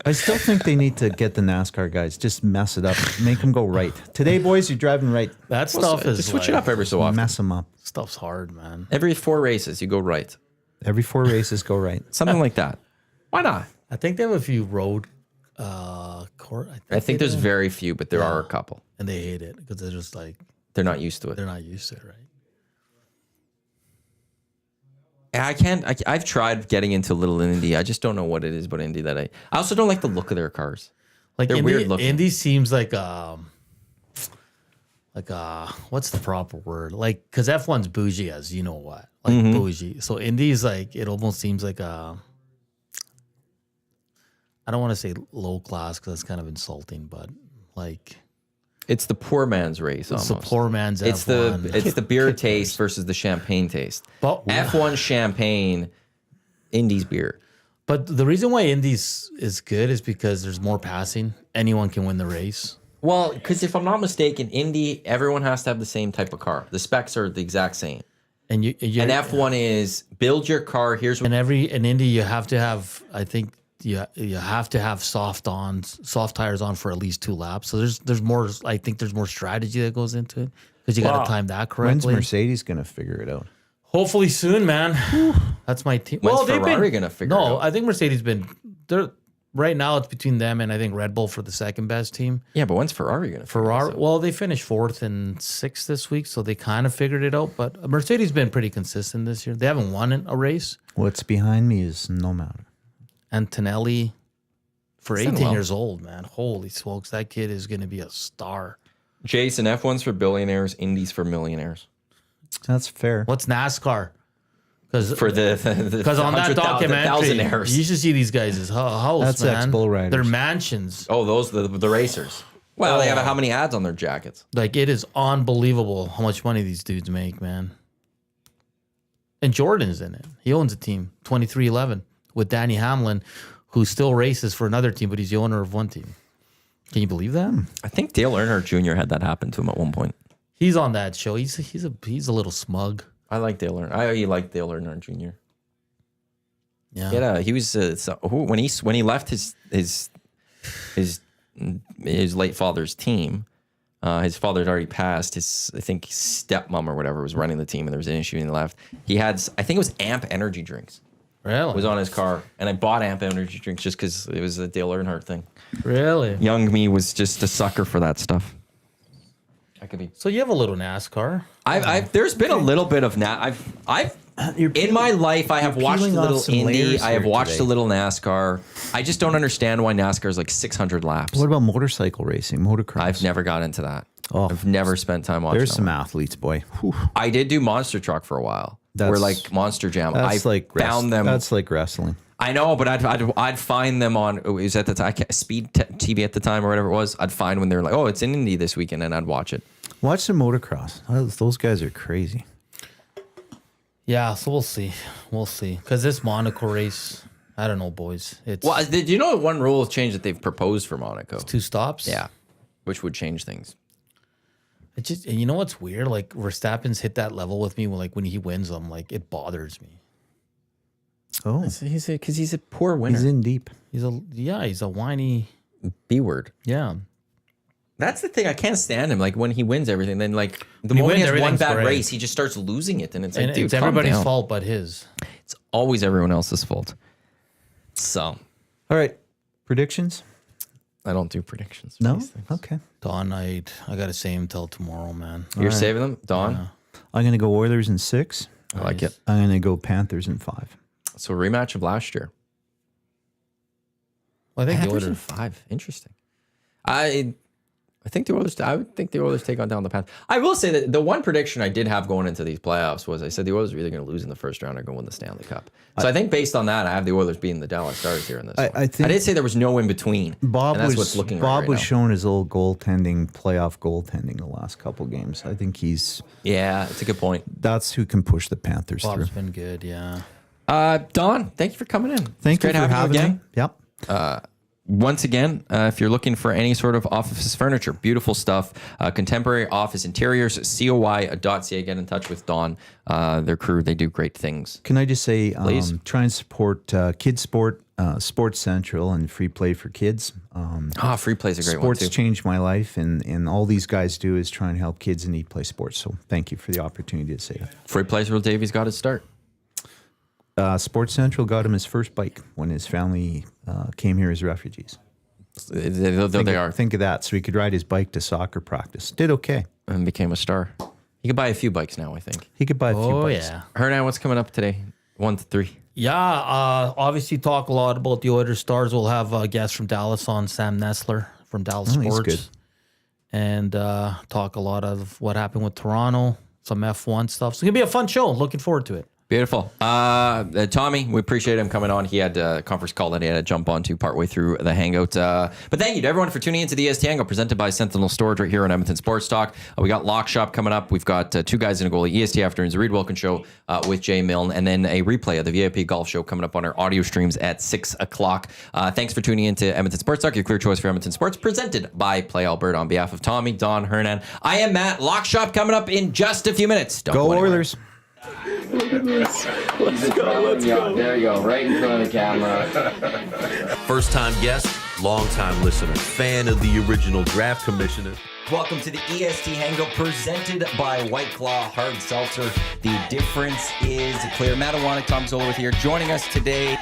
I still think they need to get the NASCAR guys, just mess it up, make them go right. Today, boys, you're driving right. That stuff is Just switch like, it up every so often. Mess them up. Stuff's hard, man. Every 4 races, you go right. Every 4 races, go right. Something like that. Why not? I think they have a few road court. I think they there's do. very few, but there are a couple. And they hate it because they're just like They're not used to it. they're not used to it, right? I've tried getting into Little Indy. I just don't know what it is about Indy that I also don't like the look of their cars. Like They're Indy, weird looking. Indy seems like what's the proper word? Like because F1's bougie as you know what, like Mm-hmm. bougie. So Indy's like it almost seems like I don't want to say low class because that's kind of insulting, but like It's the poor man's race it's almost. the poor man's It's F1. it's the beer taste versus the champagne taste. But- F1 champagne, Indy's beer. But the reason why Indy's is good is because there's more passing. Anyone can win the race. Well, because if I'm not mistaken, Indy, everyone has to have the same type of car. The specs are the exact same. And And F1 is build your car. Here's what in Indy you have to have I think you have to have soft tires on for at least 2 laps. So there's more. I think there's more strategy that goes into it because you got to time that When's correctly. Mercedes going to figure it out? Hopefully soon, man. That's my team. When's Ferrari going to figure it out? No, I think Mercedes they're right now. It's between them and I think Red Bull for the second best team. Yeah, but when's Ferrari going to figure Ferrari. this out? Well, they finished 4th and 6th this week, so they kind of figured it out. But Mercedes been pretty consistent this year. They haven't won a race. What's behind me is no matter. Antonelli, for 18 well. years old, man. Holy smokes, that kid is going to be a star. Jason, F1's for billionaires, Indy's for millionaires. That's fair. What's NASCAR? Because For the on that documentary, thousandaires. you should see these guys' house, That's man. ex-bull riders. They're mansions. Oh, those the racers. Well, they have how many ads on their jackets? Like, it is unbelievable how much money these dudes make, man. And Jordan's in it. He owns a team, 2311, with Danny Hamlin, who still races for another team, but he's the owner of one team. Can you believe that? I think Dale Earnhardt Jr. had that happen to him at one point. He's on that show. He's a little smug. I like Dale Earnhardt. I like Dale Earnhardt Jr. Yeah. He was when he left his late father's team. His father had already passed. I think stepmom or whatever was running the team, and there was an issue and he left. He had, I think it was Amp energy drinks. Really? Was on his car, and I bought Amp energy drinks just because it was a Dale Earnhardt thing. Really? Young me was just a sucker for that stuff. I could be. So you have a little NASCAR. There's been a little bit of I've in my life I have watched a peeling off little some Indy. layers I have here watched today. a little NASCAR. I just don't understand why NASCAR is like 600 laps. What about motorcycle racing, motocross? I've never got into that. Oh. I've never spent time watching. There's that some one. athletes, boy. Whew. I did do Monster Truck for a while. Or like Monster Jam. That's I like found them. That's like wrestling. I know, but I'd find them on. It was at the time Speed TV at the time or whatever it was. I'd find when they were like, oh, it's in Indy this weekend, and I'd watch it. Watch some motocross. Those guys are crazy. Yeah, so we'll see. We'll see. Because this Monaco race, I don't know, boys. It's Well, did you know one rule of change that they've proposed for Monaco? 2 stops. Yeah, which would change things. It just, and you know what's weird? Like, Verstappen's hit that level with me. Like, when he wins them, like, it bothers me. Oh, Because he's a poor winner. he's in deep. He's a whiny. B word. Yeah. That's the thing. I can't stand him. Like when he wins everything, then like the he moment he wins, has one everything's bad great. race, he just starts losing it, and it's like, And dude, it's calm everybody's down. fault but his. It's always everyone else's fault. So All right, predictions? I don't do predictions. for No. these things. Okay. Don, I got to save him till tomorrow, man. You're saving them, Don. I'm gonna go Oilers in 6. I like it. I'm gonna go Panthers in 5. So rematch of last year. Well, I think the Panthers in Oilers. 5. Interesting. I think the Oilers. I would think the Oilers take on down the Panthers. I will say that the one prediction I did have going into these playoffs was I said the Oilers are either going to lose in the first round or go win the Stanley Cup. So I think based on that, I have the Oilers beating the Dallas Stars here in this. I one. think I did say there was no in between. Bob and that's was what's looking Bob right was now. showing his old playoff goaltending the last couple games. I think Yeah, it's a good point. that's who can push the Panthers through. Bob's been good, yeah. Don, thank you for coming in. Thank you It's great for having you again. me. Yep. Once again, if you're looking for any sort of office furniture, beautiful stuff, contemporary office interiors, COI.ca. Get in touch with Don, their crew. They do great things. Can I just say, Please. try and support Kids Sport, Sports Central, and Free Play for Kids. Free play's a great Sports one too. changed my life, and all these guys do is try and help kids in need play sports. So thank you for the opportunity to say that. Free play's where Davey's got his start. Sports Central got him his first bike when his family came here as refugees. They are. Think of that. So he could ride his bike to soccer practice. Did okay. And became a star. You can buy a few bikes now, I think. He could buy a few Oh, bikes. yeah. Hernan, what's coming up today? 1 to 3. Yeah, obviously talk a lot about the Oilers Stars. We'll have a guest from Dallas on, Sam Nessler from Dallas Oh, he's Sports. good. And talk a lot of what happened with Toronto, some F1 stuff. So it's going to be a fun show. Looking forward to it. Beautiful. Tommy, we appreciate him coming on. He had a conference call that he had to jump onto partway through the Hangout. But thank you to everyone for tuning into the EST Hangout presented by Sentinel Storage right here on Edmonton Sports Talk. We got Lock Shop coming up. We've got 2 Guys in a Goalie, EST Afternoons, the Reed Wilkins Show with Jay Milne, and then a replay of the VIP Golf Show coming up on our audio streams at 6 o'clock. Thanks for tuning into Edmonton Sports Talk, your clear choice for Edmonton Sports, presented by Play Alberta. On behalf of Tommy, Don, Hernan, I am Matt. Lock Shop coming up in just a few minutes. Don't Go anywhere. Oilers. Let's go. There you go, right in front of the camera. First-time guest, long-time listener, fan of the original draft commissioner. Welcome to the EST Hangout presented by White Claw Hard Seltzer. The difference is clear. Matt Iwanyk, Tom Gazzola with here. Joining us today